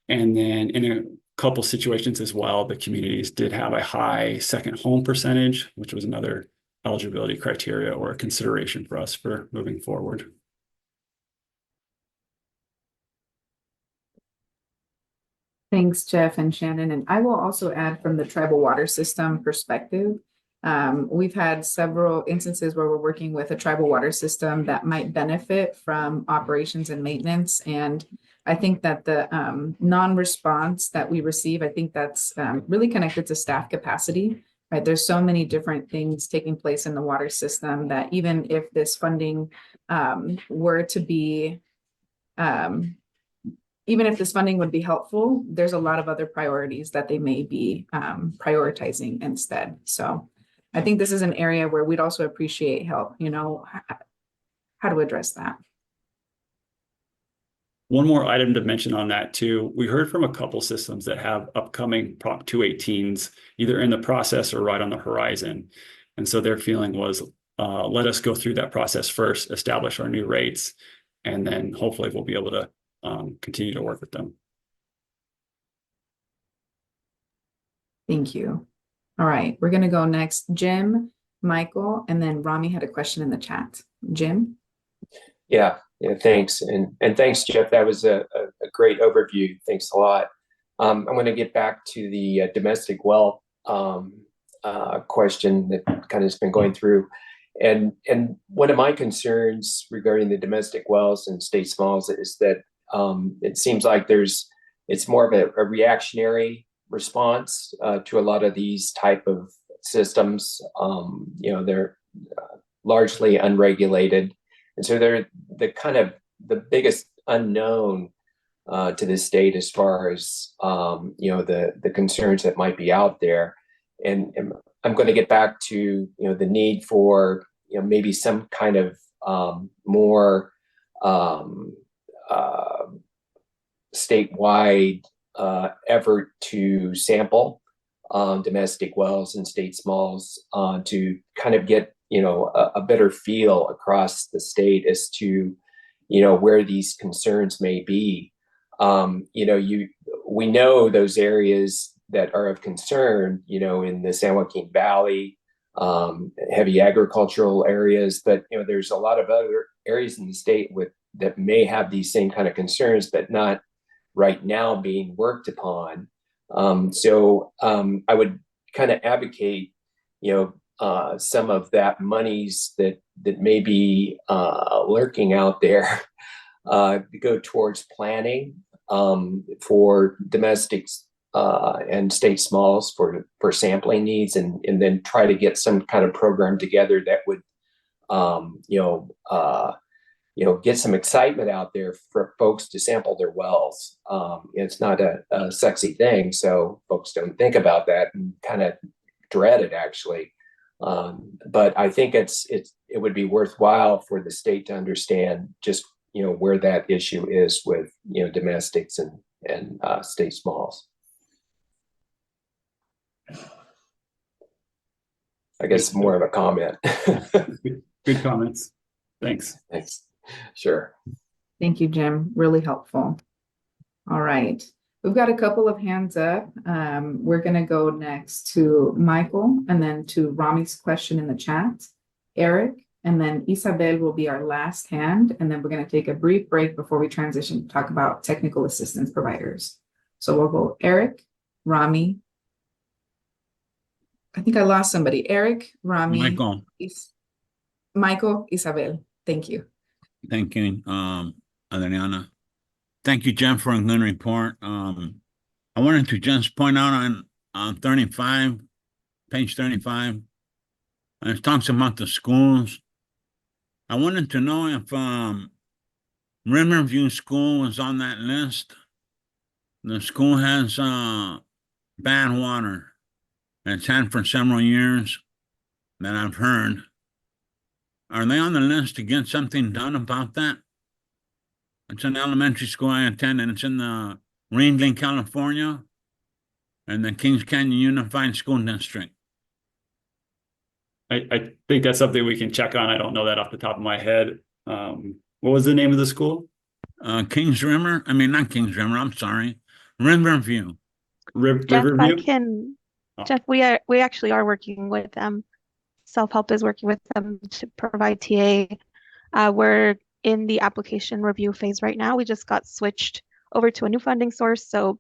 And then in a couple situations as well, the communities did have a high second home percentage, which was another eligibility criteria or a consideration for us for moving forward. Thanks, Jeff and Shannon. And I will also add from the tribal water system perspective. We've had several instances where we're working with a tribal water system that might benefit from operations and maintenance. And I think that the non-response that we receive, I think that's really connected to staff capacity, right? There's so many different things taking place in the water system that even if this funding were to be even if this funding would be helpful, there's a lot of other priorities that they may be prioritizing instead. So I think this is an area where we'd also appreciate help, how to address that. One more item to mention on that too. We heard from a couple systems that have upcoming Prop 218s, either in the process or right on the horizon. And so their feeling was, let us go through that process first, establish our new rates, and then hopefully we'll be able to continue to work with them. Thank you. All right, we're gonna go next. Jim, Michael, and then Rami had a question in the chat. Jim? Yeah, thanks. And thanks, Jeff. That was a great overview. Thanks a lot. I'm going to get back to the domestic well question that kind of has been going through. And one of my concerns regarding the domestic wells and state smalls is that it seems like it's more of a reactionary response to a lot of these type of systems. They're largely unregulated. And so they're the biggest unknown to the state as far as the concerns that might be out there. And I'm going to get back to the need for maybe some kind of more statewide effort to sample domestic wells and state smalls to kind of get a better feel across the state as to where these concerns may be. We know those areas that are of concern, in the San Joaquin Valley, heavy agricultural areas, but there's a lot of other areas in the state that may have these same kind of concerns, but not right now being worked upon. So I would kind of advocate, some of that monies that may be lurking out there to go towards planning for domestics and state smalls for sampling needs, and then try to get some kind of program together that would get some excitement out there for folks to sample their wells. It's not a sexy thing, so folks don't think about that and kind of dread it actually. But I think it would be worthwhile for the state to understand just where that issue is with domestics and state smalls. I guess more of a comment. Good comments. Thanks. Sure. Thank you, Jim. Really helpful. All right. We've got a couple of hands up. We're going to go next to Michael and then to Rami's question in the chat, Eric, and then Isabel will be our last hand. And then we're going to take a brief break before we transition to talk about technical assistance providers. So we'll go Eric, Rami. I think I lost somebody. Eric, Rami, Michael, Isabel. Thank you. Thank you, Adriana. Thank you, Jen, for a good report. I wanted to just point out on 35, page 35, it talks about the schools. I wanted to know if Riverview School was on that list. The school has bad water. It's had for several years that I've heard. Are they on the list to get something done about that? It's an elementary school I attend, and it's in the Ringling, California, and the Kings Canyon Unified School District. I think that's something we can check on. I don't know that off the top of my head. What was the name of the school? Kings River. I mean, not Kings River. I'm sorry, Riverview. Jeff, I Riverview. can, Oh. Jeff, we actually are working with them. Self-help is working with them to provide TA. We're in the application review phase right now. We just got switched over to a new funding source. So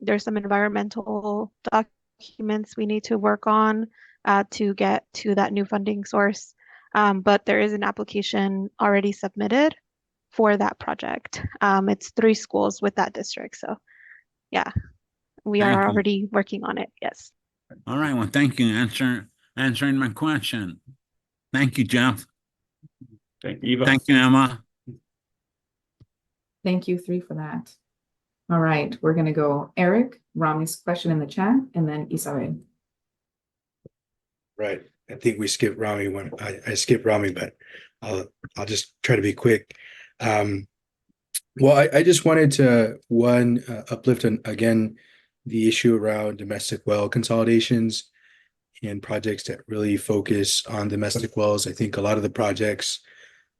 there's some environmental documents we need to work on to get to that new funding source. But there is an application already submitted for that project. It's 3 schools with that district. So yeah, we Thank are you. already working on it. Yes. All right. Well, thank you answering my question. Thank you, Jeff. Thank you, Eva. Thank you, Emma. Thank you, 3, for that. All right, we're gonna go Eric, Rami's question in the chat, and then Isabel. Right. I think we skipped Rami when I skipped Rami, but I'll just try to be quick. Well, I just wanted to uplift again the issue around domestic well consolidations and projects that really focus on domestic wells. I think a lot of the projects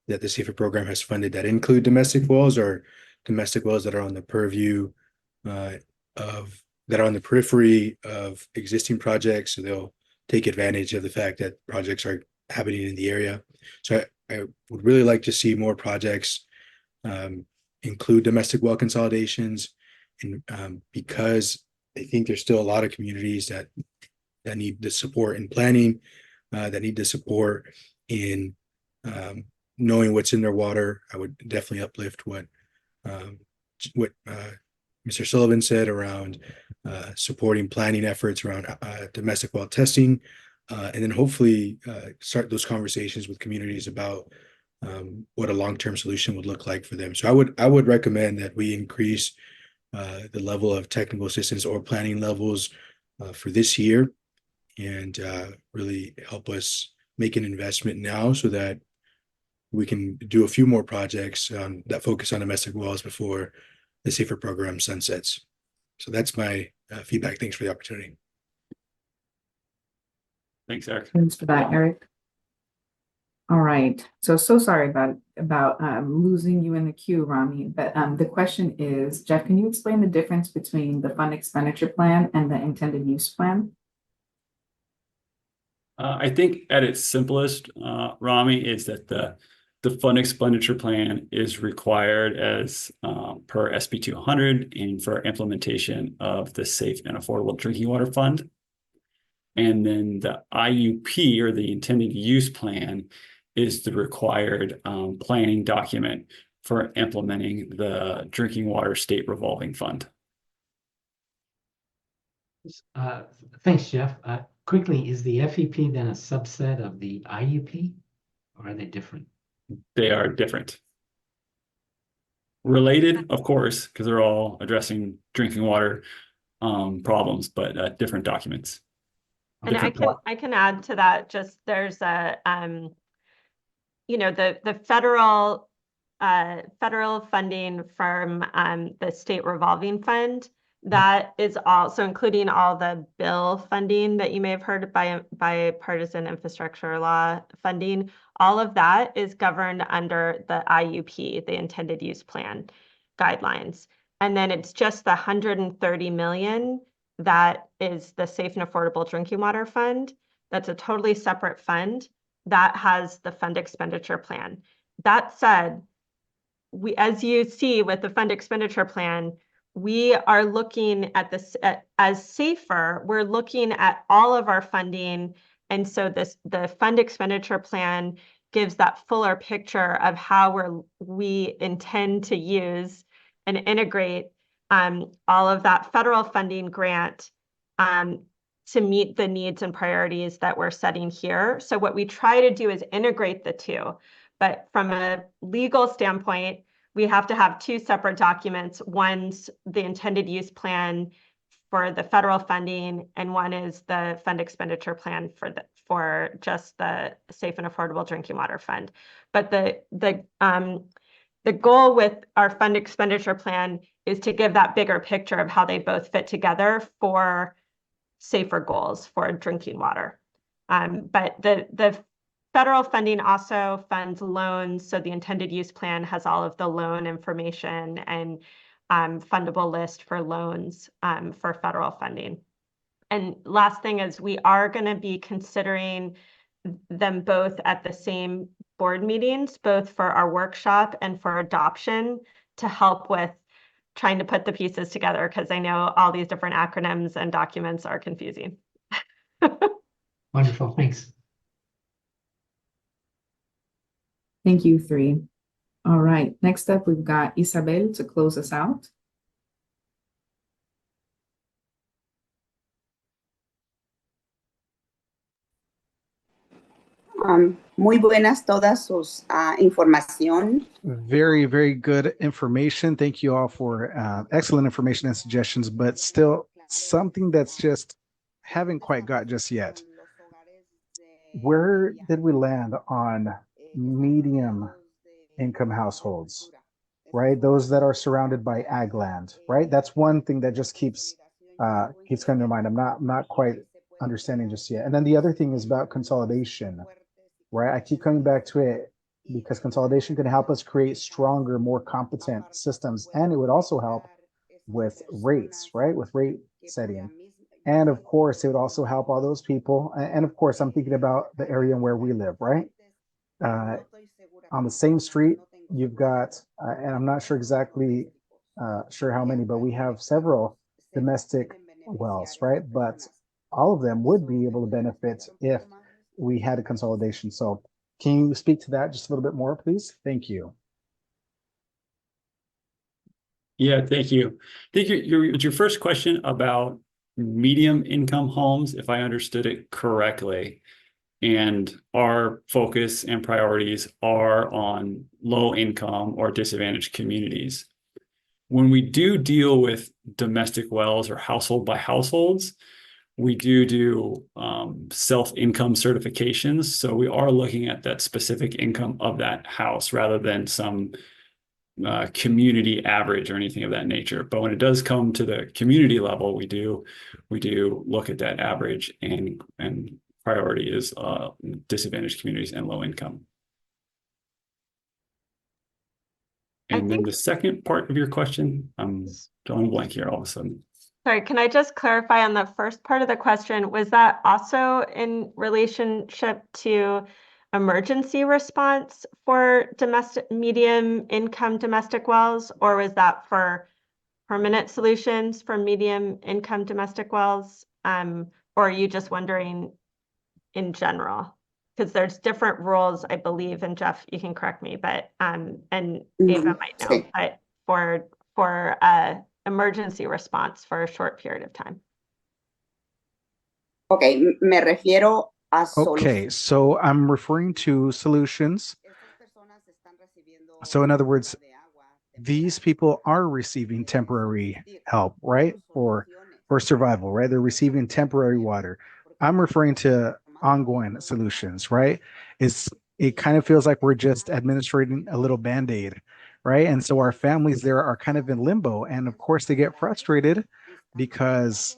that the SAFER program has funded that include domestic wells are domestic wells that are on the purview that are on the periphery of existing projects. So they'll take advantage of the fact that projects are happening in the area. So I would really like to see more projects include domestic well consolidations, and because I think there's still a lot of communities that need the support in planning, that need the support in knowing what's in their water. I would definitely uplift what Mr. Sullivan said around supporting planning efforts around domestic well testing, and then hopefully start those conversations with communities about what a long-term solution would look like for them. So I would recommend that we increase the level of technical assistance or planning levels for this year, and really help us make an investment now so that we can do a few more projects that focus on domestic wells before the SAFER program sunsets. So that's my feedback. Thanks for the opportunity. Thanks, Eric. Thanks for that, Eric. All right. So sorry about losing you in the queue, Rami. But the question is, Jeff, can you explain the difference between the fund expenditure plan and the intended use plan? I think at its simplest, Rami, is that the fund expenditure plan is required as per SB 200 and for implementation of the Safe and Affordable Drinking Water Fund. And then the IUP, or the intended use plan, is the required planning document for implementing the Drinking Water State Revolving Fund. Thanks, Jeff. Quickly, is the FEP then a subset of the IUP, or are they different? They are different. Related, of course, because they're all addressing drinking water problems, but different documents. And I can add to that. Just there's a the federal funding from the state revolving fund, that is also including all the bill funding that you may have heard by bipartisan infrastructure law funding. All of that is governed under the IUP, the intended use plan guidelines. And then it's just the 130 million that is the Safe and Affordable Drinking Water Fund. That's a totally separate fund that has the fund expenditure plan. That said, as you see with the fund expenditure plan, we are looking at this as SAFER. We're looking at all of our funding, and so the fund expenditure plan gives that fuller picture of how we intend to use and integrate all of that federal funding grant to meet the needs and priorities that we're setting here. So what we try to do is integrate the two. But from a legal standpoint, we have to have 2 separate documents. One's the intended use plan for the federal funding, and one is the fund expenditure plan for just the Safe and Affordable Drinking Water Fund. But the the goal with our fund expenditure plan is to give that bigger picture of how they both fit together for safer goals for drinking water. But the federal funding also funds loans. So the intended use plan has all of the loan information and fundable list for loans for federal funding. And last thing is we are going to be considering them both at the same board meetings, both for our workshop and for adoption, to help with trying to put the pieces together, because I know all these different acronyms and documents are confusing. Wonderful, thanks. Thank you, three. All right, next up, we've got Isabel to close us out. Muy buenas todas sus información. Very, very good information. Thank you all for excellent information and suggestions, but still something that's just haven't quite got just yet. Where did we land on medium income households, right? Those that are surrounded by ag land, right? That's one thing that just keeps coming to mind. I'm not quite understanding just yet. And then the other thing is about consolidation, right? I keep coming back to it because consolidation can help us create stronger, more competent systems. And it would also help with rates, right? With rate setting. And of course, it would also help all those people. And of course, I'm thinking about the area where we live, right? On the same street, you've got, and I'm not sure exactly sure how many, but we have several domestic wells, right? But all of them would be able to benefit if we had a consolidation. So can you speak to that just a little bit more, please? Thank you. Yeah, thank you. I think your first question about medium income homes, if I understood it correctly. And our focus and priorities are on low income or disadvantaged communities. When we do deal with domestic wells or household by households, we do self-income certifications. So we are looking at that specific income of that house rather than some community average or anything of that nature. But when it does come to the community level, we do look at that average, and priority is disadvantaged communities and low income. And then the second part of your question, I'm drawing a blank here all of a sudden. Sorry, can I just clarify on the first part of the question? Was that also in relationship to emergency response for medium income domestic wells, or was that for permanent solutions for medium income domestic wells? Or are you just wondering in general? Because there's different rules, I believe, and Jeff, you can correct me, but and Ava might know, but for emergency response for a short period of time. Okay, me refiero a Okay, so I'm referring to solutions. So in other words, these people are receiving temporary help, right? For survival, right? They're receiving temporary water. I'm referring to ongoing solutions, right? It kind of feels like we're just administrating a little band-aid, right? And so our families there are kind of in limbo. And of course they get frustrated because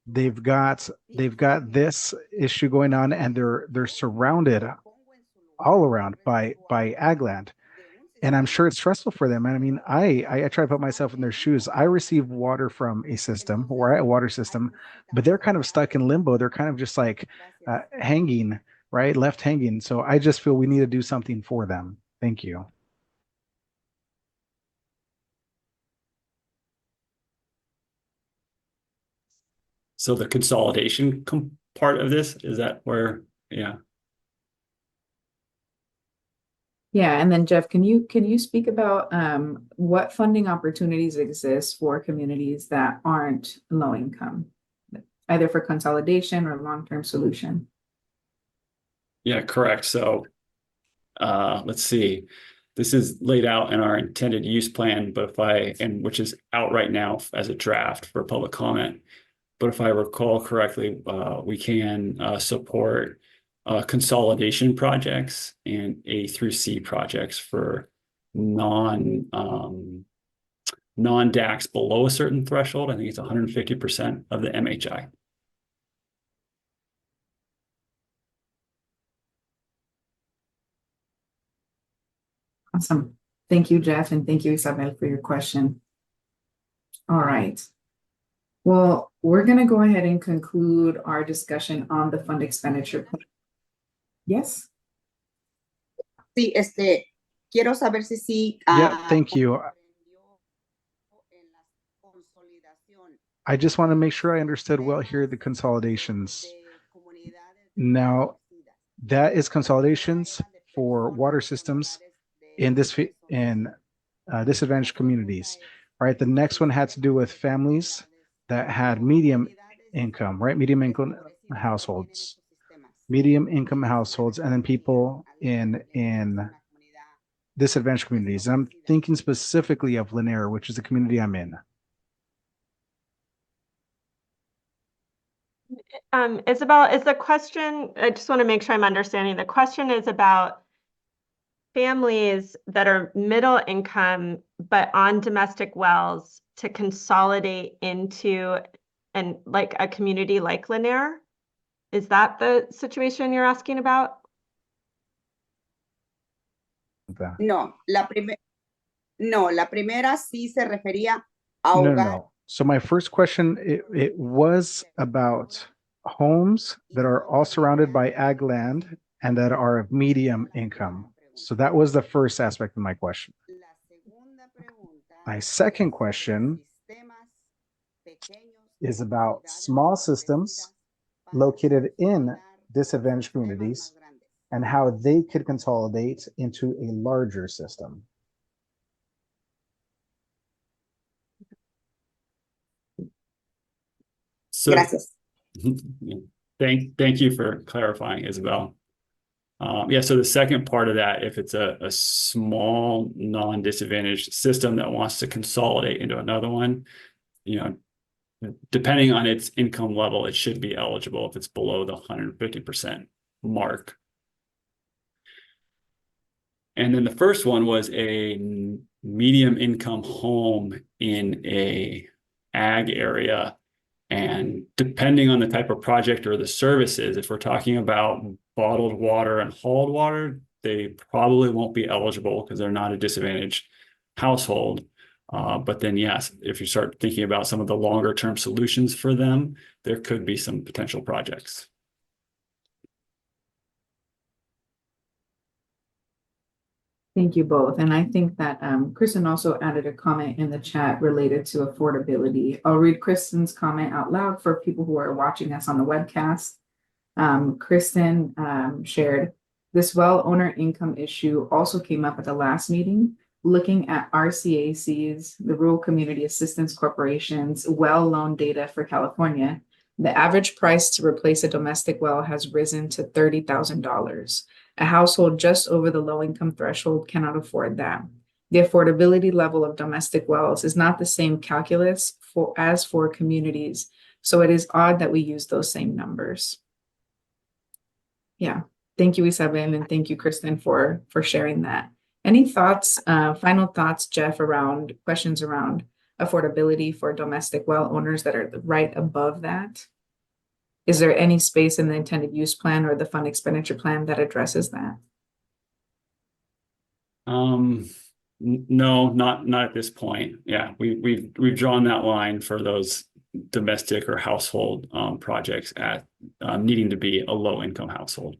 they've got this issue going on, and they're surrounded all around by ag land. And I'm sure it's stressful for them. And I mean, I try to put myself in their shoes. I receive water from a system, or a water system, but they're kind of stuck in limbo. They're kind of just like hanging, right? Left hanging. So I just feel we need to do something for them. Thank you. So the consolidation part of this, is that where, yeah. Yeah, and then Jeff, can you speak about what funding opportunities exist for communities that aren't low income, either for consolidation or long-term solution? Yeah, correct. So let's see. This is laid out in our intended use plan, but which is out right now as a draft for public comment. But if I recall correctly, we can support consolidation projects and A through C projects for non-DAX below a certain threshold. I think it's 150% of the MHI. Awesome. Thank you, Jeff, and thank you, Isabel, for your question. All right. Well, we're going to go ahead and conclude our discussion on the fund expenditure plan. Yes? Sí, quiero saber si Yeah, thank you. I just want to make sure I understood well here the consolidations. Now, that is consolidations for water systems in disadvantaged communities, right? The next one had to do with families that had medium income, right? Medium income households, and then people in disadvantaged communities. And I'm thinking specifically of Lanier, which is the community I'm in. Isabel, is the question, I just want to make sure I'm understanding. The question is about families that are middle income, but on domestic wells to consolidate into like a community like Lanier? Is that the situation you're asking about? No, la primera sí se refería a No, hogar. no. So my first question, it was about homes that are all surrounded by ag land and that are of medium income. So that was the first aspect of my question. My second question is about small systems located in disadvantaged communities and how they could consolidate into a larger system. So, Gracias. Thank you for clarifying, Isabel. Yeah, so the second part of that, if it's a small non-disadvantaged system that wants to consolidate into another one, depending on its income level, it should be eligible if it's below the 150% mark. And then the first one was a medium income home in a ag area. And depending on the type of project or the services, if we're talking about bottled water and hauled water, they probably won't be eligible because they're not a disadvantaged household. But then, yes, if you start thinking about some of the longer term solutions for them, there could be some potential projects. Thank you both. And I think that Kristen also added a comment in the chat related to affordability. I'll read Kristen's comment out loud for people who are watching us on the webcast. Kristen shared, this well owner income issue also came up at the last meeting, looking at RCAC's, the Rural Community Assistance Corporation's well loan data for California. The average price to replace a domestic well has risen to $30,000. A household just over the low income threshold cannot afford that. The affordability level of domestic wells is not the same calculus as for communities, so it is odd that we use those same numbers. Yeah, thank you, Isabel, and thank you, Kristen, for sharing that. Any thoughts, final thoughts, Jeff, around questions around affordability for domestic well owners that are right above that? Is there any space in the intended use plan or the fund expenditure plan that addresses that? No, not at this point. Yeah, we've drawn that line for those domestic or household projects at needing to be a low income household.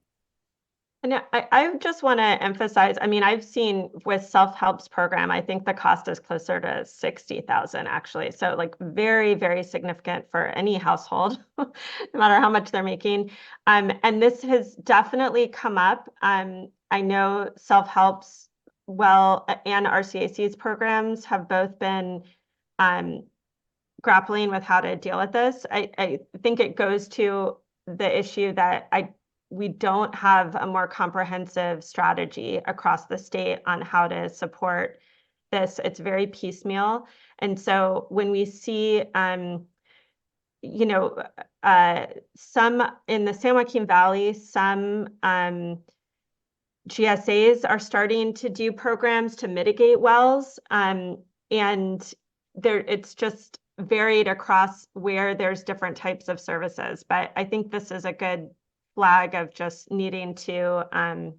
And I just want to emphasize, I mean, I've seen with self-help's program, I think the cost is closer to 60,000 actually. So like very, very significant for any household, no matter how much they're making. And this has definitely come up. I know self-help's and RCAC's programs have both been grappling with how to deal with this. I think it goes to the issue that we don't have a more comprehensive strategy across the state on how to support this. It's very piecemeal. And so when we see, some in the San Joaquin Valley, some GSAs are starting to do programs to mitigate wells. And it's just varied across where there's different types of services. But I think this is a good flag of just needing to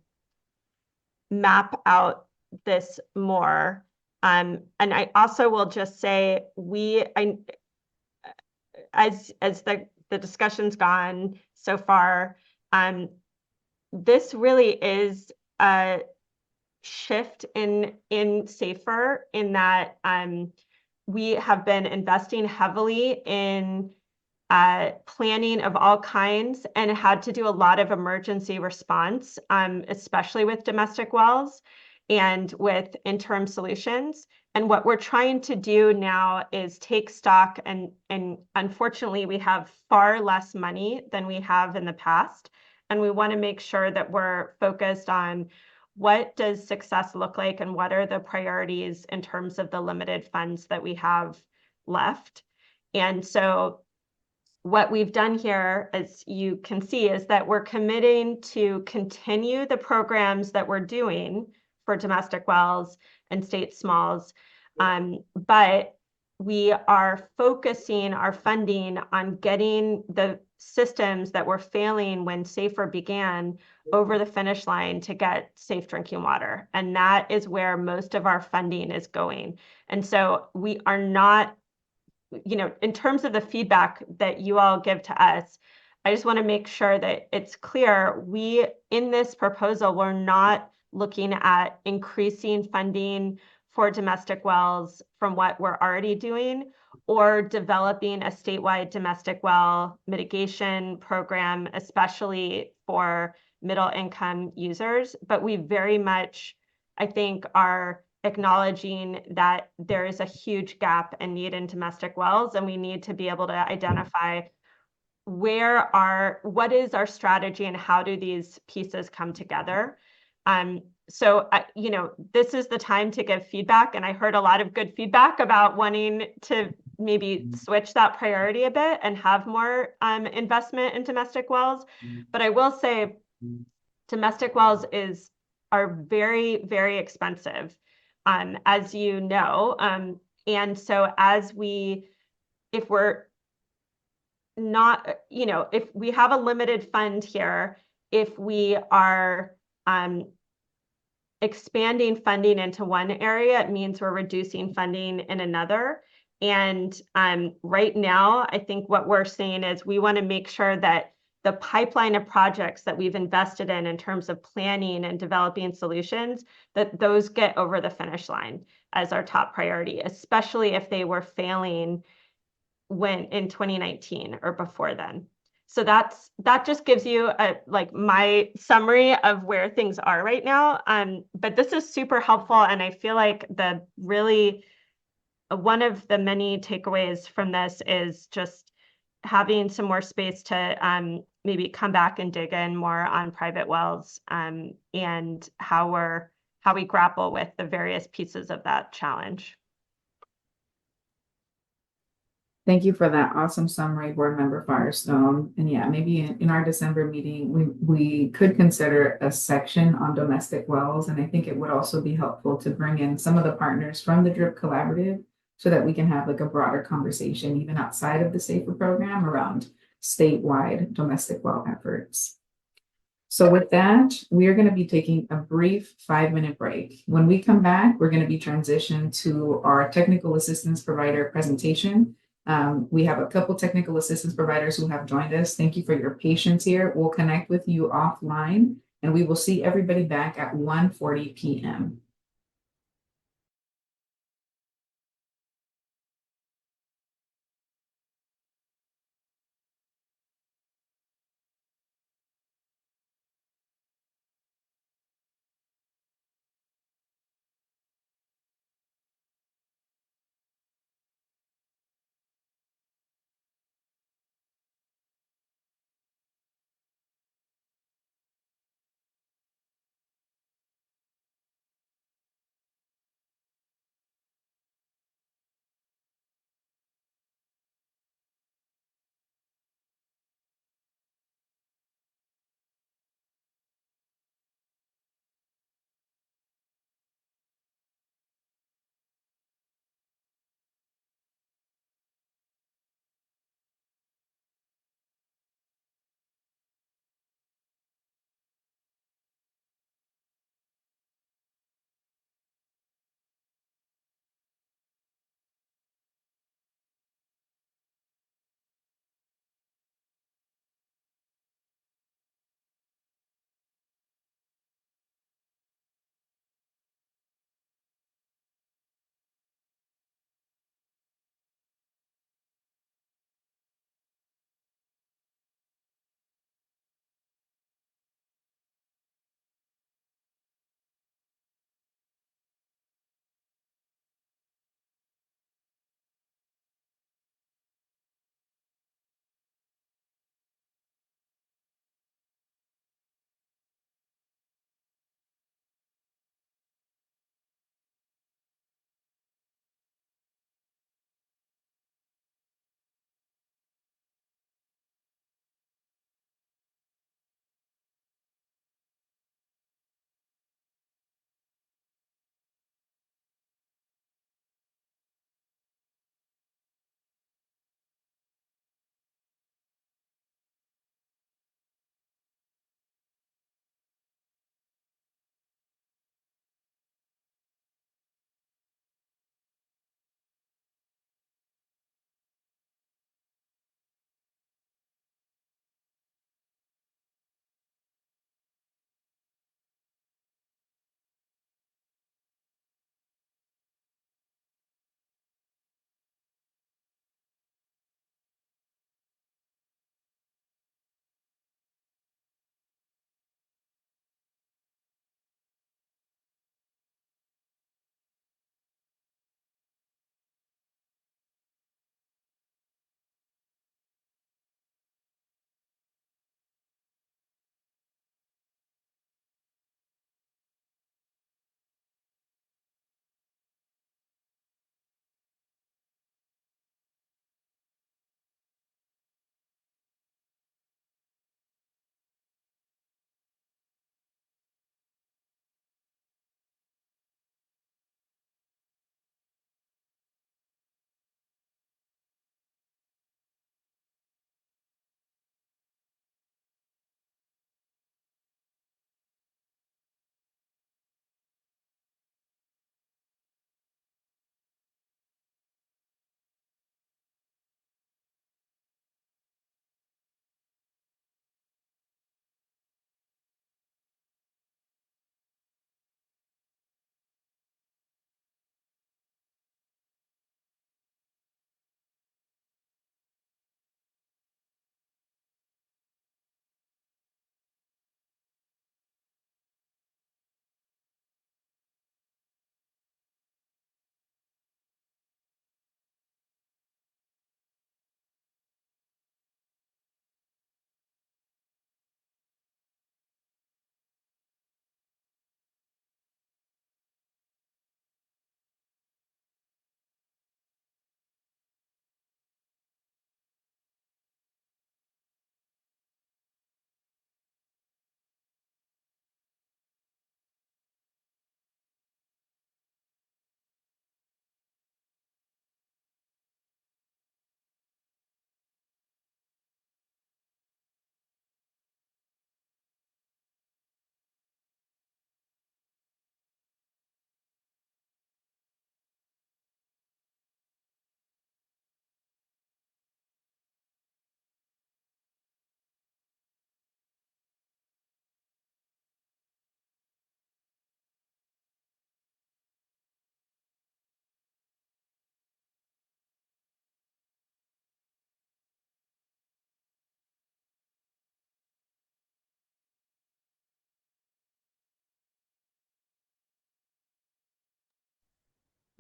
map out this more. And I also will just say as the discussion's gone so far, this really is a shift in SAFER in that we have been investing heavily in planning of all kinds and had to do a lot of emergency response, especially with domestic wells and with interim solutions. And what we're trying to do now is take stock, and unfortunately, we have far less money than we have in the past. And we want to make sure that we're focused on what does success look like and what are the priorities in terms of the limited funds that we have left. And so what we've done here, as you can see, is that we're committing to continue the programs that we're doing for domestic wells and state smalls, but we are focusing our funding on getting the systems that were failing when SAFER began over the finish line to get safe drinking water. And that is where most of our funding is going. And so we are not, in terms of the feedback that you all give to us, I just want to make sure that it's clear. In this proposal, we're not looking at increasing funding for domestic wells from what we're already doing, or developing a statewide domestic well mitigation program, especially for middle income users. But we very much, I think, are acknowledging that there is a huge gap and need in domestic wells, and we need to be able to identify what is our strategy and how do these pieces come together. So, this is the time to give feedback, and I heard a lot of good feedback about wanting to maybe switch that priority a bit and have more investment in domestic wells. But I will say domestic wells are very, very expensive, as you know. And so if we're not, if we have a limited fund here, if we are expanding funding into one area, it means we're reducing funding in another. And right now, I think what we're saying is we want to make sure that the pipeline of projects that we've invested in terms of planning and developing solutions, that those get over the finish line as our top priority, especially if they were failing in 2019 or before then. So that just gives you my summary of where things are right now. But this is super helpful, and I feel like one of the many takeaways from this is just having some more space to maybe come back and dig in more on private wells, and how we grapple with the various pieces of that challenge. Thank you for that awesome summary, Board Member Firestone. And yeah, maybe in our December meeting, we could consider a section on domestic wells. And I think it would also be helpful to bring in some of the partners from the DRIP Collaborative so that we can have a broader conversation, even outside of the SAFER program, around statewide domestic well efforts. So with that, we are going to be taking a brief 5-minute break. When we come back, we're going to be transitioned to our technical assistance provider presentation. We have a couple technical assistance providers who have joined us. Thank you for your patience here. We'll connect with you offline, and we will see everybody back at 1:40 p.m.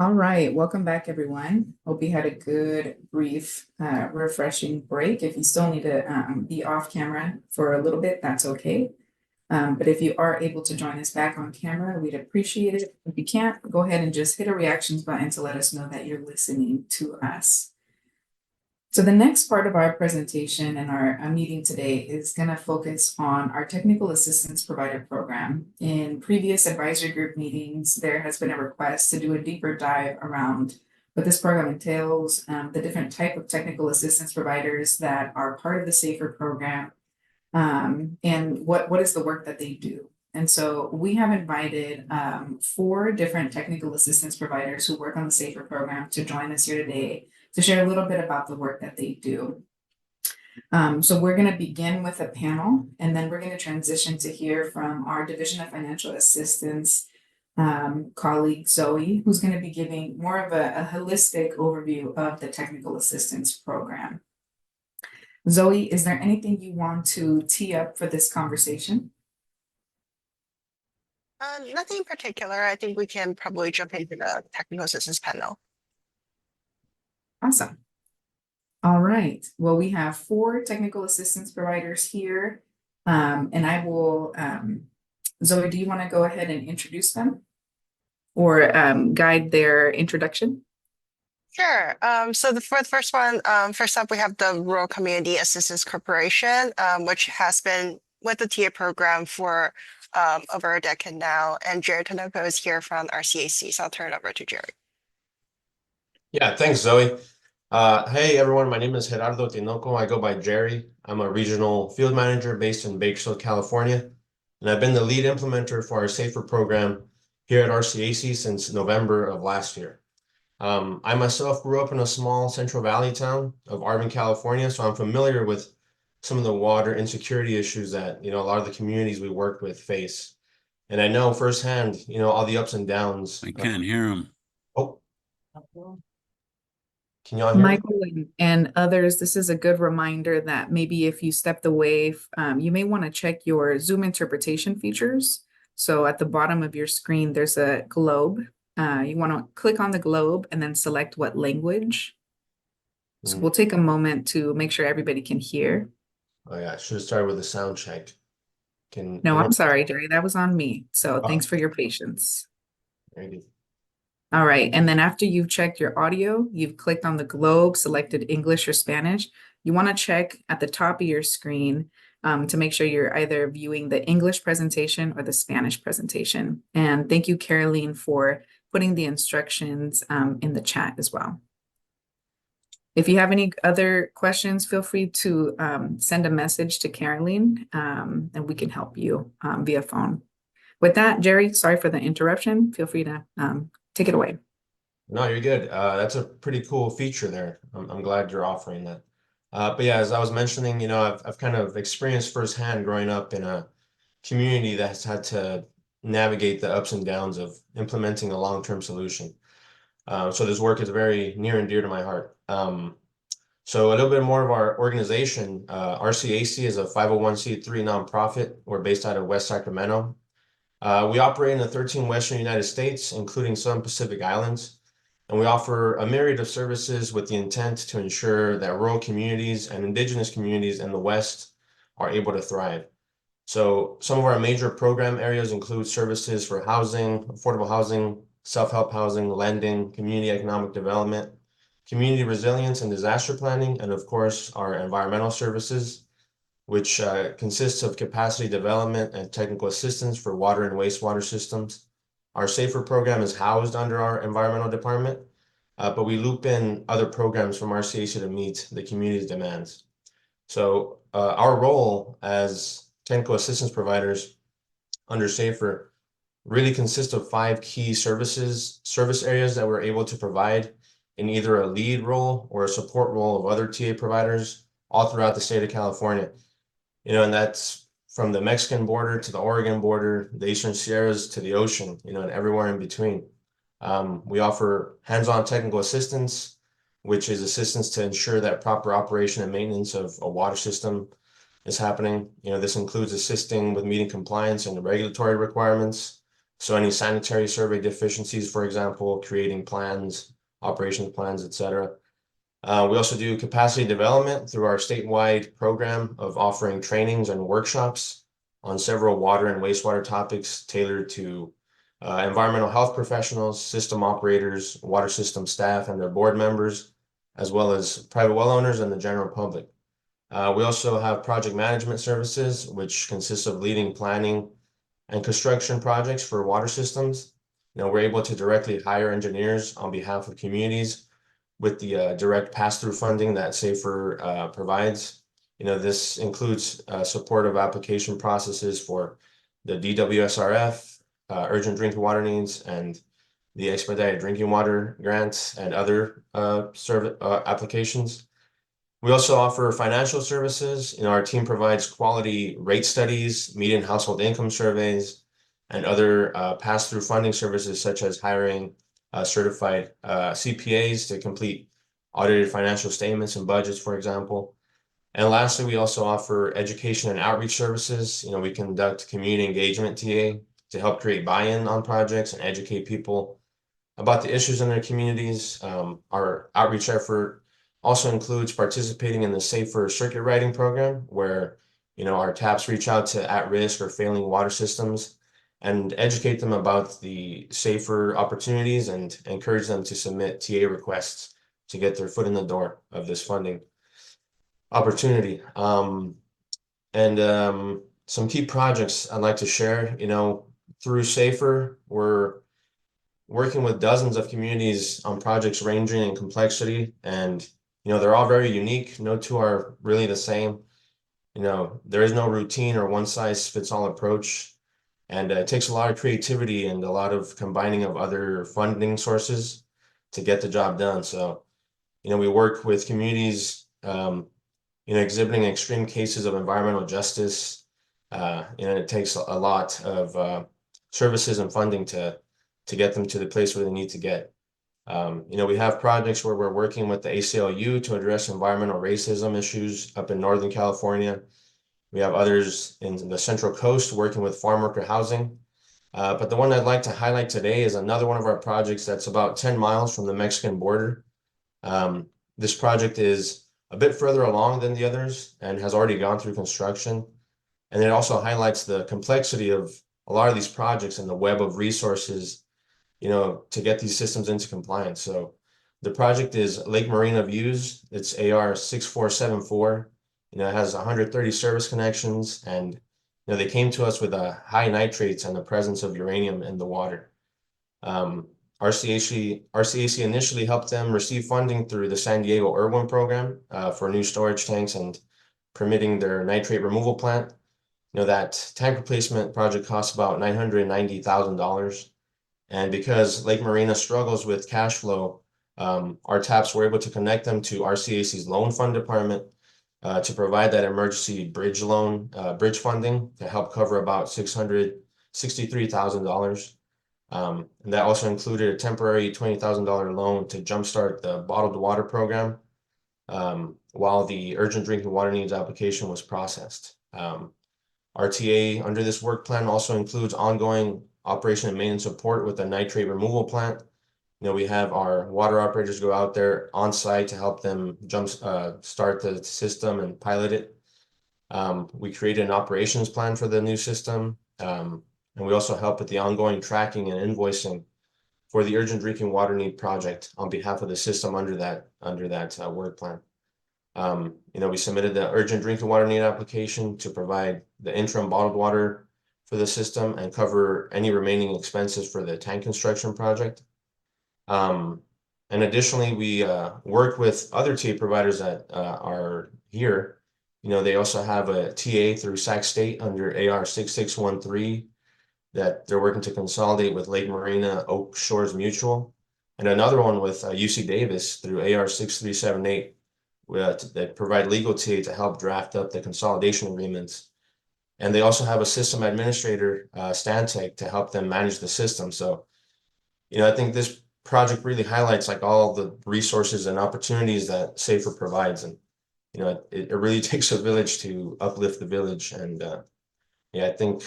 All right, welcome back, everyone. Hope you had a good, brief, refreshing break. If you still need to be off camera for a little bit, that's okay. But if you are able to join us back on camera, we'd appreciate it. If you can't, go ahead and just hit a reactions button to let us know that you're listening to us. So the next part of our presentation and our meeting today is going to focus on our technical assistance provider program. In previous advisory group meetings, there has been a request to do a deeper dive around what this program entails, the different type of technical assistance providers that are part of the SAFER program, and what is the work that they do. And so we have invited 4 different technical assistance providers who work on the SAFER program to join us here today to share a little bit about the work that they do. So we're going to begin with a panel, and then we're going to transition to hear from our Division of Financial Assistance colleague, Zoe, who's going to be giving more of a holistic overview of the technical assistance program. Zoe, is there anything you want to tee up for this conversation? Nothing in particular. I think we can probably jump into the technical assistance panel. Awesome. All right. Well, we have 4 technical assistance providers here. And I will, Zoe, do you want to go ahead and introduce them or guide their introduction? Sure. So for the first one, first up, we have the Rural Community Assistance Corporation, which has been with the TA program for over a decade now. And Jerry Tanoco is here from RCAC. So I'll turn it over to Jerry. Yeah, thanks, Zoe. Hey, everyone. My name is Gerardo Tinoco. I go by Jerry. I'm a regional field manager based in Bakersfield, California. And I've been the lead implementer for our SAFER program here at RCAC since November of last year. I myself grew up in a small Central Valley town of Arvin, California, so I'm familiar with some of the water insecurity issues that, a lot of the communities we work with face. And I know firsthand, all the ups and downs. I can't hear him. Oh. Can y'all hear me? Michael and others, this is a good reminder that maybe if you stepped away, you may want to check your Zoom interpretation features. So at the bottom of your screen, there's a globe. You want to click on the globe and then select what language. So we'll take a moment to make sure everybody can hear. Oh yeah, I should have started with a sound check. No, I'm sorry, Jerry, that was on me. So thanks for your patience. Very good. All right, and then after you've checked your audio, you've clicked on the globe, selected English or Spanish. You want to check at the top of your screen to make sure you're either viewing the English presentation or the Spanish presentation. And thank you, Caroline, for putting the instructions in the chat as well. If you have any other questions, feel free to send a message to Caroline and we can help you via phone. With that, Jerry, sorry for the interruption. Feel free to take it away. No, you're good. That's a pretty cool feature there. I'm glad you're offering that. But yeah, as I was mentioning, I've kind of experienced firsthand growing up in a community that has had to navigate the ups and downs of implementing a long-term solution. So this work is very near and dear to my heart. So a little bit more of our organization. RCAC is a 501c3 nonprofit. We're based out of West Sacramento. We operate in the 13 Western United States, including some Pacific Islands, and we offer a myriad of services with the intent to ensure that rural communities and indigenous communities in the West are able to thrive. So some of our major program areas include services for housing, affordable housing, self-help housing, lending, community economic development, community resilience and disaster planning, and of course, our environmental services, which consists of capacity development and technical assistance for water and wastewater systems. Our SAFER program is housed under our environmental department, but we loop in other programs from RCAC to meet the community's demands. So our role as technical assistance providers under SAFER really consists of 5 key service areas that we're able to provide in either a lead role or a support role of other TA providers all throughout the state of California. And that's from the Mexican border to the Oregon border, the Eastern Sierras to the ocean, and everywhere in between. We offer hands-on technical assistance, which is assistance to ensure that proper operation and maintenance of a water system is happening. This includes assisting with meeting compliance and the regulatory requirements, So any sanitary survey deficiencies, for example, creating plans, operations plans, etc. We also do capacity development through our statewide program of offering trainings and workshops on several water and wastewater topics tailored to environmental health professionals, system operators, water system staff, and their board members, as well as private well owners and the general public. We also have project management services, which consists of leading planning and construction projects for water systems. We're able to directly hire engineers on behalf of communities with the direct pass-through funding that SAFER provides. This includes support of application processes for the DWSRF, urgent drinking water needs, and the expedited drinking water grants and other applications. We also offer financial services. Our team provides quality rate studies, median household income surveys, and other pass-through funding services such as hiring certified CPAs to complete audited financial statements and budgets, for example. And lastly, we also offer education and outreach services. We conduct community engagement TA to help create buy-in on projects and educate people about the issues in their communities. Our outreach effort also includes participating in the SAFER circuit riding program, where our TAPs reach out to at-risk or failing water systems and educate them about the SAFER opportunities and encourage them to submit TA requests to get their foot in the door of this funding opportunity. Some key projects I'd like to share. Through SAFER, we're working with dozens of communities on projects ranging in complexity, and they're all very unique. No two are really the same. There is no routine or one-size-fits-all approach, and it takes a lot of creativity and a lot of combining of other funding sources to get the job done. So, we work with communities, exhibiting extreme cases of environmental justice, and it takes a lot of services and funding to get them to the place where they need to get. We have projects where we're working with the ACLU to address environmental racism issues up in Northern California. We have others in the Central Coast working with farm worker housing. But the one I'd like to highlight today is another one of our projects that's about 10 miles from the Mexican border. This project is a bit further along than the others and has already gone through construction. And it also highlights the complexity of a lot of these projects and the web of resources to get these systems into compliance. So the project is Lake Marina Views. It's AR 6474. It has 130 service connections, and they came to us with high nitrates and the presence of uranium in the water. RCAC initially helped them receive funding through the San Diego Irwin program for new storage tanks and permitting their nitrate removal plant. That tank replacement project costs about $990,000. And because Lake Marina struggles with cash flow, our TAPs were able to connect them to RCAC's loan fund department to provide that emergency bridge loan, bridge funding to help cover about $663,000. And that also included a temporary $20,000 loan to jumpstart the bottled water program while the urgent drinking water needs application was processed. RTA under this work plan also includes ongoing operation and maintenance support with the nitrate removal plant. We have our water operators go out there on site to help them start the system and pilot it. We created an operations plan for the new system. And we also help with the ongoing tracking and invoicing for the urgent drinking water need project on behalf of the system under that work plan. We submitted the urgent drinking water need application to provide the interim bottled water for the system and cover any remaining expenses for the tank construction project. And additionally, we work with other TA providers that are here. They also have a TA through Sac State under AR 6613 that they're working to consolidate with Lake Marina Oak Shores Mutual, and another one with UC Davis through AR 6378 that provide legal TA to help draft up the consolidation agreements. And they also have a system administrator, Stantec, to help them manage the system. So, I think this project really highlights all the resources and opportunities that SAFER provides. And, it really takes a village to uplift the village. And I think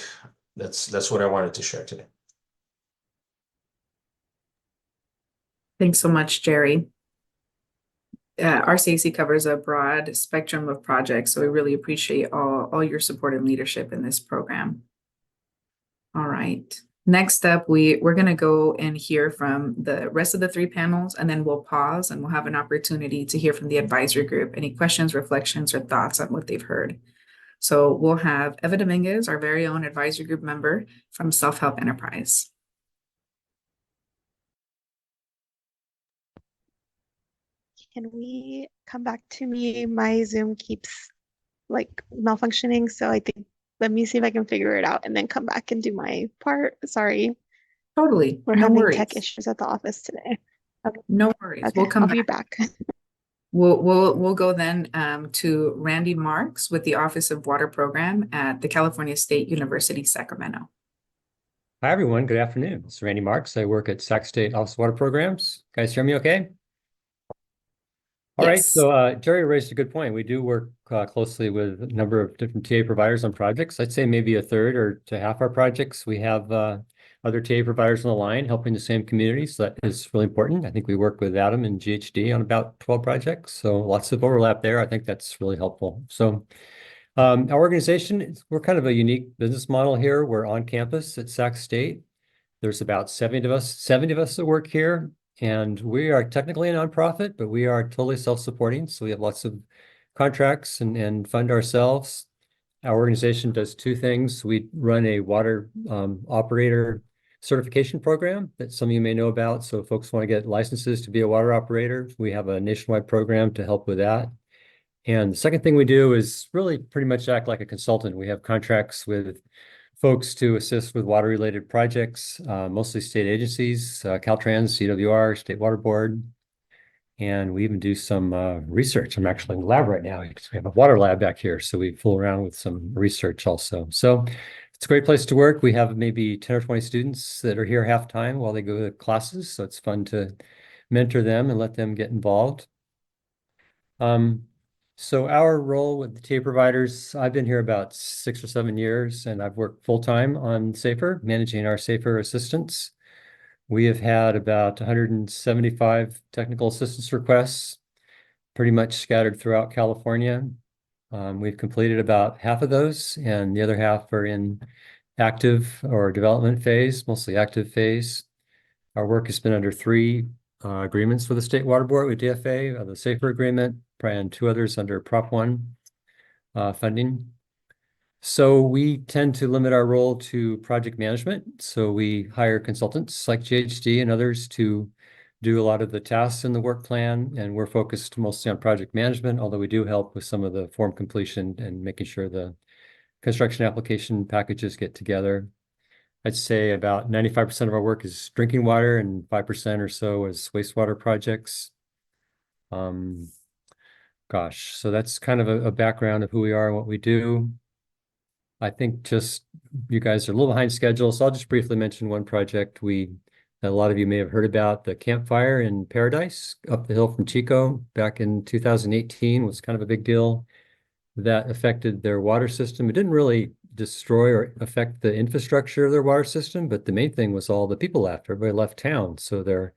that's what I wanted to share today. Thanks so much, Jerry. RCAC covers a broad spectrum of projects, so we really appreciate all your support and leadership in this program. All right. Next up, we're going to go and hear from the rest of the three panels, and then we'll pause and we'll have an opportunity to hear from the advisory group. Any questions, reflections, or thoughts on what they've heard. So we'll have Eva Dominguez, our very own advisory group member from Self-Help Enterprise. Can we come back to me? My Zoom keeps like malfunctioning, so I think let me see if I can figure it out and then come back and do my part. Sorry. Totally. We're No having worries. tech issues at the office today. Okay. No worries. Okay, We'll come I'll be back. back. We'll go then to Randy Marks with the Office of Water Program at the California State University, Sacramento. Hi, everyone. Good afternoon. It's Randy Marks. I work at Sac State Office of Water Programs. Guys hear me okay? All right. Yes. So Jerry raised a good point. We do work closely with a number of different TA providers on projects. I'd say maybe a third or to half our projects. We have other TA providers on the line helping the same community. So that is really important. I think we work with Adam and GHD on about 12 projects. So lots of overlap there. I think that's really helpful. So our organization, we're kind of a unique business model here. We're on campus at Sac State. There's about 70 of us that work here. And we are technically a nonprofit, but we are totally self-supporting. So we have lots of contracts and fund ourselves. Our organization does two things. We run a water operator certification program that some of you may know about. So if folks want to get licenses to be a water operator, we have a nationwide program to help with that. And the second thing we do is really pretty much act like a consultant. We have contracts with folks to assist with water-related projects, mostly state agencies, Caltrans, CWR, State Water Board, and we even do some research. I'm actually in the lab right now because we have a water lab back here, so we fool around with some research also. So it's a great place to work. We have maybe 10 or 20 students that are here half-time while they go to classes, so it's fun to mentor them and let them get involved. So our role with the TA providers, I've been here about 6 or 7 years, and I've worked full-time on SAFER, managing our SAFER assistance. We have had about 175 technical assistance requests, pretty much scattered throughout California. We've completed about half of those, and the other half are in active or development phase, mostly active phase. Our work has been under 3 agreements with the State Water Board with DFA, the SAFER agreement, and 2 others under Prop 1 funding. So we tend to limit our role to project management. So we hire consultants like GHD and others to do a lot of the tasks in the work plan, and we're focused mostly on project management, although we do help with some of the form completion and making sure the construction application packages get together. I'd say about 95% of our work is drinking water and 5% or so is wastewater projects. So that's kind of a background of who we are and what we do. I think just you guys are a little behind schedule, so I'll just briefly mention one project that a lot of you may have heard about, the campfire in Paradise up the hill from Chico back in 2018 was kind of a big deal. That affected their water system. It didn't really destroy or affect the infrastructure of their water system, but the main thing was all the people left. Everybody left town, so their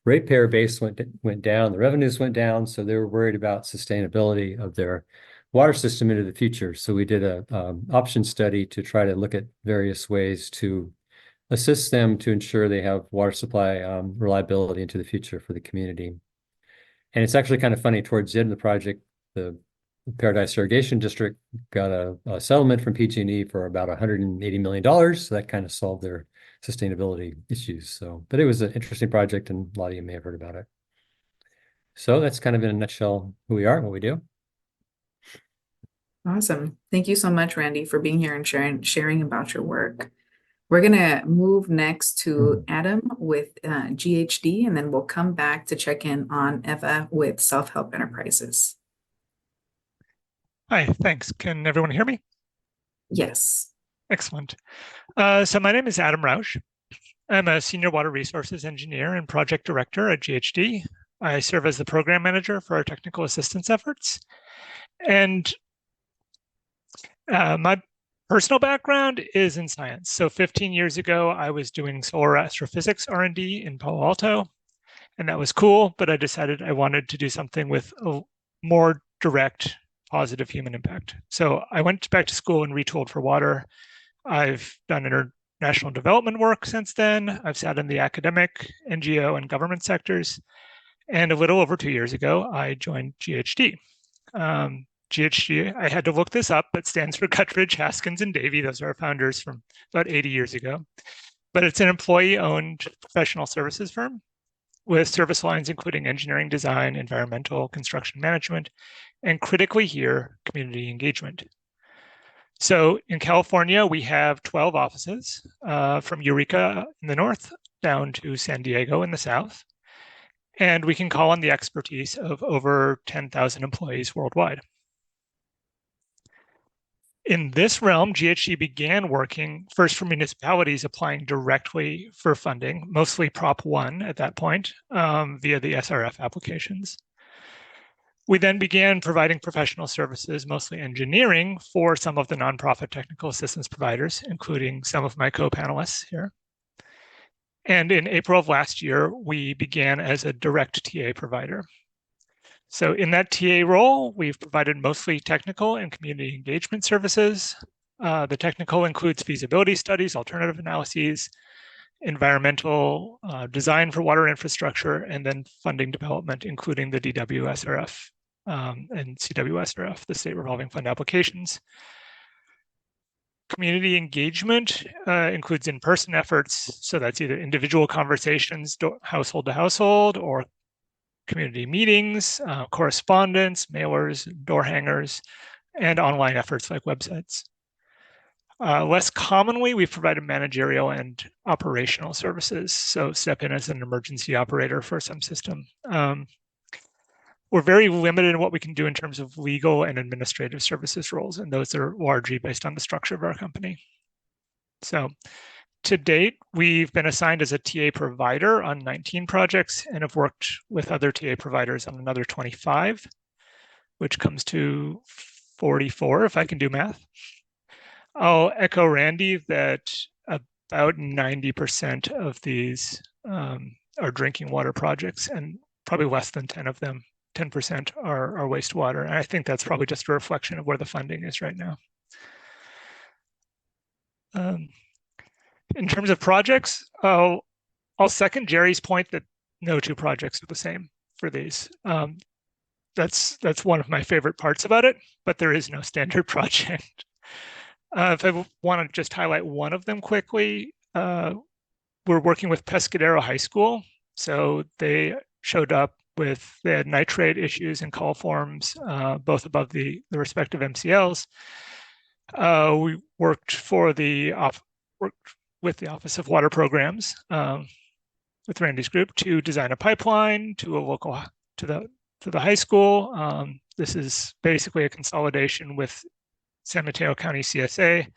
ratepayer base went down, the revenues went down, so they were worried about sustainability of their water system into the future. So we did a option study to try to look at various ways to assist them to ensure they have water supply reliability into the future for the community. And it's actually kind of funny, towards the end of the project, the Paradise Irrigation District got a settlement from PG&E for about $180 million. So that kind of solved their sustainability issues. So, but it was an interesting project, and a lot of you may have heard about it. So that's kind of in a nutshell who we are and what we do. Awesome. Thank you so much, Randy, for being here and sharing about your work. We're going to move next to Adam with GHD, and then we'll come back to check in on Eva with Self-Help Enterprises. Hi, thanks. Can everyone hear me? Yes. Excellent. So my name is Adam Rausch. I'm a senior water resources engineer and project director at GHD. I serve as the program manager for our technical assistance efforts. And my personal background is in science. So 15 years ago, I was doing solar astrophysics R&D in Palo Alto. And that was cool, but I decided I wanted to do something with a more direct, positive human impact. So I went back to school and retooled for water. I've done international development work since then. I've sat in the academic, NGO, and government sectors. And a little over 2 years ago, I joined GHD. GHD, I had to look this up, but stands for Guttridge, Haskins, and Davy. Those are our founders from about 80 years ago. But it's an employee-owned professional services firm with service lines including engineering design, environmental, construction management, and critically here, community engagement. So in California, we have 12 offices from Eureka in the north down to San Diego in the south. And we can call on the expertise of over 10,000 employees worldwide. In this realm, GHG began working first for municipalities applying directly for funding, mostly Prop 1 at that point, via the SRF applications. We then began providing professional services, mostly engineering, for some of the nonprofit technical assistance providers, including some of my co-panelists here. And in April of last year, we began as a direct TA provider. So in that TA role, we've provided mostly technical and community engagement services. The technical includes feasibility studies, alternative analyses, environmental design for water infrastructure, and then funding development, including the DWSRF and CWSRF, the State Revolving Fund applications. Community engagement includes in-person efforts. So that's either individual conversations, household to household, or community meetings, correspondence, mailers, door hangers, and online efforts like websites. Less commonly, we've provided managerial and operational services. So step in as an emergency operator for some system. We're very limited in what we can do in terms of legal and administrative services roles, and those are largely based on the structure of our company. So to date, we've been assigned as a TA provider on 19 projects and have worked with other TA providers on another 25, which comes to 44 if I can do math. I'll echo Randy that about 90% of these are drinking water projects, and probably less than 10 of them, 10% are wastewater. And I think that's probably just a reflection of where the funding is right now. In terms of projects, I'll second Jerry's point that no two projects are the same for these. That's one of my favorite parts about it, but there is no standard project. If I want to just highlight one of them quickly, we're working with Pescadero High School. So they showed up with, they had nitrate issues and call forms, both above the respective MCLs. We worked with the Office of Water Programs, with Randy's group, to design a pipeline to a local, to the high school. This is basically a consolidation with San Mateo County CSA.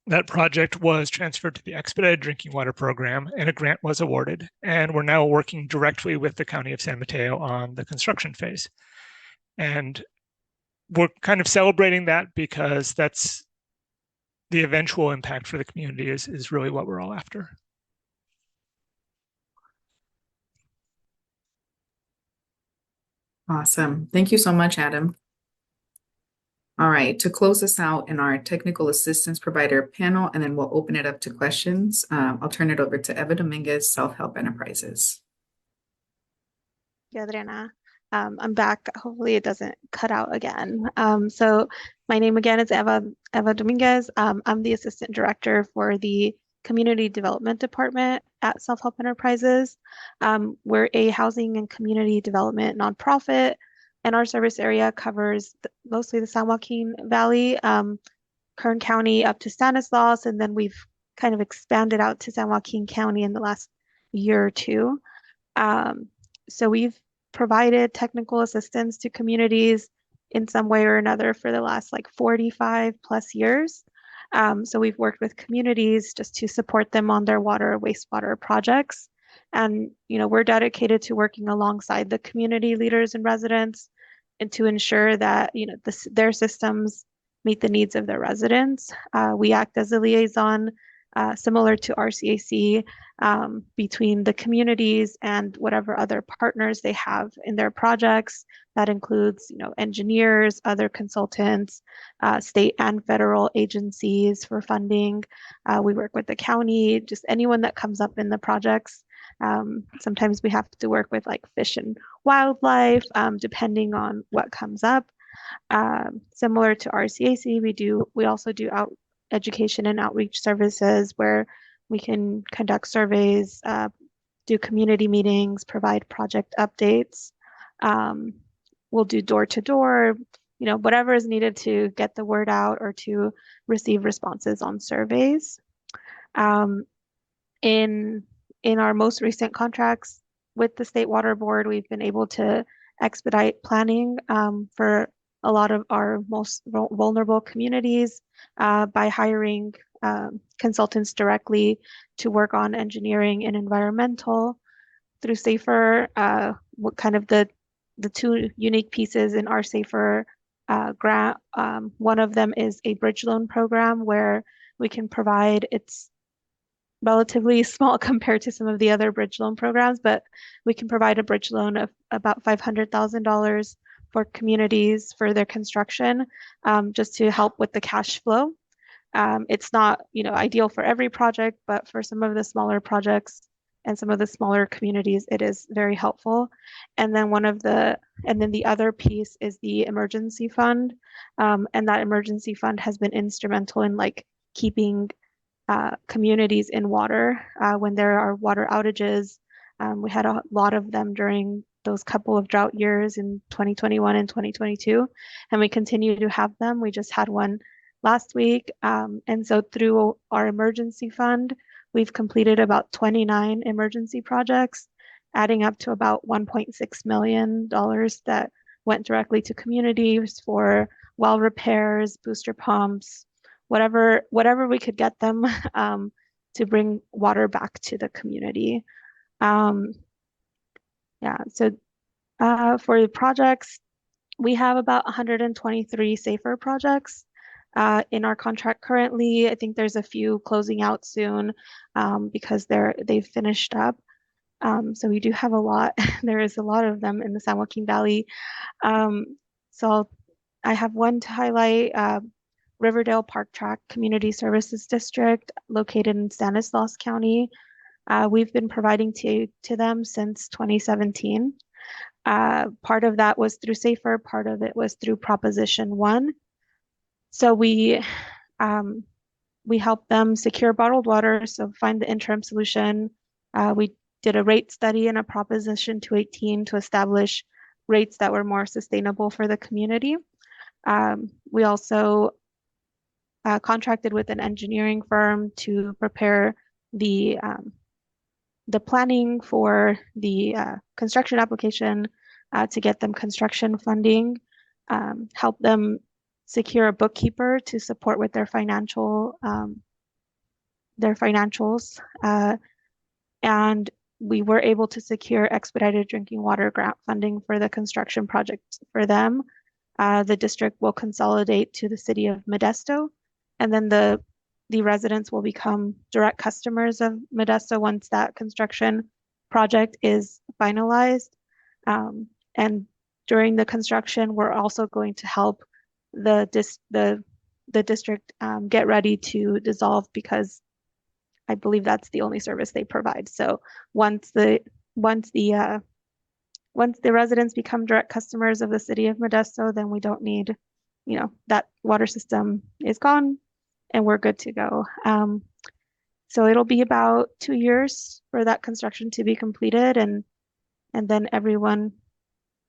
That project was transferred to the Expedited Drinking Water Program, and a grant was awarded. And we're now working directly with the County of San Mateo on the construction phase. And we're kind of celebrating that because that's the eventual impact for the community is really what we're all after. Awesome. Thank you so much, Adam. All right, to close us out in our technical assistance provider panel, and then we'll open it up to questions. I'll turn it over to Eva Dominguez, Self-Help Enterprises. Yeah, Adriana. I'm back. Hopefully it doesn't cut out again. So my name again is Eva Dominguez. I'm the Assistant Director for the Community Development Department at Self-Help Enterprises. We're a housing and community development nonprofit, and our service area covers mostly the San Joaquin Valley, Kern County up to Stanislaus, and then we've kind of expanded out to San Joaquin County in the last year or two. So we've provided technical assistance to communities in some way or another for the last like 45 plus years. So we've worked with communities just to support them on their water, wastewater projects. And, you know, we're dedicated to working alongside the community leaders and residents and to ensure that, you know, their systems meet the needs of their residents. We act as a liaison similar to RCAC, between the communities and whatever other partners they have in their projects. That includes, engineers, other consultants, state and federal agencies for funding. We work with the county, just anyone that comes up in the projects. Sometimes we have to work with like fish and wildlife, depending on what comes up. Similar to RCAC, we also do education and outreach services where we can conduct surveys, do community meetings, provide project updates. We'll do door-to-door, whatever is needed to get the word out or to receive responses on surveys. In our most recent contracts with the State Water Board, we've been able to expedite planning for a lot of our most vulnerable communities by hiring consultants directly to work on engineering and environmental. Through SAFER, what kind of the two unique pieces in our SAFER grant, one of them is a bridge loan program where we can provide, it's relatively small compared to some of the other bridge loan programs, but we can provide a bridge loan of about $500,000 for communities for their construction, just to help with the cash flow. It's not, ideal for every project, but for some of the smaller projects and some of the smaller communities, it is very helpful. And then the other piece is the emergency fund. And that emergency fund has been instrumental in like keeping communities in water when there are water outages. We had a lot of them during those couple of drought years in 2021 and 2022, and we continue to have them. We just had one last week. And so through our emergency fund, we've completed about 29 emergency projects, adding up to about $1.6 million that went directly to communities for well repairs, booster pumps, whatever we could get them to bring water back to the community. So for the projects, we have about 123 SAFER projects in our contract currently. I think there's a few closing out soon because they've finished up. So we do have a lot. There is a lot of them in the San Joaquin Valley. So I have one to highlight. Riverdale Park Track Community Services District, located in Stanislaus County. We've been providing to them since 2017. Part of that was through SAFER, part of it was through Proposition 1. So we helped them secure bottled water, so find the interim solution. We did a rate study and a Proposition 218 to establish rates that were more sustainable for the community. We also contracted with an engineering firm to prepare the planning for the construction application to get them construction funding, help them secure a bookkeeper to support with their financials, and we were able to secure expedited drinking water grant funding for the construction project for them. The district will consolidate to the city of Modesto, and then the residents will become direct customers of Modesto once that construction project is finalized. And during the construction, we're also going to help the district get ready to dissolve, because I believe that's the only service they provide. So once the residents become direct customers of the city of Modesto, then we don't need, that water system is gone and we're good to go. So it'll be about 2 years for that construction to be completed, and then everyone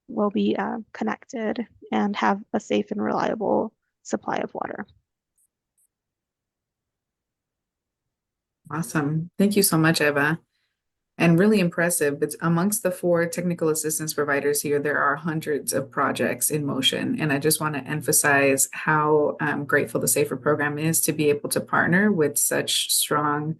will be connected and have a safe and reliable supply of water. Awesome. Thank you so much, Eva. And really impressive. But amongst the 4 technical assistance providers here, there are hundreds of projects in motion. And I just want to emphasize how grateful the SAFER program is to be able to partner with such strong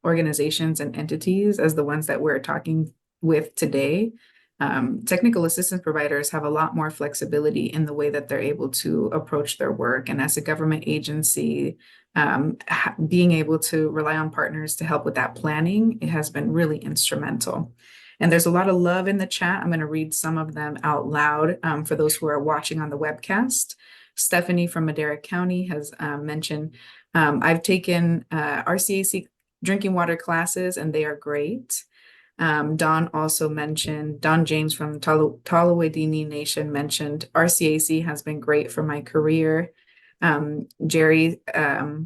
organizations and entities as the ones that we're talking with today. technical assistance providers have a lot more flexibility in the way that they're able to approach their work. And as a government agency, being able to rely on partners to help with that planning, it has been really instrumental. And there's a lot of love in the chat. I'm going to read some of them out loud for those who are watching on the webcast. Stephanie from Madera County has mentioned, I've taken RCAC drinking water classes and they are great. Don also mentioned, Don James from Talawedini Nation mentioned, RCAC has been great for my career. Jerry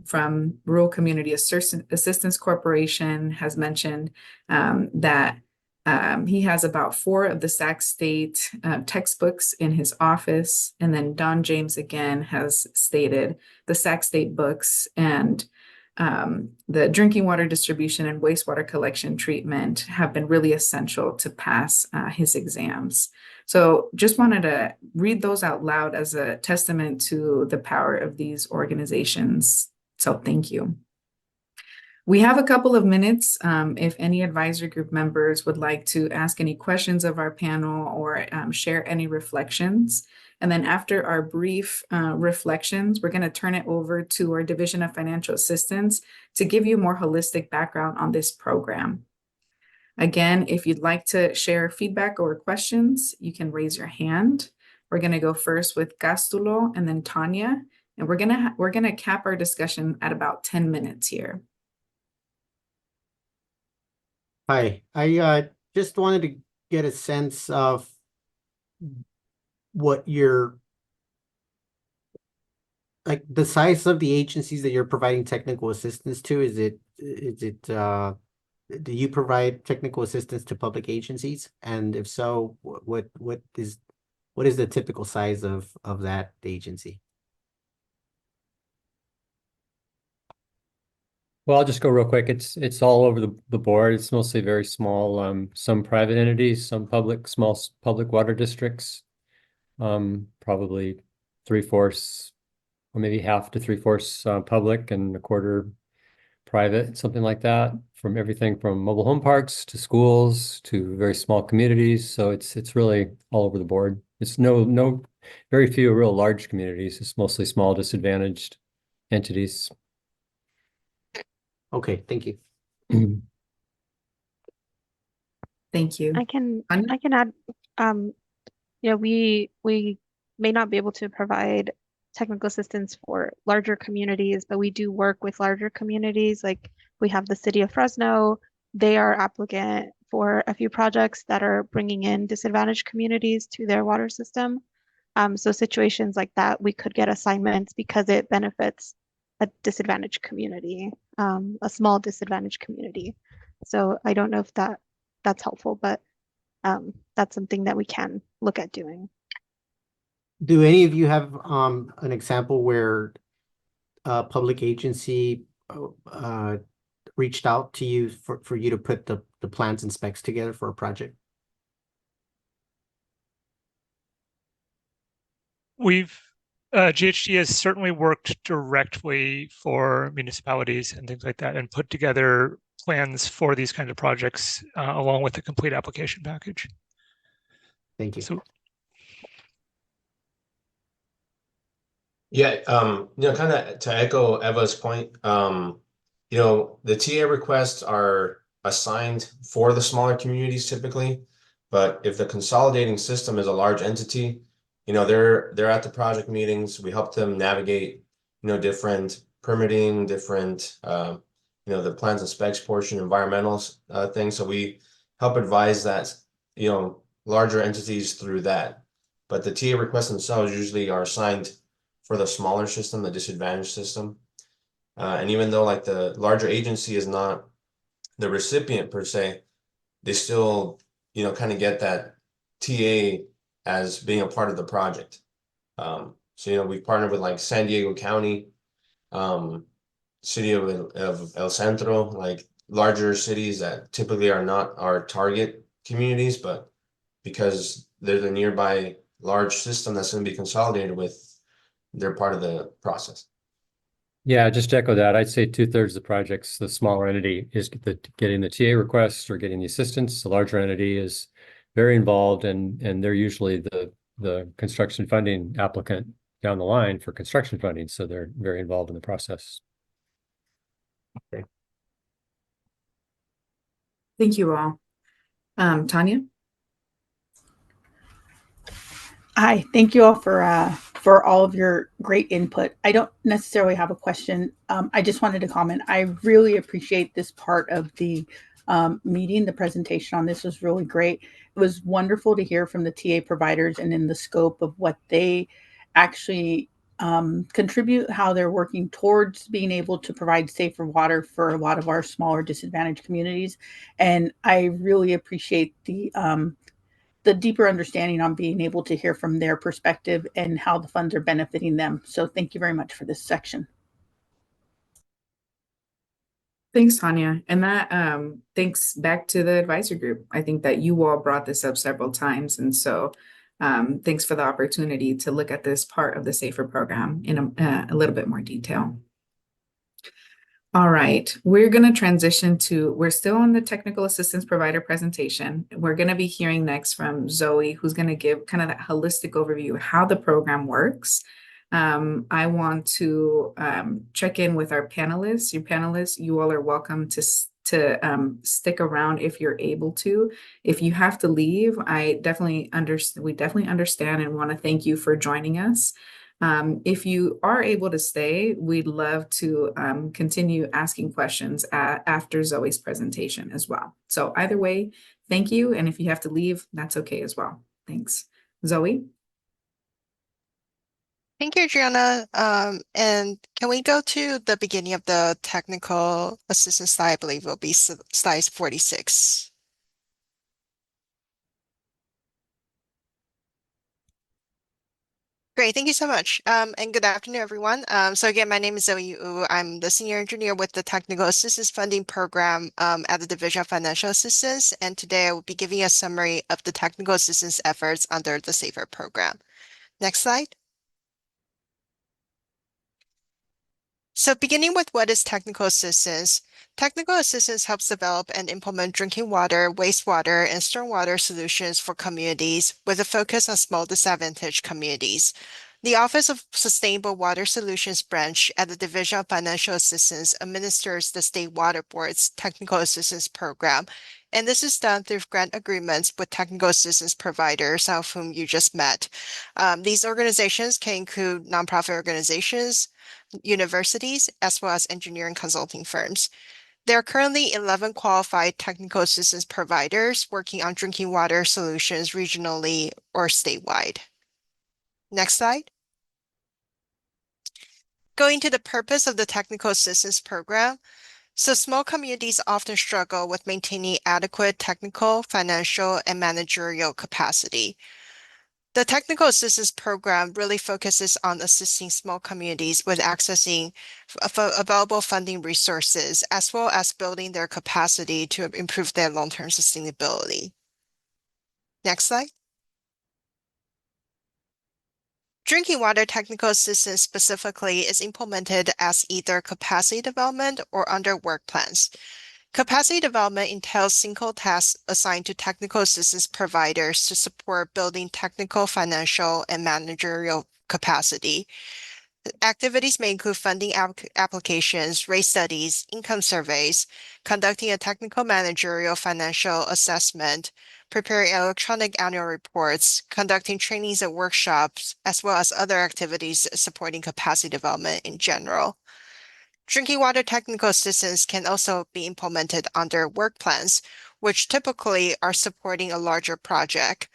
from Rural Community Assistance Corporation has mentioned that he has about 4 of the Sac State textbooks in his office. And then Don James again has stated the Sac State books and the drinking water distribution and wastewater collection treatment have been really essential to pass his exams. So just wanted to read those out loud as a testament to the power of these organizations. So thank you. We have a couple of minutes if any advisory group members would like to ask any questions of our panel or share any reflections. And then after our brief reflections, we're going to turn it over to our Division of Financial Assistance to give you more holistic background on this program. Again, if you'd like to share feedback or questions, you can raise your hand. We're going to go first with Gastulo and then Tanya, and we're going to cap our discussion at about 10 minutes here. Hi, I just wanted to get a sense of what your, like the size of the agencies that you're providing technical assistance to. Is it do you provide technical assistance to public agencies? And if so, what is the typical size of that agency? Well, I'll just go real quick. It's all over the board. It's mostly very small, some private entities, some small public water districts, probably 3/4 or maybe half to 3/4 public and a quarter private, something like that, from everything from mobile home parks to schools to very small communities. So it's really all over the board. It's very few real large communities. It's mostly small disadvantaged entities. Okay, thank you. Thank you. I can add, we may not be able to provide technical assistance for larger communities, but we do work with larger communities. Like we have the city of Fresno, they are applicant for a few projects that are bringing in disadvantaged communities to their water system. So situations like that, we could get assignments because it benefits a disadvantaged community, a small disadvantaged community. So I don't know if that's helpful, but that's something that we can look at doing. Do any of you have an example where a public agency reached out to you for you to put the plans and specs together for a project? GHD has certainly worked directly for municipalities and things like that and put together plans for these kinds of projects along with the complete application package. Thank you. So, yeah, kind of to echo Eva's point, the TA requests are assigned for the smaller communities typically, but if the consolidating system is a large entity, they're at the project meetings. We help them navigate, different permitting, different, the plans and specs portion, environmental things. So we help advise that, larger entities through that. But the TA requests themselves usually are assigned for the smaller system, the disadvantaged system. And even though like the larger agency is not the recipient per se, they still, kind of get that TA as being a part of the project. So, we've partnered with like San Diego County, city of El Centro, like larger cities that typically are not our target communities, but because they're the nearby large system that's going to be consolidated with, they're part of the process. Yeah, just to echo that, I'd say 2/3 of the projects, the smaller entity is getting the TA request or getting the assistance. The larger entity is very involved, and they're usually the construction funding applicant down the line for construction funding. So they're very involved in the process. Okay. Thank you all. Tanya? Hi, thank you all for all of your great input. I don't necessarily have a question. I just wanted to comment. I really appreciate this part of the meeting. The presentation on this was really great. It was wonderful to hear from the TA providers and in the scope of what they actually contribute, how they're working towards being able to provide safer water for a lot of our smaller disadvantaged communities. And I really appreciate the deeper understanding on being able to hear from their perspective and how the funds are benefiting them. So thank you very much for this section. Thanks, Tanya. And that thanks back to the advisory group. I think that you all brought this up several times. And so thanks for the opportunity to look at this part of the SAFER program in a little bit more detail. All right, we're going to transition to, we're still on the technical assistance provider presentation. We're going to be hearing next from Zoe, who's going to give kind of that holistic overview of how the program works. I want to check in with our panelists. Your panelists, you all are welcome to stick around if you're able to. If you have to leave, we definitely understand and want to thank you for joining us. If you are able to stay, we'd love to continue asking questions after Zoe's presentation as well. So either way, thank you. And if you have to leave, that's okay as well. Thanks. Zoe? Thank you, Adriana. And can we go to the beginning of the technical assistance slide? I believe will be slide 46. Great, thank you so much. And good afternoon, everyone. So again, my name is Zoe Yu. I'm the senior engineer with the Technical Assistance Funding Program at the Division of Financial Assistance. And today I will be giving a summary of the technical assistance efforts under the SAFER program. Next slide. So beginning with what is technical assistance, technical assistance helps develop and implement drinking water, wastewater, and stormwater solutions for communities with a focus on small disadvantaged communities. The Office of Sustainable Water Solutions branch at the Division of Financial Assistance administers the State Water Board's Technical Assistance Program, and this is done through grant agreements with technical assistance providers, some of whom you just met. These organizations can include nonprofit organizations, universities, as well as engineering consulting firms. There are currently 11 qualified technical assistance providers working on drinking water solutions regionally or statewide. Next slide. Going to the purpose of the technical assistance program. So small communities often struggle with maintaining adequate technical, financial, and managerial capacity. The technical assistance program really focuses on assisting small communities with accessing available funding resources, as well as building their capacity to improve their long-term sustainability. Next slide. Drinking water technical assistance specifically is implemented as either capacity development or under work plans. Capacity development entails single tasks assigned to technical assistance providers to support building technical, financial, and managerial capacity. Activities may include funding applications, rate studies, income surveys, conducting a technical, managerial, financial assessment, preparing electronic annual reports, conducting trainings and workshops, as well as other activities supporting capacity development in general. Drinking water technical assistance can also be implemented under work plans, which typically are supporting a larger project.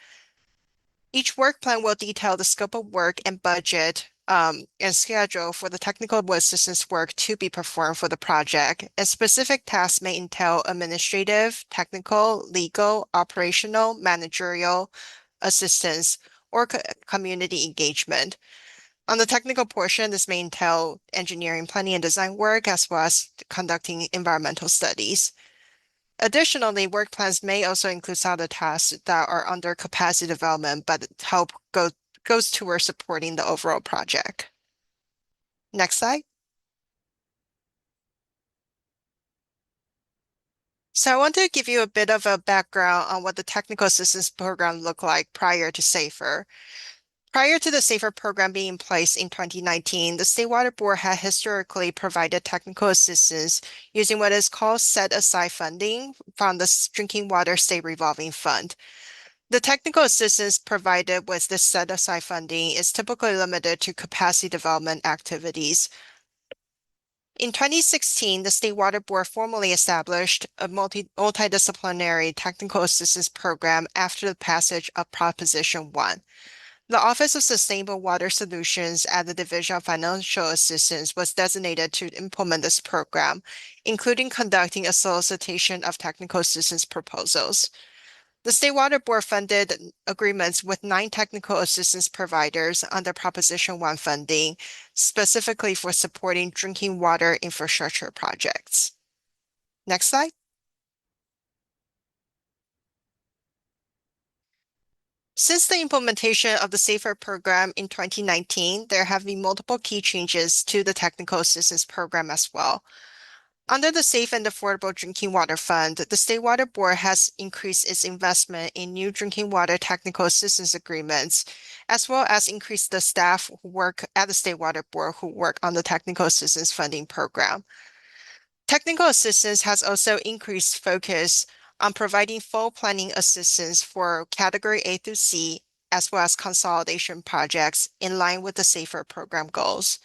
Each work plan will detail the scope of work and budget and schedule for the technical assistance work to be performed for the project, and specific tasks may entail administrative, technical, legal, operational, managerial assistance, or community engagement. On the technical portion, this may entail engineering, planning, and design work, as well as conducting environmental studies. Additionally, work plans may also include some of the tasks that are under capacity development, but goes towards supporting the overall project. Next slide. So I want to give you a bit of a background on what the technical assistance program looked like prior to SAFER. Prior to the SAFER program being in place in 2019, the State Water Board had historically provided technical assistance using what is called set-aside funding from the Drinking Water State Revolving Fund. The technical assistance provided with this set-aside funding is typically limited to capacity development activities. In 2016, the State Water Board formally established a multidisciplinary technical assistance program after the passage of Proposition 1. The Office of Sustainable Water Solutions at the Division of Financial Assistance was designated to implement this program, including conducting a solicitation of technical assistance proposals. The State Water Board funded agreements with 9 technical assistance providers under Proposition 1 funding, specifically for supporting drinking water infrastructure projects. Next slide. Since the implementation of the SAFER program in 2019, there have been multiple key changes to the technical assistance program as well. Under the Safe and Affordable Drinking Water Fund, the State Water Board has increased its investment in new drinking water technical assistance agreements, as well as increased the staff who work at the State Water Board who work on the technical assistance funding program. Technical assistance has also increased focus on providing full planning assistance for Category A through C, as well as consolidation projects in line with the SAFER program goals.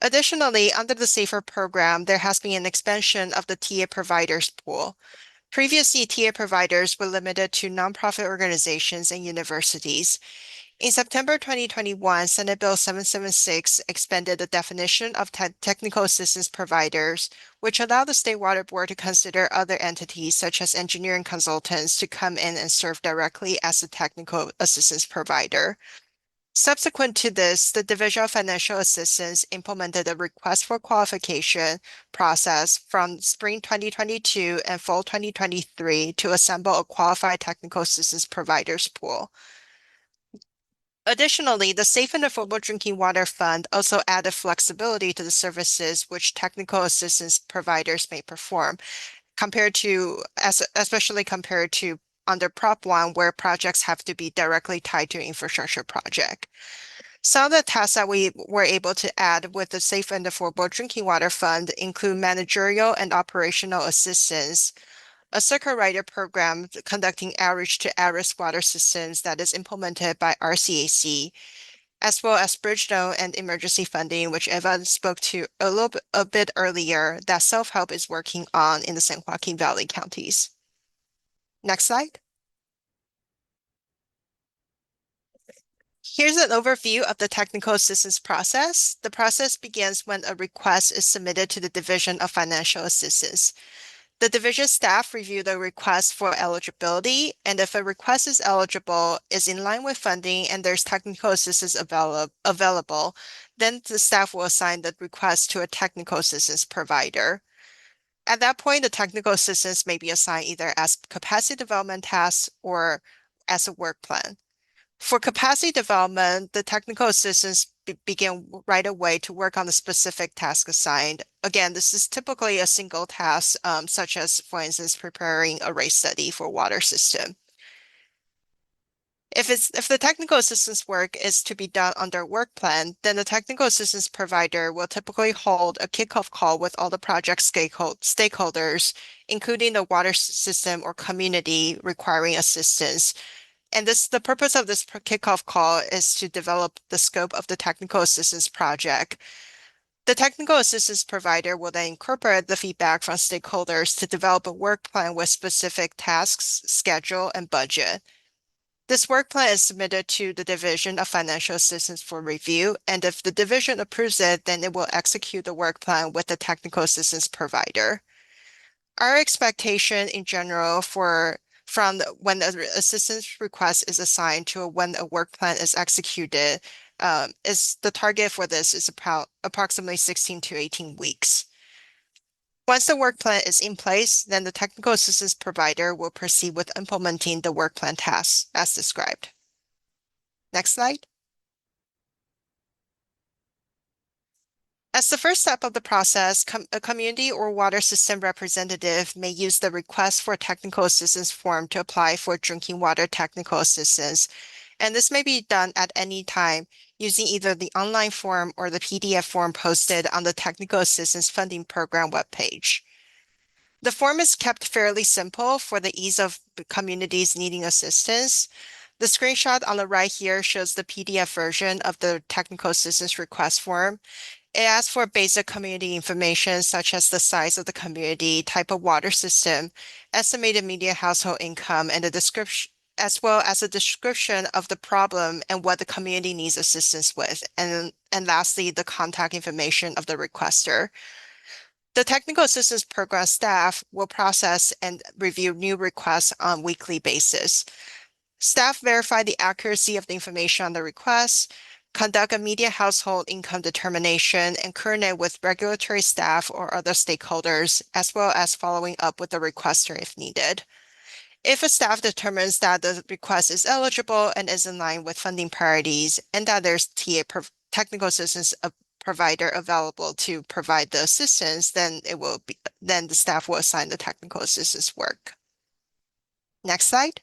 Additionally, under the SAFER program, there has been an expansion of the TA providers pool. Previously, TA providers were limited to nonprofit organizations and universities. In September 2021, Senate Bill 776 expanded the definition of technical assistance providers, which allowed the State Water Board to consider other entities such as engineering consultants to come in and serve directly as a technical assistance provider. Subsequent to this, the Division of Financial Assistance implemented a request for qualification process from spring 2022 and fall 2023 to assemble a qualified technical assistance providers pool. Additionally, the Safe and Affordable Drinking Water Fund also added flexibility to the services which technical assistance providers may perform, especially compared to under Prop 1, where projects have to be directly tied to an infrastructure project. Some of the tasks that we were able to add with the Safe and Affordable Drinking Water Fund include managerial and operational assistance, a circuit rider program conducting outreach to at-risk water systems that is implemented by RCAC, as well as bridge loan and emergency funding, which Eva spoke to a bit earlier, that self-help is working on in the San Joaquin Valley counties. Next slide. Here's an overview of the technical assistance process. The process begins when a request is submitted to the Division of Financial Assistance. The division staff review the request for eligibility, and if a request is eligible, is in line with funding, and there's technical assistance available, then the staff will assign the request to a technical assistance provider. At that point, the technical assistance may be assigned either as capacity development tasks or as a work plan. For capacity development, the technical assistants begin right away to work on the specific task assigned. Again, this is typically a single task, such as, for instance, preparing a rate study for water system. If the technical assistance work is to be done under work plan, then the technical assistance provider will typically hold a kickoff call with all the project stakeholders, including the water system or community requiring assistance. And the purpose of this kickoff call is to develop the scope of the technical assistance project. The technical assistance provider will then incorporate the feedback from stakeholders to develop a work plan with specific tasks, schedule, and budget. This work plan is submitted to the Division of Financial Assistance for review, and if the division approves it, then it will execute the work plan with the technical assistance provider. Our expectation in general from when the assistance request is assigned to when a work plan is executed, is the target for this is about approximately 16 to 18 weeks. Once the work plan is in place, then the technical assistance provider will proceed with implementing the work plan tasks as described. Next slide. As the first step of the process, a community or water system representative may use the Request for Technical Assistance form to apply for drinking water technical assistance, and this may be done at any time using either the online form or the PDF form posted on the Technical Assistance Funding Program webpage. The form is kept fairly simple for the ease of communities needing assistance. The screenshot on the right here shows the PDF version of the Technical Assistance Request form. It asks for basic community information such as the size of the community, type of water system, estimated median household income, and a description, as well as a description of the problem and what the community needs assistance with, and lastly, the contact information of the requester. The Technical Assistance Program staff will process and review new requests on a weekly basis. Staff verify the accuracy of the information on the request, conduct a median household income determination, and coordinate with regulatory staff or other stakeholders, as well as following up with the requester if needed. If a staff determines that the request is eligible and is in line with funding priorities, and that there's technical assistance provider available to provide the assistance, then the staff will assign the technical assistance work. Next slide.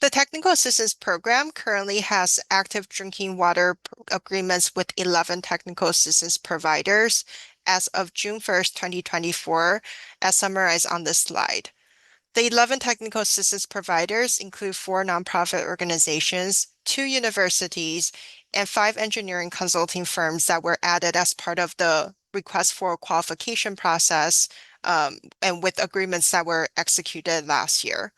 The Technical Assistance Program currently has active drinking water agreements with 11 technical assistance providers as of June 1st, 2024, as summarized on this slide. The 11 technical assistance providers include 4 nonprofit organizations, 2 universities, and 5 engineering consulting firms that were added as part of the request for qualification process, and with agreements that were executed last year.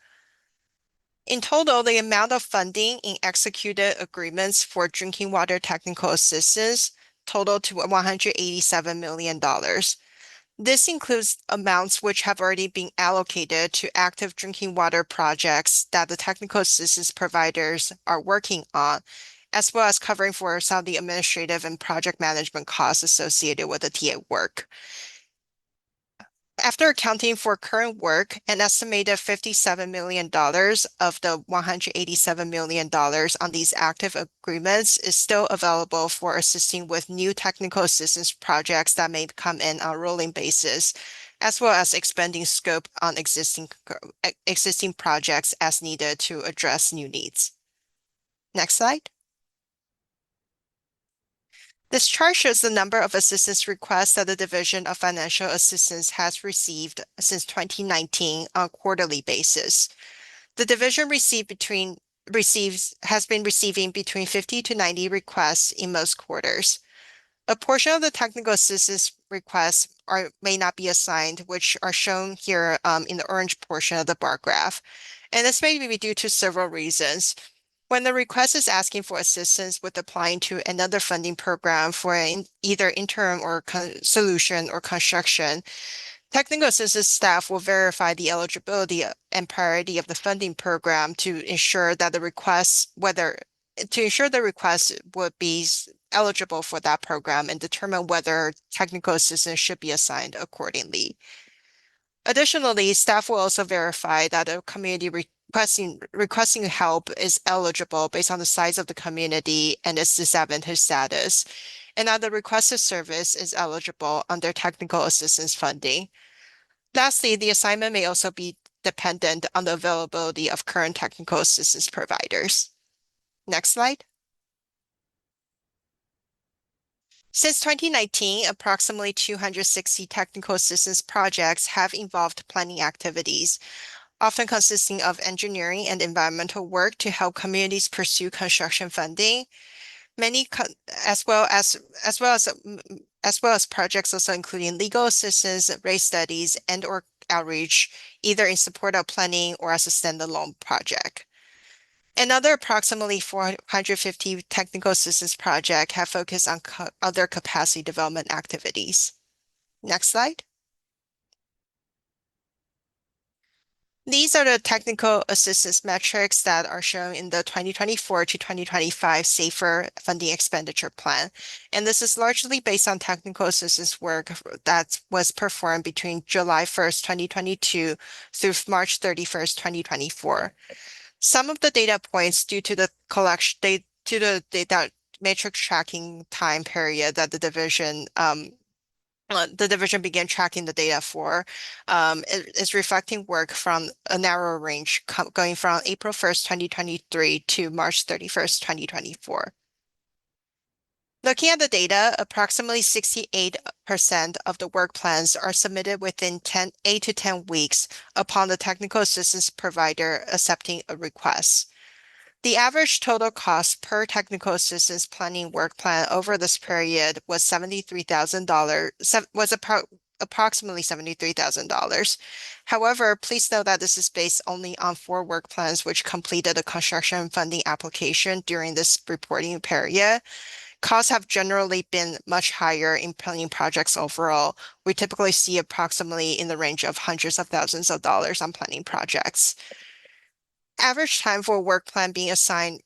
In total, the amount of funding in executed agreements for drinking water technical assistance totaled to $187 million. This includes amounts which have already been allocated to active drinking water projects that the technical assistance providers are working on, as well as covering for some of the administrative and project management costs associated with the TA work. After accounting for current work, an estimated $57 million of the $187 million on these active agreements is still available for assisting with new technical assistance projects that may come in on a rolling basis, as well as expanding scope on existing projects as needed to address new needs. Next slide. This chart shows the number of assistance requests that the Division of Financial Assistance has received since 2019 on a quarterly basis. The division has been receiving between 50 to 90 requests in most quarters. A portion of the technical assistance requests may not be assigned, which are shown here in the orange portion of the bar graph. And this may be due to several reasons. When the request is asking for assistance with applying to another funding program for either interim or solution or construction, technical assistance staff will verify the eligibility and priority of the funding program to ensure that the request would be eligible for that program and determine whether technical assistance should be assigned accordingly. Additionally, staff will also verify that a community requesting help is eligible based on the size of the community and its disadvantaged status, and that the requested service is eligible under technical assistance funding. Lastly, the assignment may also be dependent on the availability of current technical assistance providers. Next slide. Since 2019, approximately 260 technical assistance projects have involved planning activities, often consisting of engineering and environmental work to help communities pursue construction funding. As well as projects also including legal assistance, race studies, and/or outreach, either in support of planning or as a standalone project. Another approximately 450 technical assistance projects have focused on other capacity development activities. Next slide. These are the technical assistance metrics that are shown in the 2024 to 2025 SAFER Funding Expenditure Plan. And this is largely based on technical assistance work that was performed between July 1st, 2022 through March 31st, 2024. Some of the data points due to the matrix tracking time period that the division began tracking the data for, is reflecting work from a narrow range going from April 1st, 2023 to March 31st, 2024. Looking at the data, approximately 68% of the work plans are submitted within 8 to 10 weeks upon the technical assistance provider accepting a request. The average total cost per technical assistance planning work plan over this period was approximately $73,000. However, please note that this is based only on 4 work plans which completed a construction funding application during this reporting period. Costs have generally been much higher in planning projects overall. We typically see approximately in the range of hundreds of thousands of dollars on planning projects. Average time for a work plan being assigned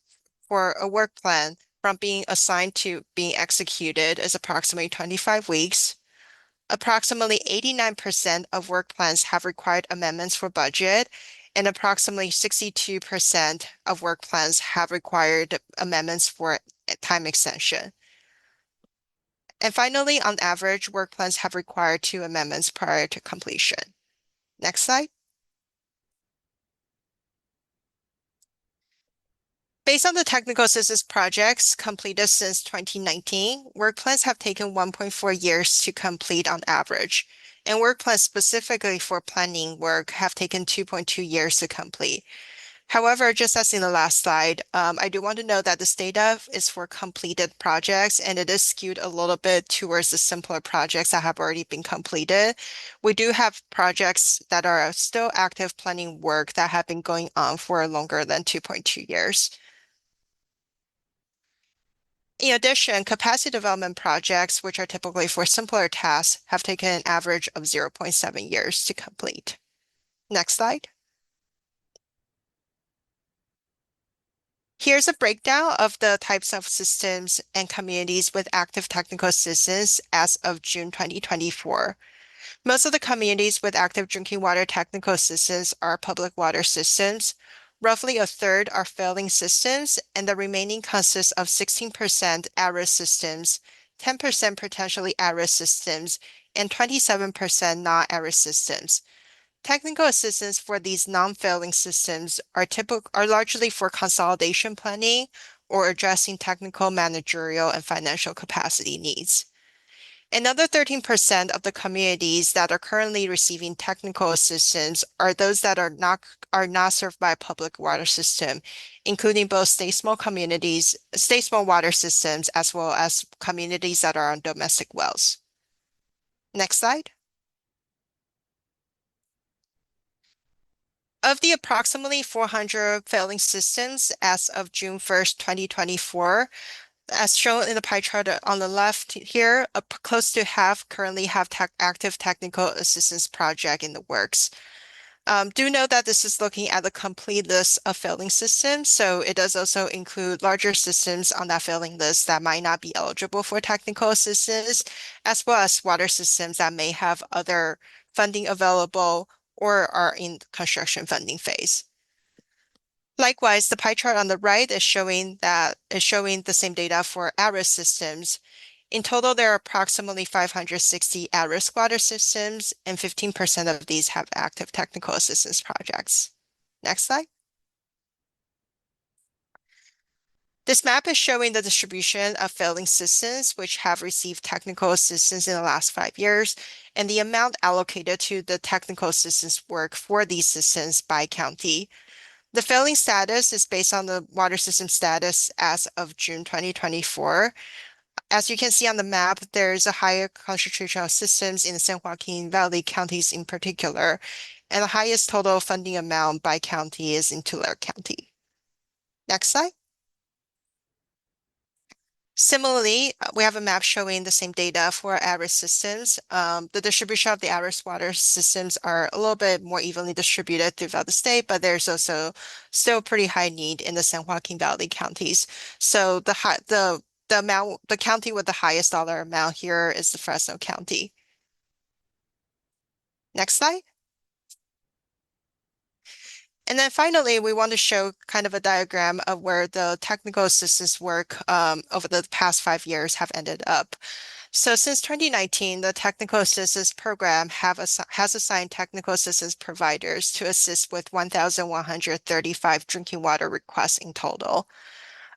from being assigned to being executed is approximately 25 weeks. Approximately 89% of work plans have required amendments for budget, and approximately 62% of work plans have required amendments for time extension. And finally, on average, work plans have required 2 amendments prior to completion. Next slide. Based on the technical assistance projects completed since 2019, work plans have taken 1.4 years to complete on average, and work plans specifically for planning work have taken 2.2 years to complete. However, just as in the last slide, I do want to note that this data is for completed projects, and it is skewed a little bit towards the simpler projects that have already been completed. We do have projects that are still active planning work that have been going on for longer than 2.2 years. In addition, capacity development projects, which are typically for simpler tasks, have taken an average of 0.7 years to complete. Next slide. Here's a breakdown of the types of systems and communities with active technical assistance as of June 2024. Most of the communities with active drinking water technical assistance are public water systems. Roughly a third are failing systems, and the remaining consists of 16% at-risk systems, 10% potentially at-risk systems, and 27% not at-risk systems. Technical assistance for these non-failing systems are largely for consolidation planning or addressing technical, managerial, and financial capacity needs. Another 13% of the communities that are currently receiving technical assistance are those that are not served by a public water system, including both state small water systems, as well as communities that are on domestic wells. Next slide. Of the approximately 400 failing systems as of June 1st, 2024, as shown in the pie chart on the left here, close to half currently have active technical assistance project in the works. Do note that this is looking at the complete list of failing systems, so it does also include larger systems on that failing list that might not be eligible for technical assistance, as well as water systems that may have other funding available or are in construction funding phase. Likewise, the pie chart on the right is showing the same data for at-risk systems. In total, there are approximately 560 at-risk water systems, and 15% of these have active technical assistance projects. Next slide. This map is showing the distribution of failing systems which have received technical assistance in the last 5 years, and the amount allocated to the technical assistance work for these systems by county. The failing status is based on the water system status as of June 2024. As you can see on the map, there is a higher concentration of systems in the San Joaquin Valley counties in particular, and the highest total funding amount by county is in Tulare County. Next slide. Similarly, we have a map showing the same data for at-risk systems. The distribution of the at-risk water systems are a little bit more evenly distributed throughout the state, but there's also still pretty high need in the San Joaquin Valley counties. So the county with the highest dollar amount here is the Fresno County. Next slide. And then finally, we want to show kind of a diagram of where the technical assistance work over the past 5 years have ended up. So since 2019, the Technical Assistance Program has assigned technical assistance providers to assist with 1,135 drinking water requests in total.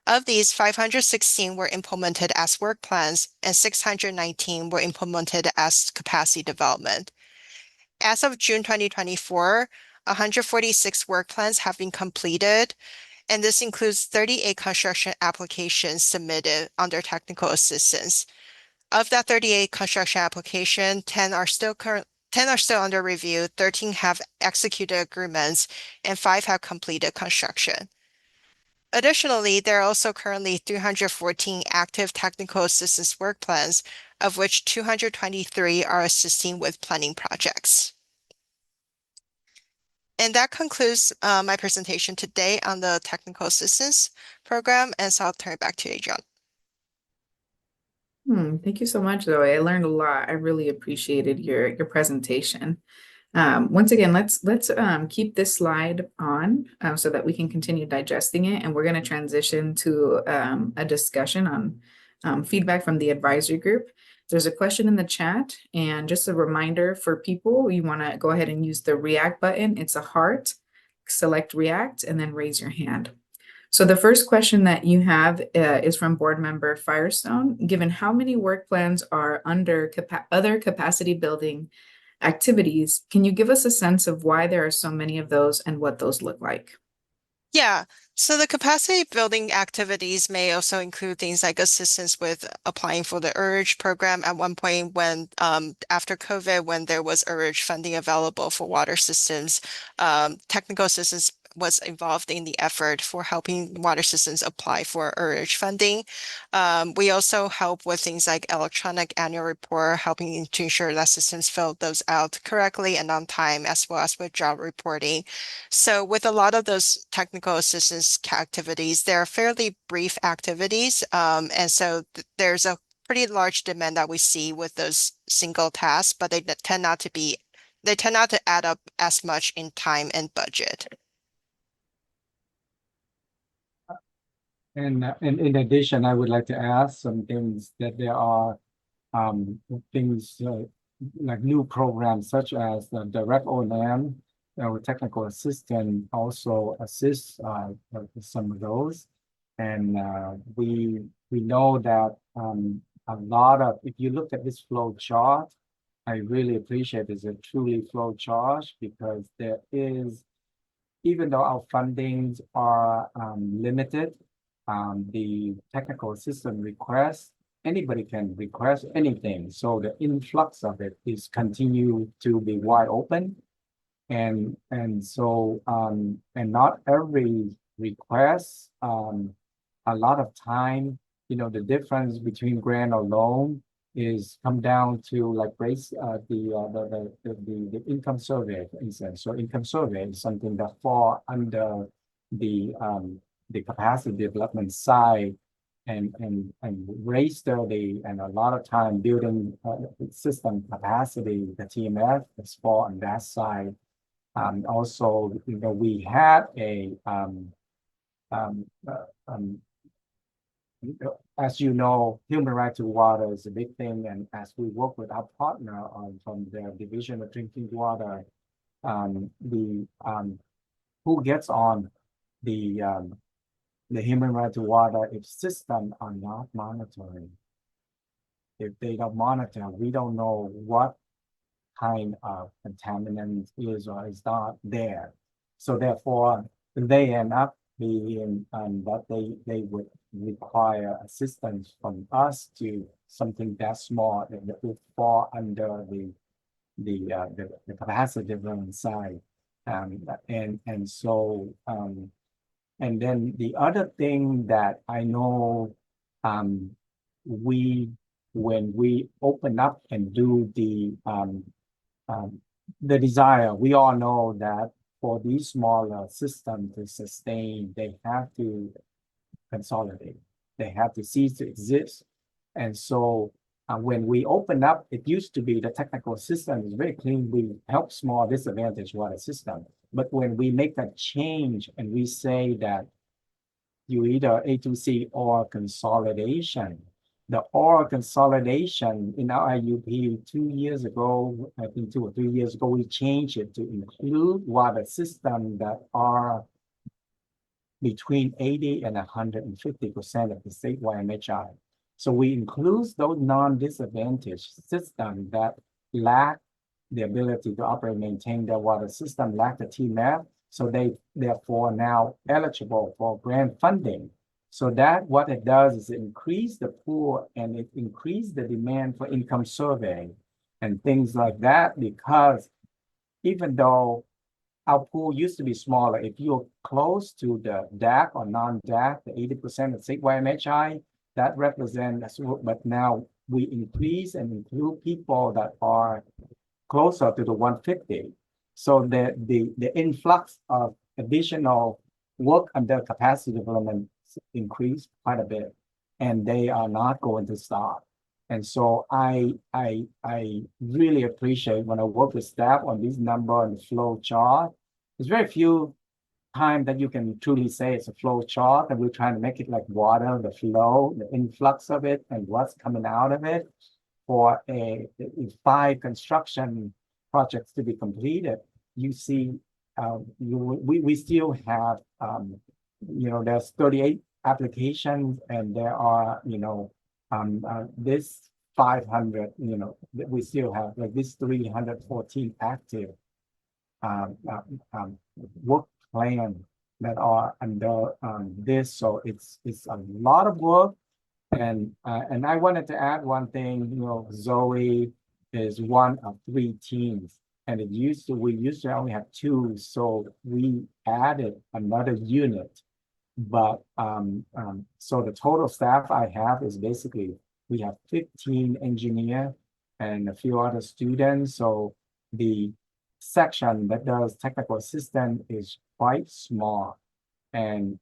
Of these, 516 were implemented as work plans and 619 were implemented as capacity development. As of June 2024, 146 work plans have been completed, and this includes 38 construction applications submitted under technical assistance. Of that 38 construction application, 10 are still under review, 13 have executed agreements, and 5 have completed construction. Additionally, there are also currently 314 active technical assistance work plans, of which 223 are assisting with planning projects. And that concludes my presentation today on the technical assistance program, and so I'll turn it back to Adrian. Thank you so much, Zoe. I learned a lot. I really appreciated your presentation. Once again, let's keep this slide on so that we can continue digesting it. And we're going to transition to a discussion on feedback from the advisory group. There's a question in the chat, and just a reminder for people, you want to go ahead and use the react button. It's a heart, select react, and then raise your hand. So the first question that you have is from board member Firestone. Given how many work plans are under other capacity building activities, can you give us a sense of why there are so many of those and what those look like? Yeah, so the capacity building activities may also include things like assistance with applying for the URGE program at one point when, after COVID, when there was URGE funding available for water systems, technical assistance was involved in the effort for helping water systems apply for URGE funding. We also help with things like electronic annual report, helping to ensure that systems fill those out correctly and on time, as well as with job reporting. So with a lot of those technical assistance activities, they're fairly brief activities. And so there's a pretty large demand that we see with those single tasks, but they tend not to add up as much in time and budget. And in addition, I would like to add some things that there are things like new programs such as the direct O&M or technical assistant also assists with some of those. And we know that a lot of, if you look at this flow chart, I really appreciate it's a truly flow chart because there is, even though our fundings are limited, the technical assistant request, anybody can request anything. So the influx of it is continue to be wide open. And so, and not every request, a lot of time, you know, the difference between grant or loan is come down to like raise the income survey, for instance. So income survey is something that fall under the capacity development side, and rate study, and a lot of time building system capacity. The TMF is fall on that side. Also, you know, we had a as you know, human right to water is a big thing, and as we work with our partner from the Division of Drinking Water, who gets on the human right to water if systems are not monitoring. If they don't monitor, we don't know what kind of contaminant is or is not there. So therefore, they end up being that they would require assistance from us to something that small that would fall under the capacity development side. And so and then the other thing that I know when we open up and do the desire, we all know that for these smaller systems to sustain, they have to consolidate. They have to cease to exist. And so when we open up, it used to be the technical system is very clean. We help small disadvantaged water system. But when we make that change and we say that you either A2C or consolidation, the or consolidation in our IUP 2 years ago, I think 2 or 3 years ago, we changed it to include water systems that are between 80 and 150% of the statewide MHI. So we include those non-disadvantaged systems that lack the ability to operate and maintain their water system, lack the TMAP, so they therefore now eligible for grant funding. So that what it does is increase the pool and it increase the demand for income survey and things like that, because even though our pool used to be smaller, if you're close to the DAC or non-DAC, the 80% of statewide MHI, that represents, but now we increase and include people that are closer to the 150. So the influx of additional work under capacity development increased quite a bit, and they are not going to stop. And so I really appreciate when I work with staff on this number and the flow chart. There's very few times that you can truly say it's a flow chart, and we're trying to make it like water, the flow, the influx of it, and what's coming out of it for a 5 construction projects to be completed. You see, we still have, there's 38 applications, and there are, this 500, we still have like this 314 active work plan that are under this. So it's a lot of work. And I wanted to add one thing, Zoe is one of 3 teams, and we used to only have 2, so we added another unit. But so the total staff I have is basically, we have 15 engineers and a few other students. So the section that does technical assistant is quite small, and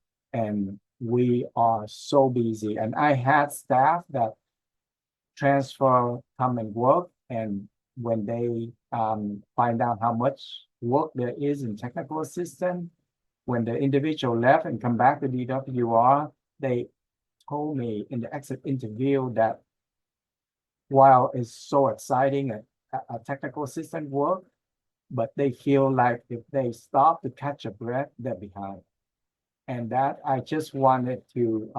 we are so busy. And I had staff that transfer, come and work, and when they find out how much work there is in technical assistant, when the individual left and come back to DWR, they told me in the exit interview that while it's so exciting a technical assistant work, but they feel like if they stop to catch a breath, they're behind. And that I just wanted to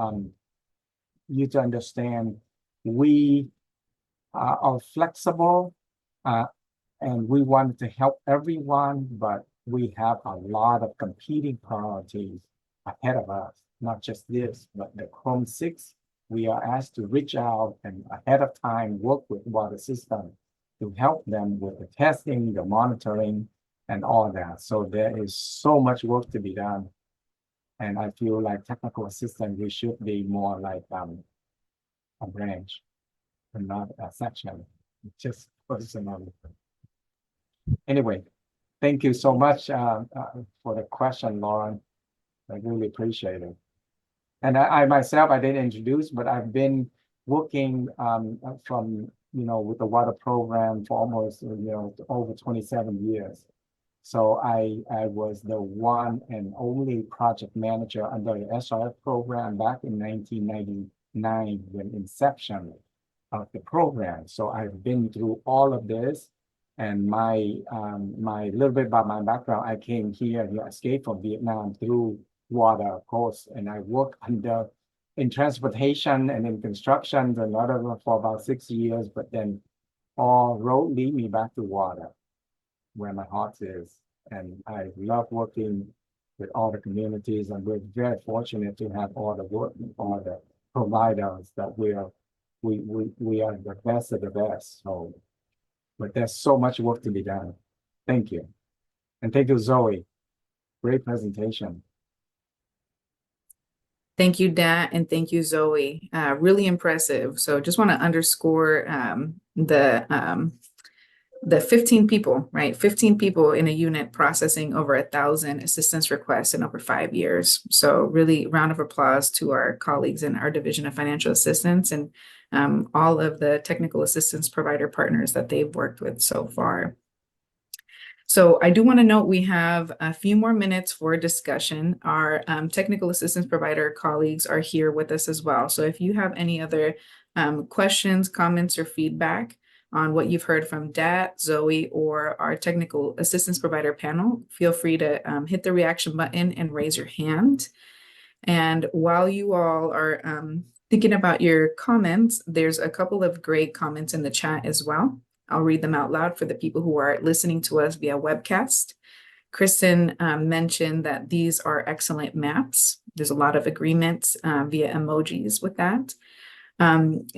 you to understand, we are flexible and we wanted to help everyone, but we have a lot of competing priorities ahead of us, not just this, but the Chrome 6. We are asked to reach out and ahead of time work with water system to help them with the testing, the monitoring, and all that. So there is so much work to be done. And I feel like technical assistant, we should be more like a branch and not a section, just personally. Anyway, thank you so much for the question, Lauren. I really appreciate it. And I myself, I didn't introduce, but I've been working from, with the water program for almost, over 27 years. So I was the one and only project manager under the SRF program back in 1999, when inception of the program. So I've been through all of this, and my little bit about my background. I came here, escaped from Vietnam through water, of course, and I worked in transportation and in construction and other for about 6 years, but then all road lead me back to water, where my heart is. And I love working with all the communities, and we're very fortunate to have all the providers that we are the best of the best. So, but there's so much work to be done. Thank you. And thank you, Zoe. Great presentation. Thank you, Dat, and thank you, Zoe. Really impressive. So just want to underscore the 15 people, right? 15 people in a unit processing over 1,000 assistance requests in over 5 years. So really round of applause to our colleagues in our Division of Financial Assistance and all of the technical assistance provider partners that they've worked with so far. So I do want to note we have a few more minutes for discussion. Our technical assistance provider colleagues are here with us as well. So if you have any other questions, comments, or feedback on what you've heard from Dat, Zoe, or our technical assistance provider panel, feel free to hit the reaction button and raise your hand. And while you all are thinking about your comments, there's a couple of great comments in the chat as well. I'll read them out loud for the people who are listening to us via webcast. Kristen mentioned that these are excellent maps. There's a lot of agreements via emojis with that.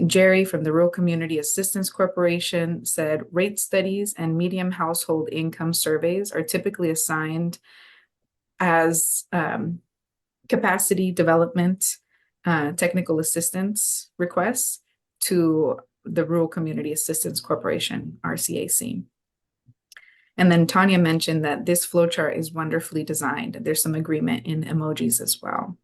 Jerry from the Rural Community Assistance Corporation said rate studies and medium household income surveys are typically assigned as capacity development technical assistance requests to the Rural Community Assistance Corporation, RCAC. And then Tanya mentioned that this flowchart is wonderfully designed. There's some agreement in emojis as well.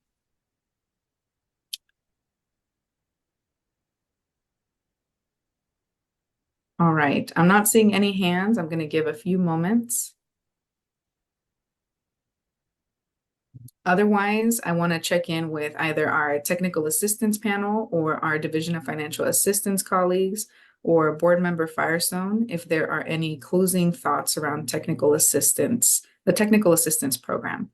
All right, I'm not seeing any hands. I'm going to give a few moments. Otherwise, I want to check in with either our technical assistance panel or our Division of Financial Assistance colleagues or board member Firestone if there are any closing thoughts around technical assistance, the technical assistance program.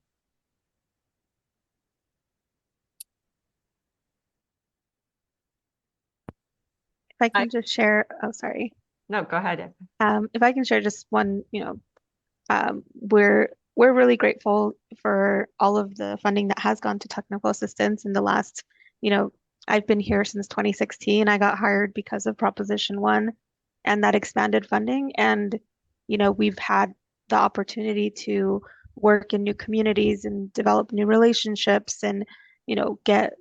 If I can just share, oh, sorry. No, go ahead. If I can share just one, we're really grateful for all of the funding that has gone to technical assistance in the last, I've been here since 2016. I got hired because of Proposition 1 and that expanded funding. And, we've had the opportunity to work in new communities and develop new relationships and, get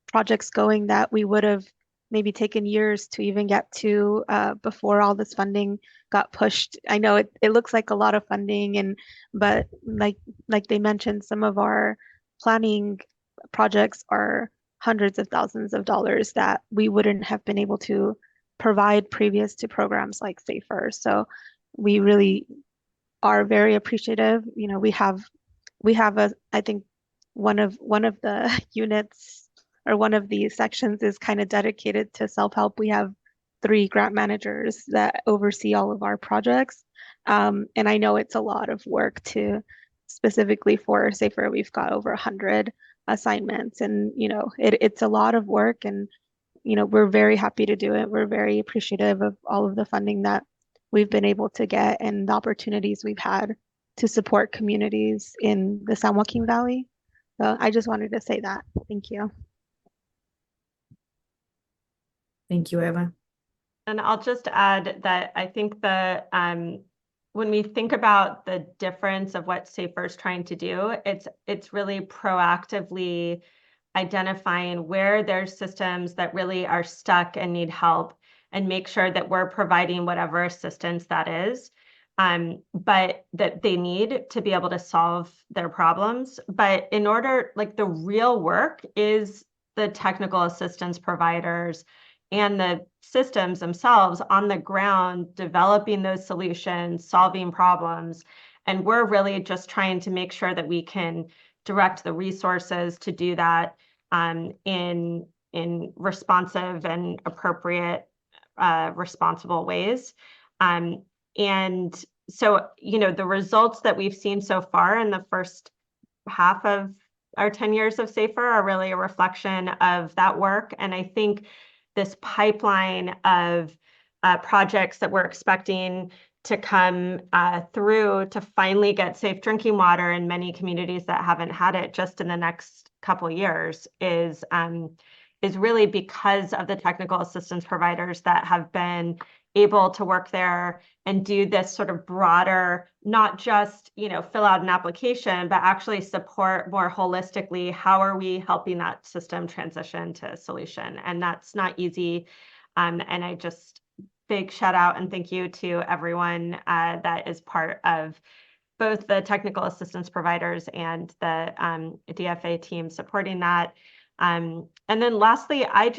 projects going that we would have maybe taken years to even get to before all this funding got pushed. I know it looks like a lot of funding, but like they mentioned, some of our planning projects are hundreds of thousands of dollars that we wouldn't have been able to provide previous to programs like SAFER. So we really are very appreciative. We have I think one of the units or one of the sections is kind of dedicated to self-help. We have 3 grant managers that oversee all of our projects. And I know it's a lot of work to specifically for SAFER, we've got over 100 assignments and, it's a lot of work and, we're very happy to do it. We're very appreciative of all of the funding that we've been able to get and the opportunities we've had to support communities in the San Joaquin Valley. So I just wanted to say that. Thank you. Thank you, Eva. And I'll just add that I think when we think about the difference of what SAFER is trying to do, it's really proactively identifying where there's systems that really are stuck and need help and make sure that we're providing whatever assistance that is, but that they need to be able to solve their problems. But in order, the real work is the technical assistance providers and the systems themselves on the ground, developing those solutions, solving problems. And we're really just trying to make sure that we can direct the resources to do that in responsive and appropriate, responsible ways. And so, the results that we've seen so far in the first half of our 10 years of SAFER are really a reflection of that work. And I think this pipeline of projects that we're expecting to come through to finally get safe drinking water in many communities that haven't had it just in the next couple of years is really because of the technical assistance providers that have been able to work there and do this sort of broader, not just, fill out an application, but actually support more holistically, how are we helping that system transition to a solution? And that's not easy. And I just big shout out and thank you to everyone that is part of both the technical assistance providers and the DFA team supporting that. And then lastly, I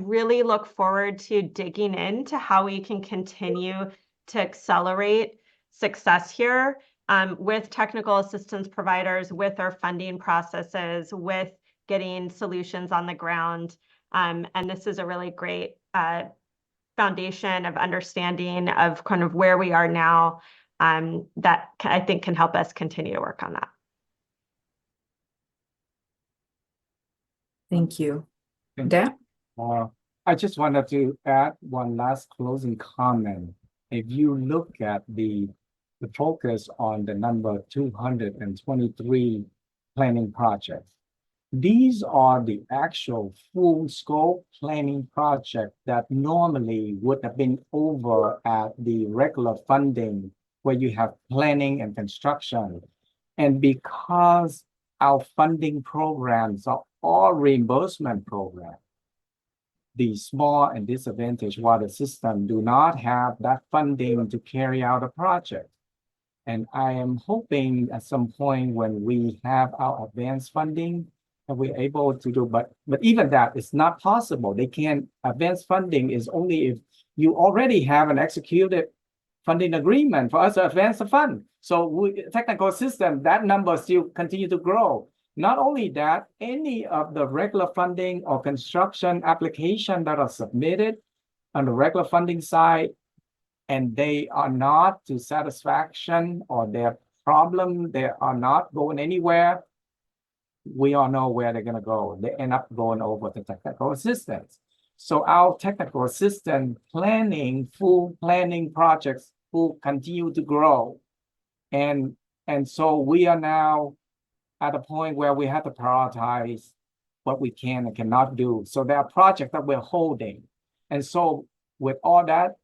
really look forward to digging into how we can continue to accelerate success here with technical assistance providers, with our funding processes, with getting solutions on the ground. And this is a really great foundation of understanding of kind of where we are now that I think can help us continue to work on that. Thank you. Dan? I just wanted to add one last closing comment. If you look at the focus on the number 223 planning projects, these are the actual full scope planning project that normally would have been over at the regular funding where you have planning and construction. And because our funding programs are all reimbursement programs, the small and disadvantaged water system do not have that funding to carry out a project. And I am hoping at some point when we have our advanced funding, that we're able to do, but even that is not possible. They can't, advanced funding is only if you already have an executed funding agreement for us to advance the fund. So technical system, that number still continue to grow. Not only that, any of the regular funding or construction application that are submitted on the regular funding side, and they are not to satisfaction or their problem, they are not going anywhere, we all know where they're going to go. They end up going over to technical assistance. So our technical assistant planning, full planning projects will continue to grow. And so we are now at a point where we have to prioritize what we can and cannot do. So there are projects that we're holding. And so with all that,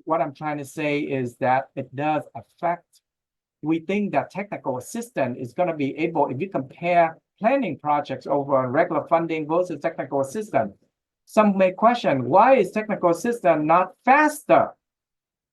what I'm trying to say is that it does affect. We think that technical assistant is going to be able, if you compare planning projects over regular funding versus technical assistant, some may question, why is technical assistant not faster?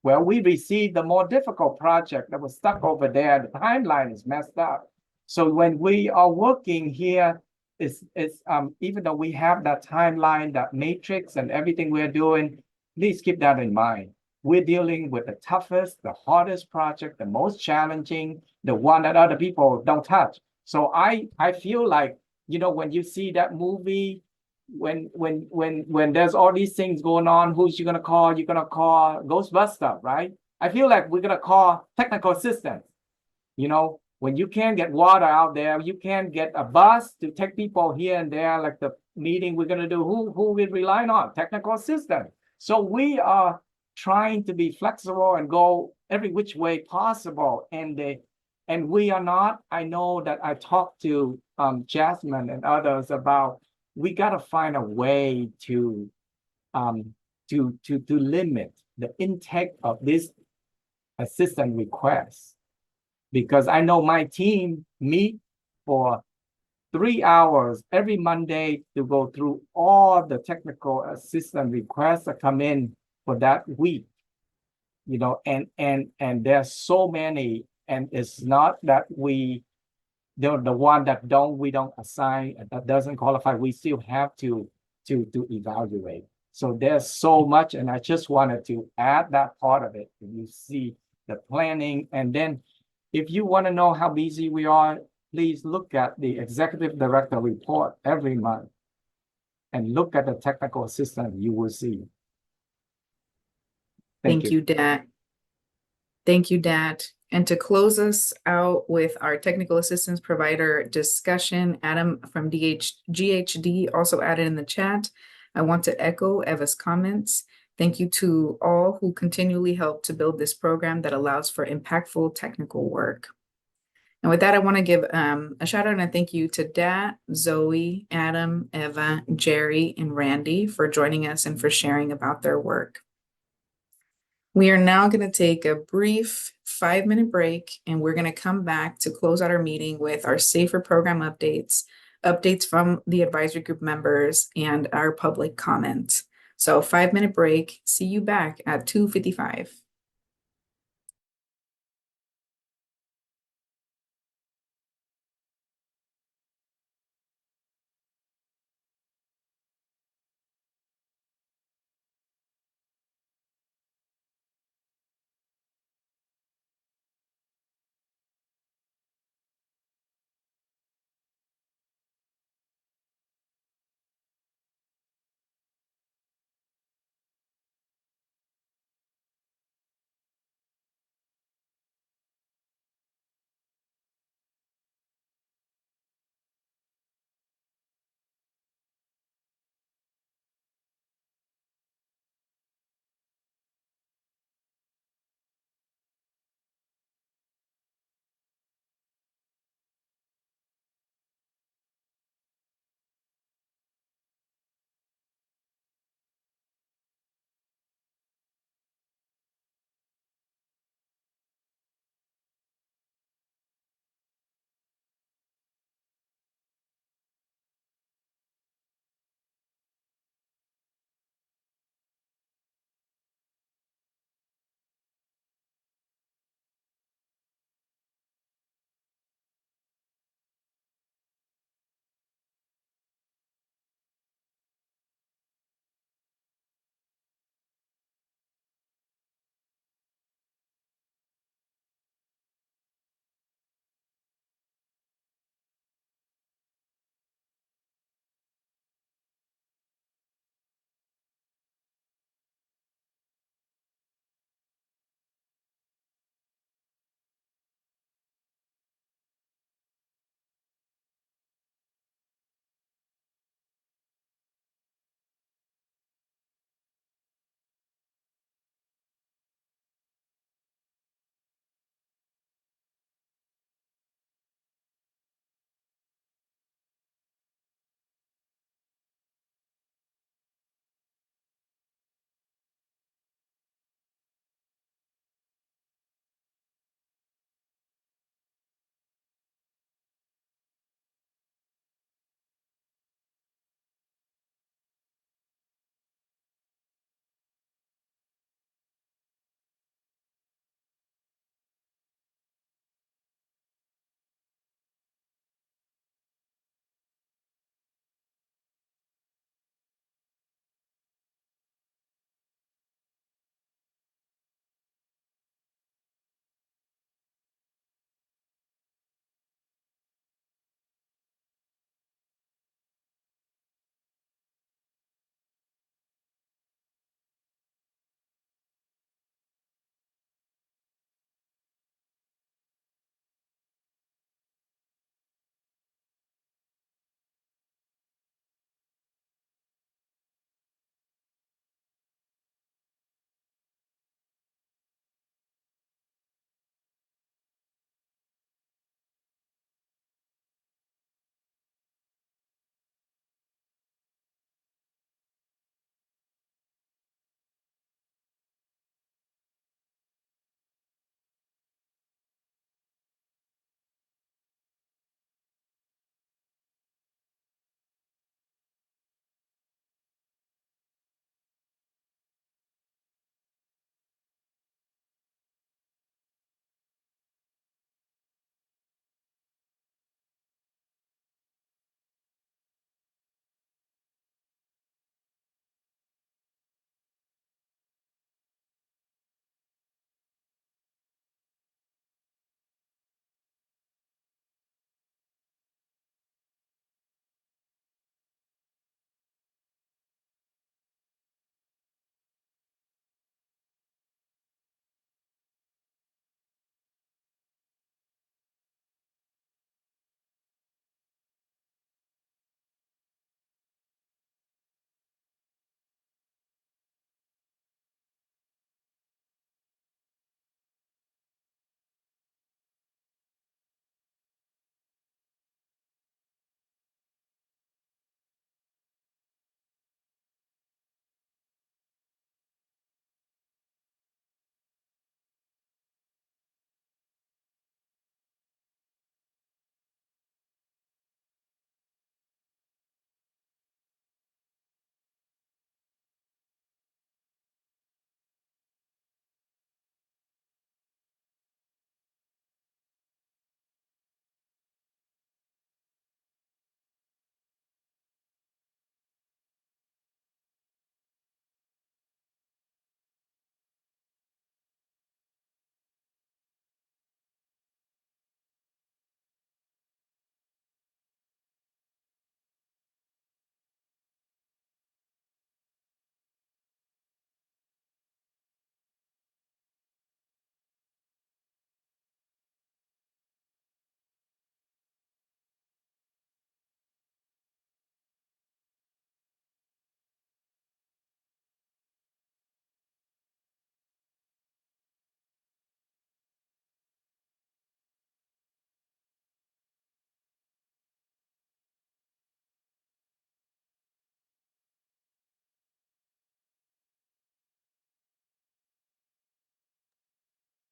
Well, we received the more difficult project that was stuck over there. The timeline is messed up. So when we are working here, even though we have that timeline, that matrix and everything we're doing, please keep that in mind. We're dealing with the toughest, the hardest project, the most challenging, the one that other people don't touch. So I feel like, when you see that movie, when there's all these things going on, who's you gonna call? You're gonna call Ghostbuster, right? I feel like we're gonna call technical assistance. When you can't get water out there, you can't get a bus to take people here and there, like the meeting we're gonna do, who we relying on? Technical assistance. So we are trying to be flexible and go every which way possible. And we are not, I know that I talked to Jasmine and others about, we got to find a way to limit the intake of this assistant requests. Because I know my team meet for 3 hours every Monday to go through all the technical assistant requests that come in for that week. And there's so many, and it's not that they're the one that we don't assign, that doesn't qualify. We still have to evaluate. So there's so much, and I just wanted to add that part of it. You see the planning, and then if you want to know how busy we are, please look at the executive director report every month and look at the technical assistant, you will see. Thank you, Dat. Thank you, Dat. And to close us out with our technical assistance provider discussion, Adam from GHD also added in the chat. I want to echo Eva's comments. Thank you to all who continually help to build this program that allows for impactful technical work. And with that, I want to give a shout out and a thank you to Dat, Zoe, Adam, Eva, Jerry, and Randy for joining us and for sharing about their work. We are now going to take a brief 5-minute break, and we're going to come back to close out our meeting with our SAFER program updates from the advisory group members, and our public comment. So 5-minute break. See you back at 2:55.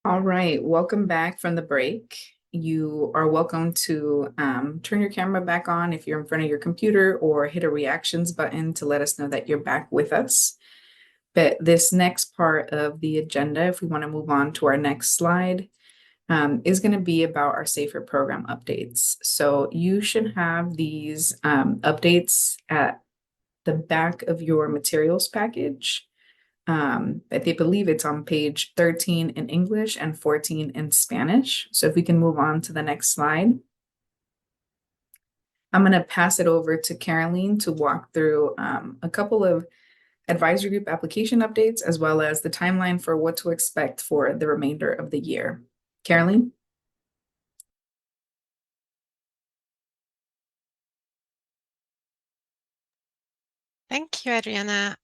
All right, welcome back from the break. You are welcome to turn your camera back on if you're in front of your computer, or hit a reactions button to let us know that you're back with us. But this next part of the agenda, if we want to move on to our next slide, is going to be about our Safer program updates. So you should have these updates at the back of your materials package. I believe it's on page 13 in English and 14 in Spanish. So if we can move on to the next slide. I'm going to pass it over to Caroline to walk through a couple of advisory group application updates, as well as the timeline for what to expect for the remainder of the year. Caroline? Thank you, Adriana.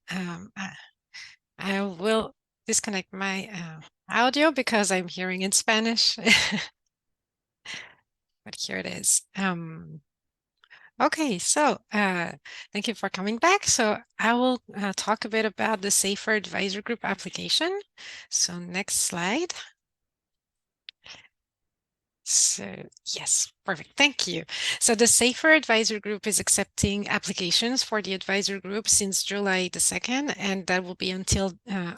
I will disconnect my audio because I'm hearing in Spanish. But here it is. Okay, so thank you for coming back. So I will talk a bit about the Safer Advisor Group application. So next slide. So yes, perfect. Thank you. So the Safer Advisor Group is accepting applications for the advisor group since July the 2nd, and that will be until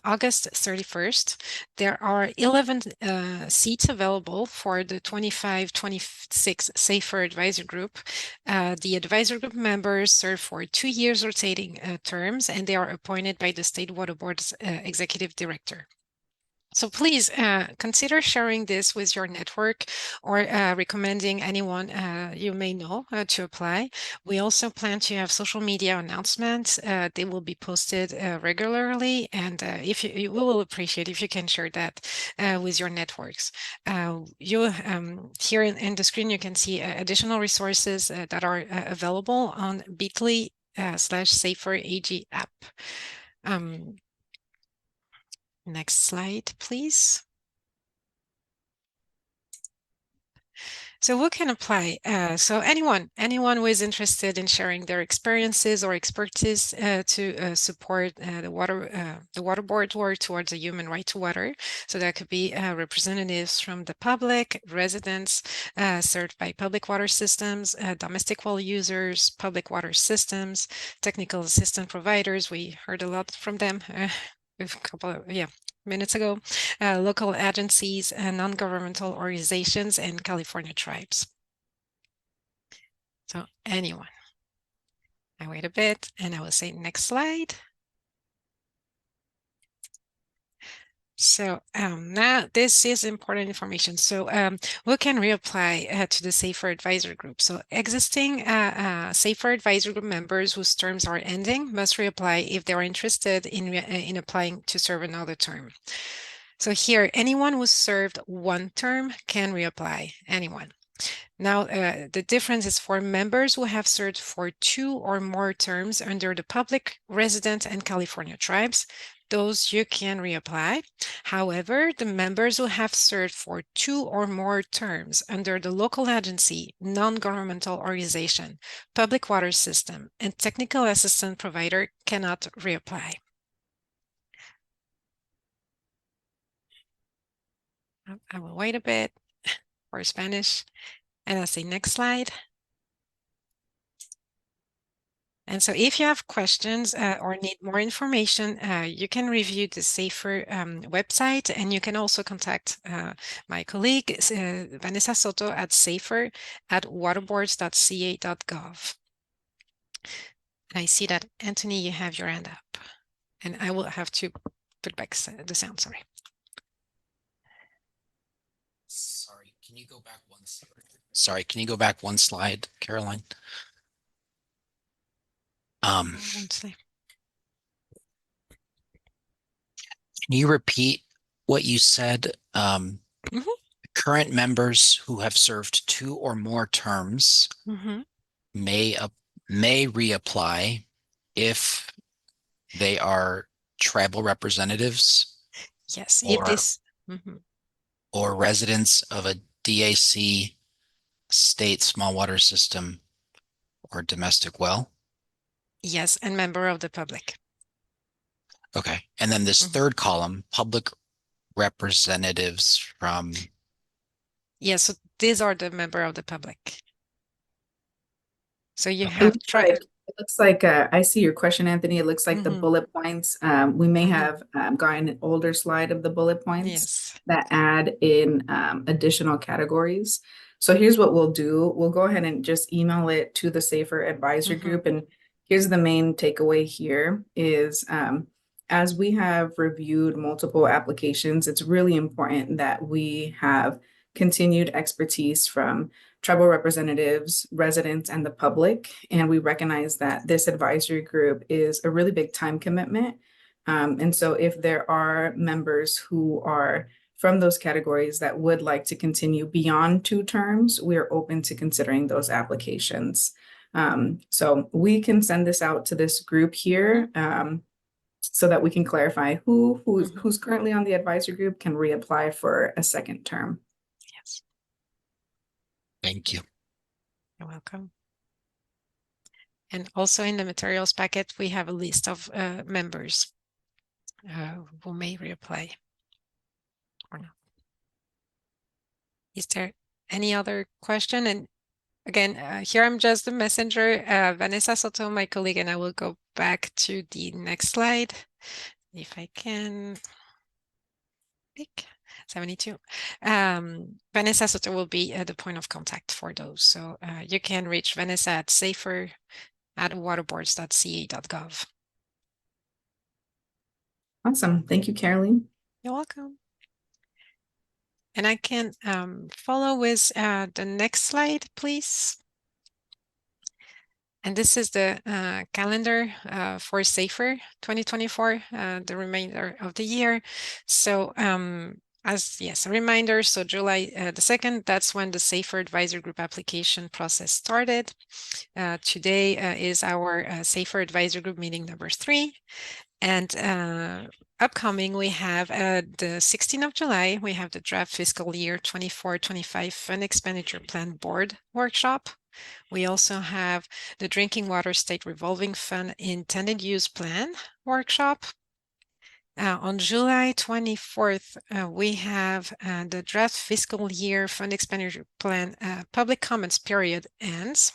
August 31st. There are 11 seats available for the 25-26 Safer Advisor Group. The advisor group members serve for 2 years rotating terms, and they are appointed by the State Water Board's executive director. So please consider sharing this with your network, or recommending anyone you may know to apply. We also plan to have social media announcements. They will be posted regularly, and we will appreciate if you can share that with your networks. Here in the screen, you can see additional resources that are available on bit.ly/SaferAG app. Next slide, please. So who can apply? So anyone who is interested in sharing their experiences or expertise to support the water board work towards a human right to water. So that could be representatives from the public, residents served by public water systems, domestic well users, public water systems, technical assistance providers. We heard a lot from them a couple of minutes ago, local agencies and non-governmental organizations, and California tribes. So anyone. I wait a bit and I will say next slide. So now this is important information. So we can reapply to the Safer Advisor Group. So existing Safer Advisor Group members whose terms are ending must reapply if they are interested in applying to serve another term. So here, anyone who served one term can reapply, anyone. Now, the difference is for members who have served for 2 or more terms under the public, resident, and California tribes. Those you can reapply. However, the members who have served for 2 or more terms under the local agency, non-governmental organization, public water system, and technical assistance provider cannot reapply. I will wait a bit for Spanish, and I'll say next slide. And so if you have questions or need more information, you can review the Safer website, and you can also contact my colleague, Vanessa Soto, at safer@waterboards.ca.gov. And I see that, Anthony, you have your hand up, and I will have to put back the sound, sorry. Sorry, can you go back one slide? Sorry, can you go back one slide, Caroline? Can you repeat what you said? Current members who have served 2 or more terms may reapply if they are tribal representatives. Yes, if this or residents of a DAC, state small water system, or domestic well. Yes, and member of the public. Okay, and then this third column, public representatives from? Yeah, so these are the member of the public. So you It have looks like, I see your question, Anthony. It looks like the Mhm. bullet points, we may Mhm. have gotten an older slide of the bullet points Yes. that add in additional categories. So here's what we'll do. We'll go ahead and just email it to the Safer Advisory Mhm. Group. And here's the main takeaway here is as we have reviewed multiple applications, it's really important that we have continued expertise from tribal representatives, residents, and the public. And we recognize that this advisory group is a really big time commitment. And so if there are members who are from those categories that would like to continue beyond 2 terms, we are open to considering those applications. So we can send this out to this group here so that we can clarify who's currently on the advisory group can reapply for a second term. Yes. Thank you. You're welcome. And also in the materials packet, we have a list of members who may reapply or not. Is there any other question? And again, here I'm just the messenger. Vanessa Soto, my colleague, and I will go back to the next slide. If I can pick 72. Vanessa Soto will be the point of contact for those. So you can reach Vanessa at safer@waterboards.ca.gov. Awesome. Thank you, Caroline. You're welcome. And I can follow with the next slide, please. And this is the calendar for SAFER 2024, the remainder of the year. So as a reminder, so July the 2nd, that's when the SAFER Advisory Group application process started. Today is our SAFER Advisory Group meeting number 3. And upcoming, we have the 16th of July, we have the draft fiscal year 24-25 fund expenditure plan board workshop. We also have the Drinking Water State Revolving Fund intended use plan workshop. On July 24th, we have the draft fiscal year fund expenditure plan public comments period ends.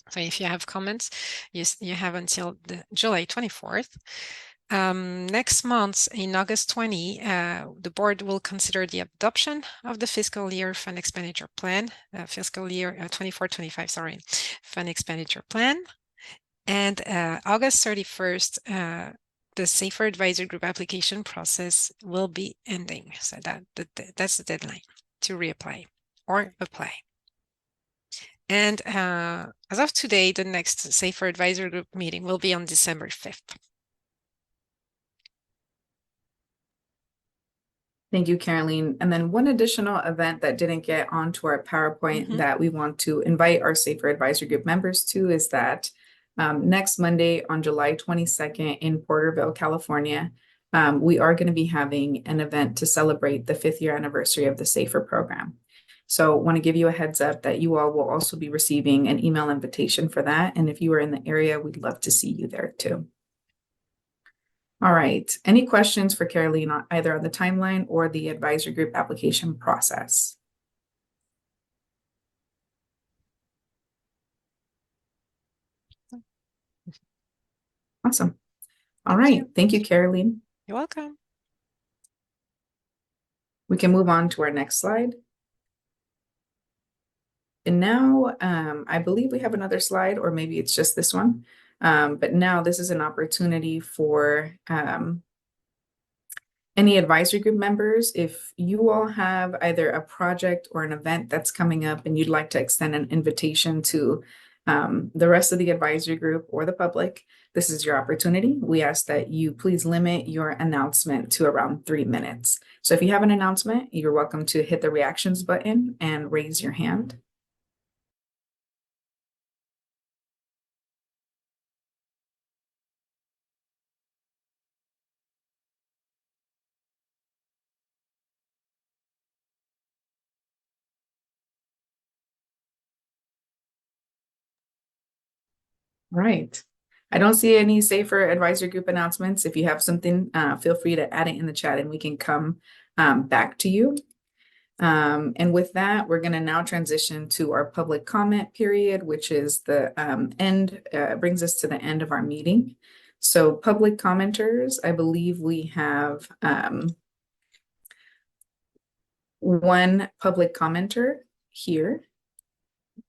So if you have comments, you have until the July 24th. Next month, in August 20, the board will consider the adoption of the fiscal year fund expenditure plan, fiscal year 24-25, sorry, fund expenditure plan. And August 31st, the SAFER Advisory Group application process will be ending. So that's the deadline to reapply or apply. And as of today, the next SAFER Advisory Group meeting will be on December 5th. Thank you, Caroline. And then one additional event that didn't get onto our PowerPoint that we want to invite our SAFER Advisory Group members to is that next Monday on July 22nd in Porterville, California, we are going to be having an event to celebrate the 5th year anniversary of the SAFER program. So I want to give you a heads up that you all will also be receiving an email invitation for that. And if you are in the area, we'd love to see you there too. All right. Any questions for Caroline either on the timeline or the advisory group application process? Awesome. All right. Thank you, Caroline. You're welcome. We can move on to our next slide. And now I believe we have another slide, or maybe it's just this one. But now this is an opportunity for any advisory group members. If you all have either a project or an event that's coming up and you'd like to extend an invitation to the rest of the advisory group or the public, this is your opportunity. We ask that you please limit your announcement to around 3 minutes. So if you have an announcement, you're welcome to hit the reactions button and raise your hand. All right. I don't see any SAFER advisory group announcements. If you have something, feel free to add it in the chat and we can come back to you. And with that, we're going to now transition to our public comment period, which is the brings us to the end of our meeting. So public commenters, I believe we have one public commenter here.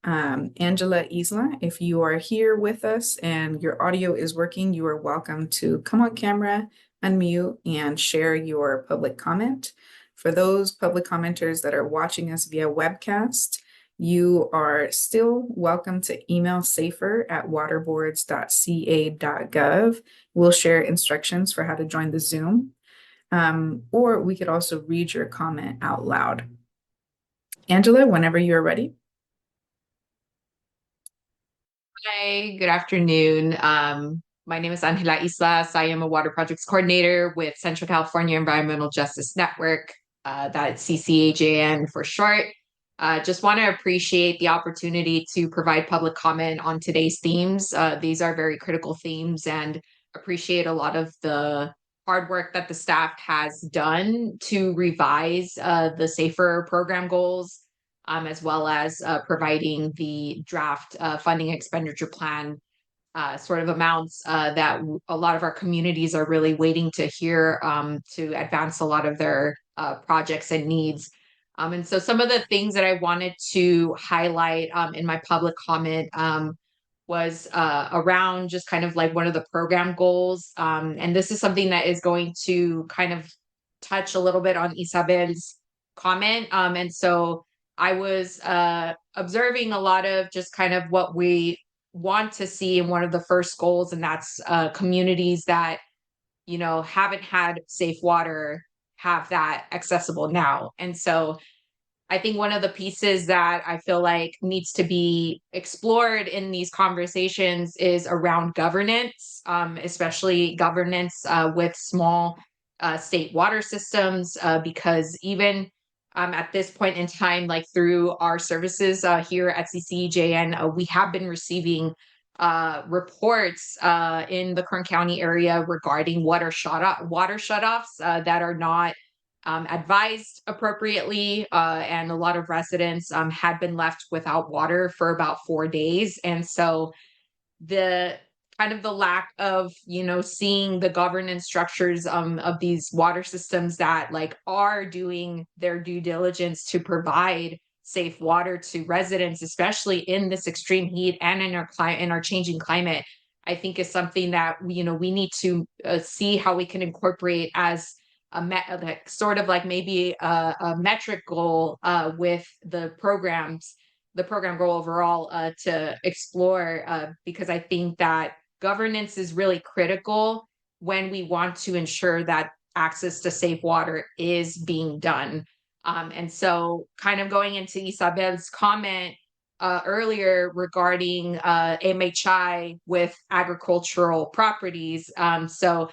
Angela Isla, if you are here with us and your audio is working, you are welcome to come on camera, unmute, and share your public comment. For those public commenters that are watching us via webcast, you are still welcome to email safer@waterboards.ca.gov. We'll share instructions for how to join the Zoom. Or we could also read your comment out loud. Angela, whenever you're ready. Hi, good afternoon. My name is Angela Islas. I am a water projects coordinator with Central California Environmental Justice Network, that's CCAJN for short. Just want to appreciate the opportunity to provide public comment on today's themes. These are very critical themes, and appreciate a lot of the hard work that the staff has done to revise the SAFER program goals, as well as providing the draft funding expenditure plan sort of amounts that a lot of our communities are really waiting to hear to advance a lot of their projects and needs. And so some of the things that I wanted to highlight in my public comment was around just kind of like one of the program goals. And this is something that is going to kind of touch a little bit on Isabel's comment. And so I was observing a lot of just kind of what we want to see in one of the first goals, and that's communities that, you know, haven't had safe water have that accessible now. And so I think one of the pieces that I feel like needs to be explored in these conversations is around governance, especially governance with small state water systems, because even at this point in time, like through our services here at CCEJN, we have been receiving reports in the Kern County area regarding water shutoffs that are not advised appropriately, and a lot of residents had been left without water for about 4 days. And so the kind of the lack of, you know, seeing the governance structures of these water systems that like are doing their due diligence to provide safe water to residents, especially in this extreme heat and in our changing climate, I think is something that we need to see how we can incorporate as like sort of like maybe a metric goal with the program goal overall to explore, because I think that governance is really critical when we want to ensure that access to safe water is being done. And so kind of going into Isabel's comment earlier regarding MHI with agricultural properties. So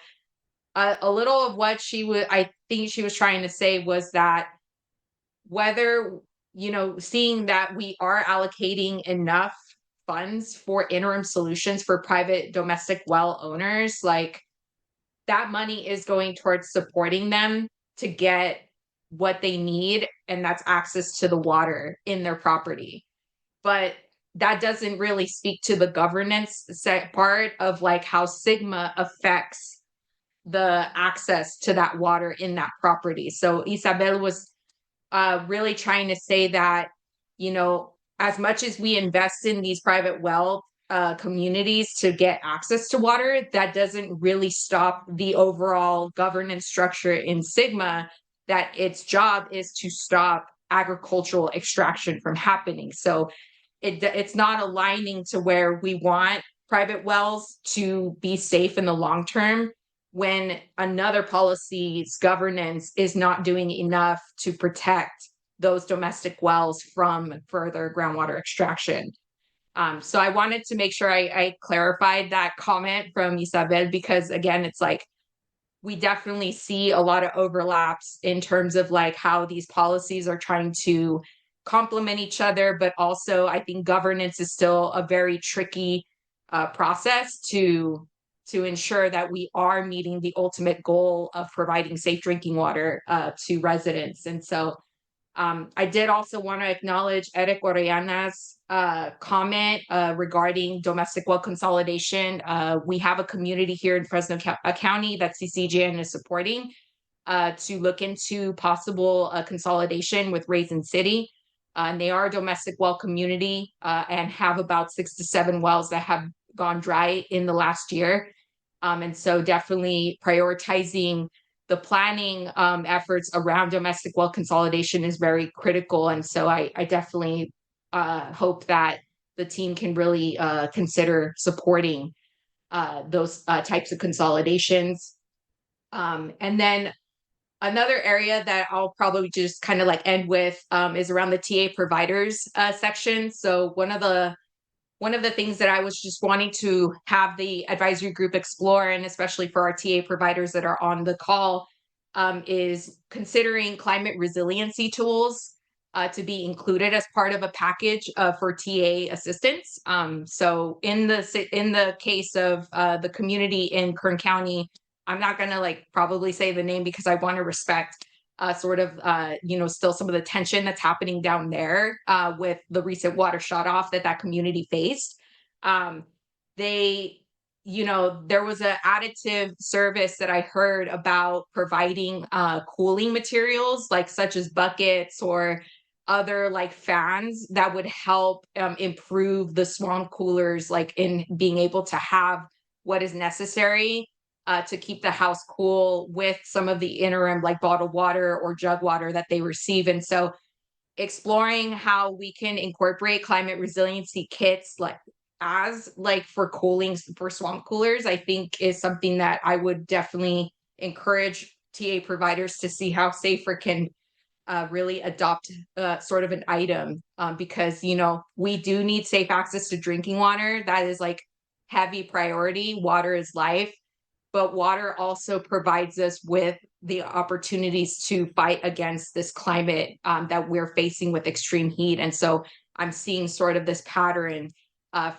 a little of what I think she was trying to say was that whether, seeing that we are allocating enough funds for interim solutions for private domestic well owners, like that money is going towards supporting them to get what they need, and that's access to the water in their property. But that doesn't really speak to the governance part of like how Sigma affects the access to that water in that property. So Isabel was really trying to say that, as much as we invest in these private well communities to get access to water, that doesn't really stop the overall governance structure in Sigma, that its job is to stop agricultural extraction from happening. So it's not aligning to where we want private wells to be safe in the long term when another policy's governance is not doing enough to protect those domestic wells from further groundwater extraction. So I wanted to make sure I clarified that comment from Isabel, because again, it's like, we definitely see a lot of overlaps in terms of like how these policies are trying to complement each other, but also I think governance is still a very tricky process to to ensure that we are meeting the ultimate goal of providing safe drinking water to residents. And so I did also want to acknowledge Eric Orellana's comment regarding domestic well consolidation. We have a community here in Fresno County that CCJN is supporting to look into possible consolidation with Raisin City. And they are a domestic well community and have about 6 to 7 wells that have gone dry in the last year. And so definitely prioritizing the planning efforts around domestic well consolidation is very critical. And so I definitely hope that the team can really consider supporting those types of consolidations. And then another area that I'll probably just kind of like end with is around the TA providers section. So one of the things that I was just wanting to have the advisory group explore, and especially for our TA providers that are on the call, is considering climate resiliency tools to be included as part of a package for TA assistance. So in the case of the community in Kern County, I'm not going to like probably say the name because I want to respect sort of, still some of the tension that's happening down there with the recent water shut off that community faced. There was an additive service that I heard about providing cooling materials, like such as buckets or other like fans that would help improve the swamp coolers, like in being able to have what is necessary to keep the house cool with some of the interim like bottled water or jug water that they receive. And so exploring how we can incorporate climate resiliency kits like for cooling for swamp coolers, I think is something that I would definitely encourage TA providers to see how SAFER can really adopt sort of an item because, we do need safe access to drinking water. That is like heavy priority. Water is life. But water also provides us with the opportunities to fight against this climate that we're facing with extreme heat. And so I'm seeing sort of this pattern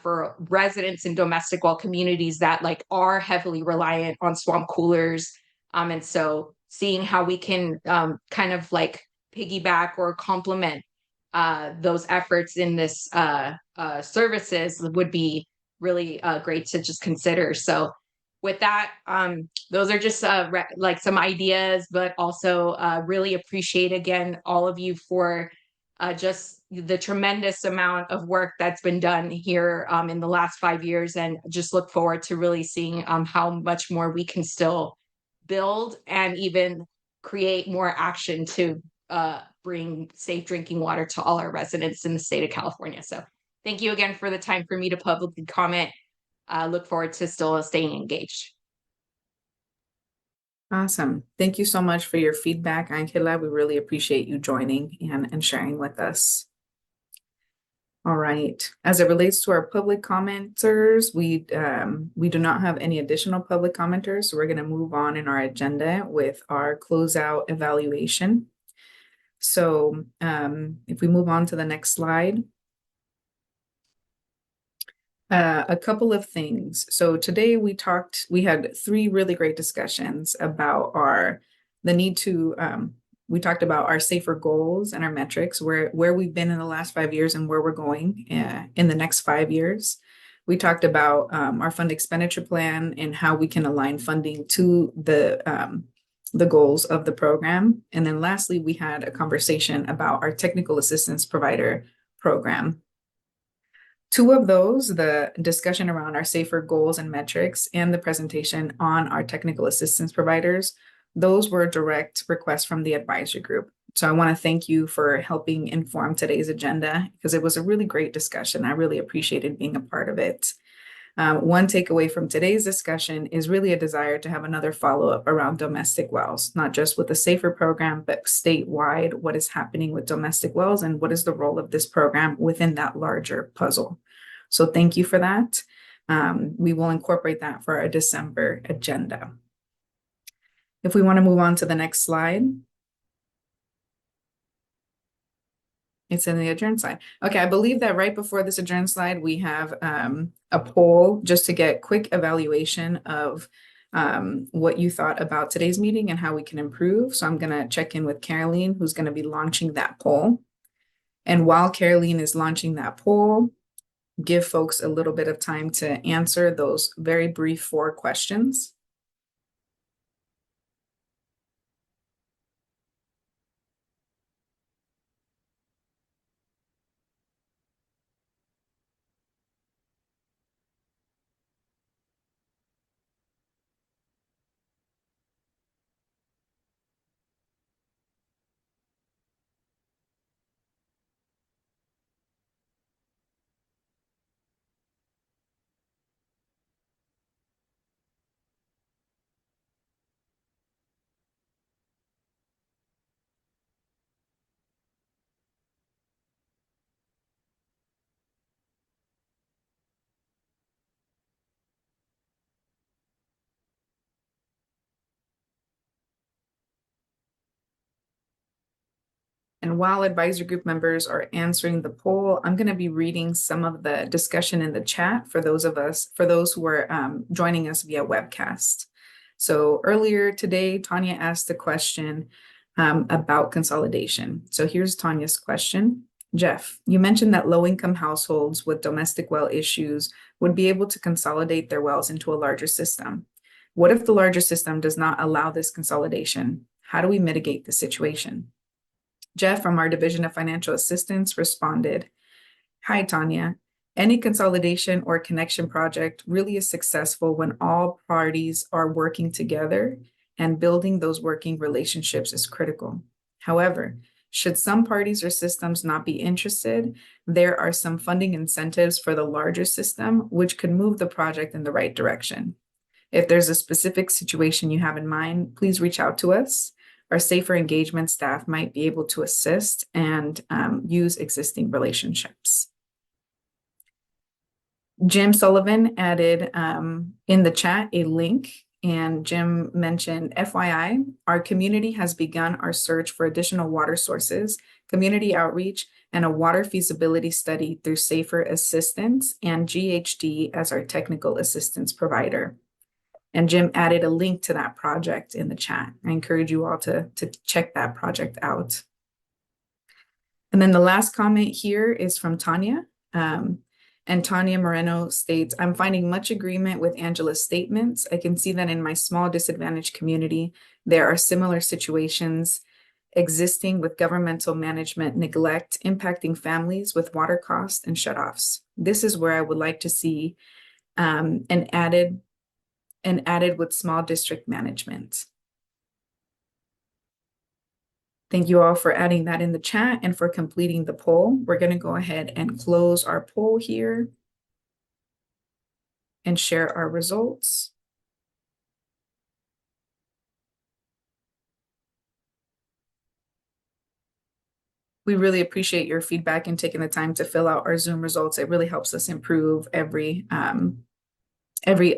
for residents in domestic well communities that like are heavily reliant on swamp coolers. And so seeing how we can kind of like piggyback or complement those efforts in this services would be really great to just consider. So with that, those are just like some ideas, but also really appreciate again all of you for just the tremendous amount of work that's been done here in the last 5 years, and just look forward to really seeing how much more we can still build and even create more action to bring safe drinking water to all our residents in the state of California. So thank you again for the time for me to publicly comment. Look forward to still staying engaged. Awesome. Thank you so much for your feedback, Angela. We really appreciate you joining and sharing with us. All right. As it relates to our public commenters, we do not have any additional public commenters. So we're going to move on in our agenda with our closeout evaluation. So if we move on to the next slide. A couple of things. So today we had 3 really great discussions about the need to, we talked about our SAFER goals and our metrics, where we've been in the last 5 years and where we're going in the next 5 years. We talked about our fund expenditure plan and how we can align funding to the goals of the program. And then lastly, we had a conversation about our technical assistance provider program. 2 of those, the discussion around our SAFER goals and metrics and the presentation on our technical assistance providers, those were direct requests from the advisory group. So I want to thank you for helping inform today's agenda because it was a really great discussion. I really appreciated being a part of it. One takeaway from today's discussion is really a desire to have another follow-up around domestic wells, not just with the SAFER program, but statewide, what is happening with domestic wells and what is the role of this program within that larger puzzle. So thank you for that. We will incorporate that for our December agenda. If we want to move on to the next slide. It's in the adjourn slide. Okay, I believe that right before this adjourn slide, we have a poll just to get quick evaluation of what you thought about today's meeting and how we can improve. So I'm gonna check in with Caroline, who's gonna be launching that poll. And while Caroline is launching that poll, give folks a little bit of time to answer those very brief 4 questions. And while advisory group members are answering the poll, I'm going to be reading some of the discussion in the chat for those who are joining us via webcast. So earlier today, Tanya asked the question about consolidation. So here's Tanya's question. Jeff, you mentioned that low-income households with domestic well issues would be able to consolidate their wells into a larger system. What if the larger system does not allow this consolidation? How do we mitigate the situation? Jeff from our Division of Financial Assistance responded, "Hi, Tanya. Any consolidation or connection project really is successful when all parties are working together, and building those working relationships is critical. However, should some parties or systems not be interested, there are some funding incentives for the larger system, which could move the project in the right direction. If there's a specific situation you have in mind, please reach out to us. Our safer engagement staff might be able to assist and use existing relationships." Jim Sullivan added in the chat a link, and Jim mentioned, "FYI, our community has begun our search for additional water sources, community outreach, and a water feasibility study through Safer Assistance and GHD as our technical assistance provider." And Jim added a link to that project in the chat. I encourage you all to check that project out. And then the last comment here is from Tanya. And Tanya Moreno states, "I'm finding much agreement with Angela's statements. I can see that in my small disadvantaged community, there are similar situations existing with governmental management neglect impacting families with water costs and shutoffs. This is where I would like to see an added with small district management." Thank you all for adding that in the chat and for completing the poll. We're going to go ahead and close our poll here and share our results. We really appreciate your feedback and taking the time to fill out our Zoom results. It really helps us improve every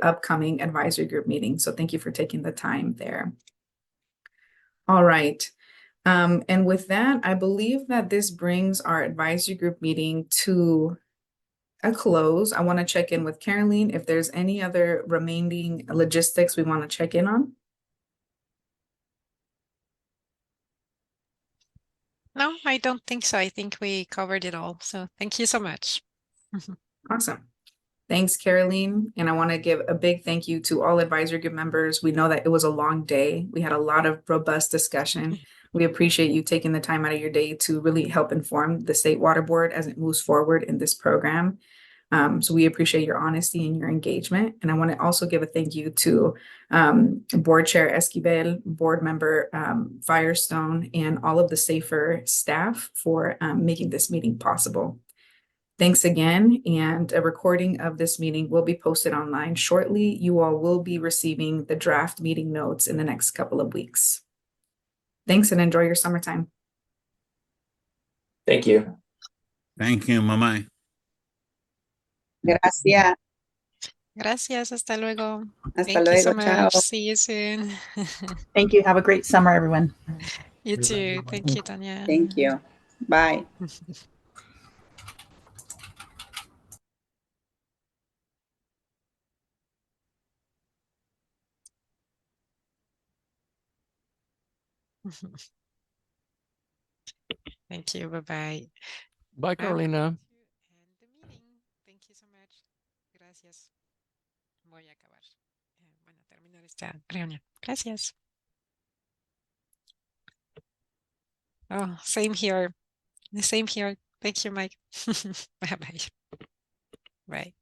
upcoming advisory group meeting. So thank you for taking the time there. All right. And with that, I believe that this brings our advisory group meeting to a close. I want to check in with Caroline if there's any other remaining logistics we want to check in on. No, I don't think so. I think we covered it all. So thank you so much. Awesome. Thanks, Caroline. And I want to give a big thank you to all advisory group members. We know that it was a long day. We had a lot of robust discussion. We appreciate you taking the time out of your day to really help inform the State Water Board as it moves forward in this program. So we appreciate your honesty and your engagement. And I want to also give a thank you to Board Chair Esquivel, Board Member Firestone, and all of the SAFER staff for making this meeting possible. Thanks again, and a recording of this meeting will be posted online shortly. You all will be receiving the draft meeting notes in the next couple of weeks. Thanks, and enjoy your summertime. Thank you. Thank you. Bye-bye. Gracias. Gracias. Hasta luego. Hasta Thank you so luego. Chao. much. See you soon. Thank you. Have a great summer, everyone. You too. Thank you, Tanya. Thank you. Bye. Thank you. Bye-bye. Bye, Carolina. End the meeting. Thank you so much. Gracias. Voy a acabar. Bueno, terminar esta reunión. Gracias. Oh, same here. Same here. Thank you, Mike. Bye-bye. Bye.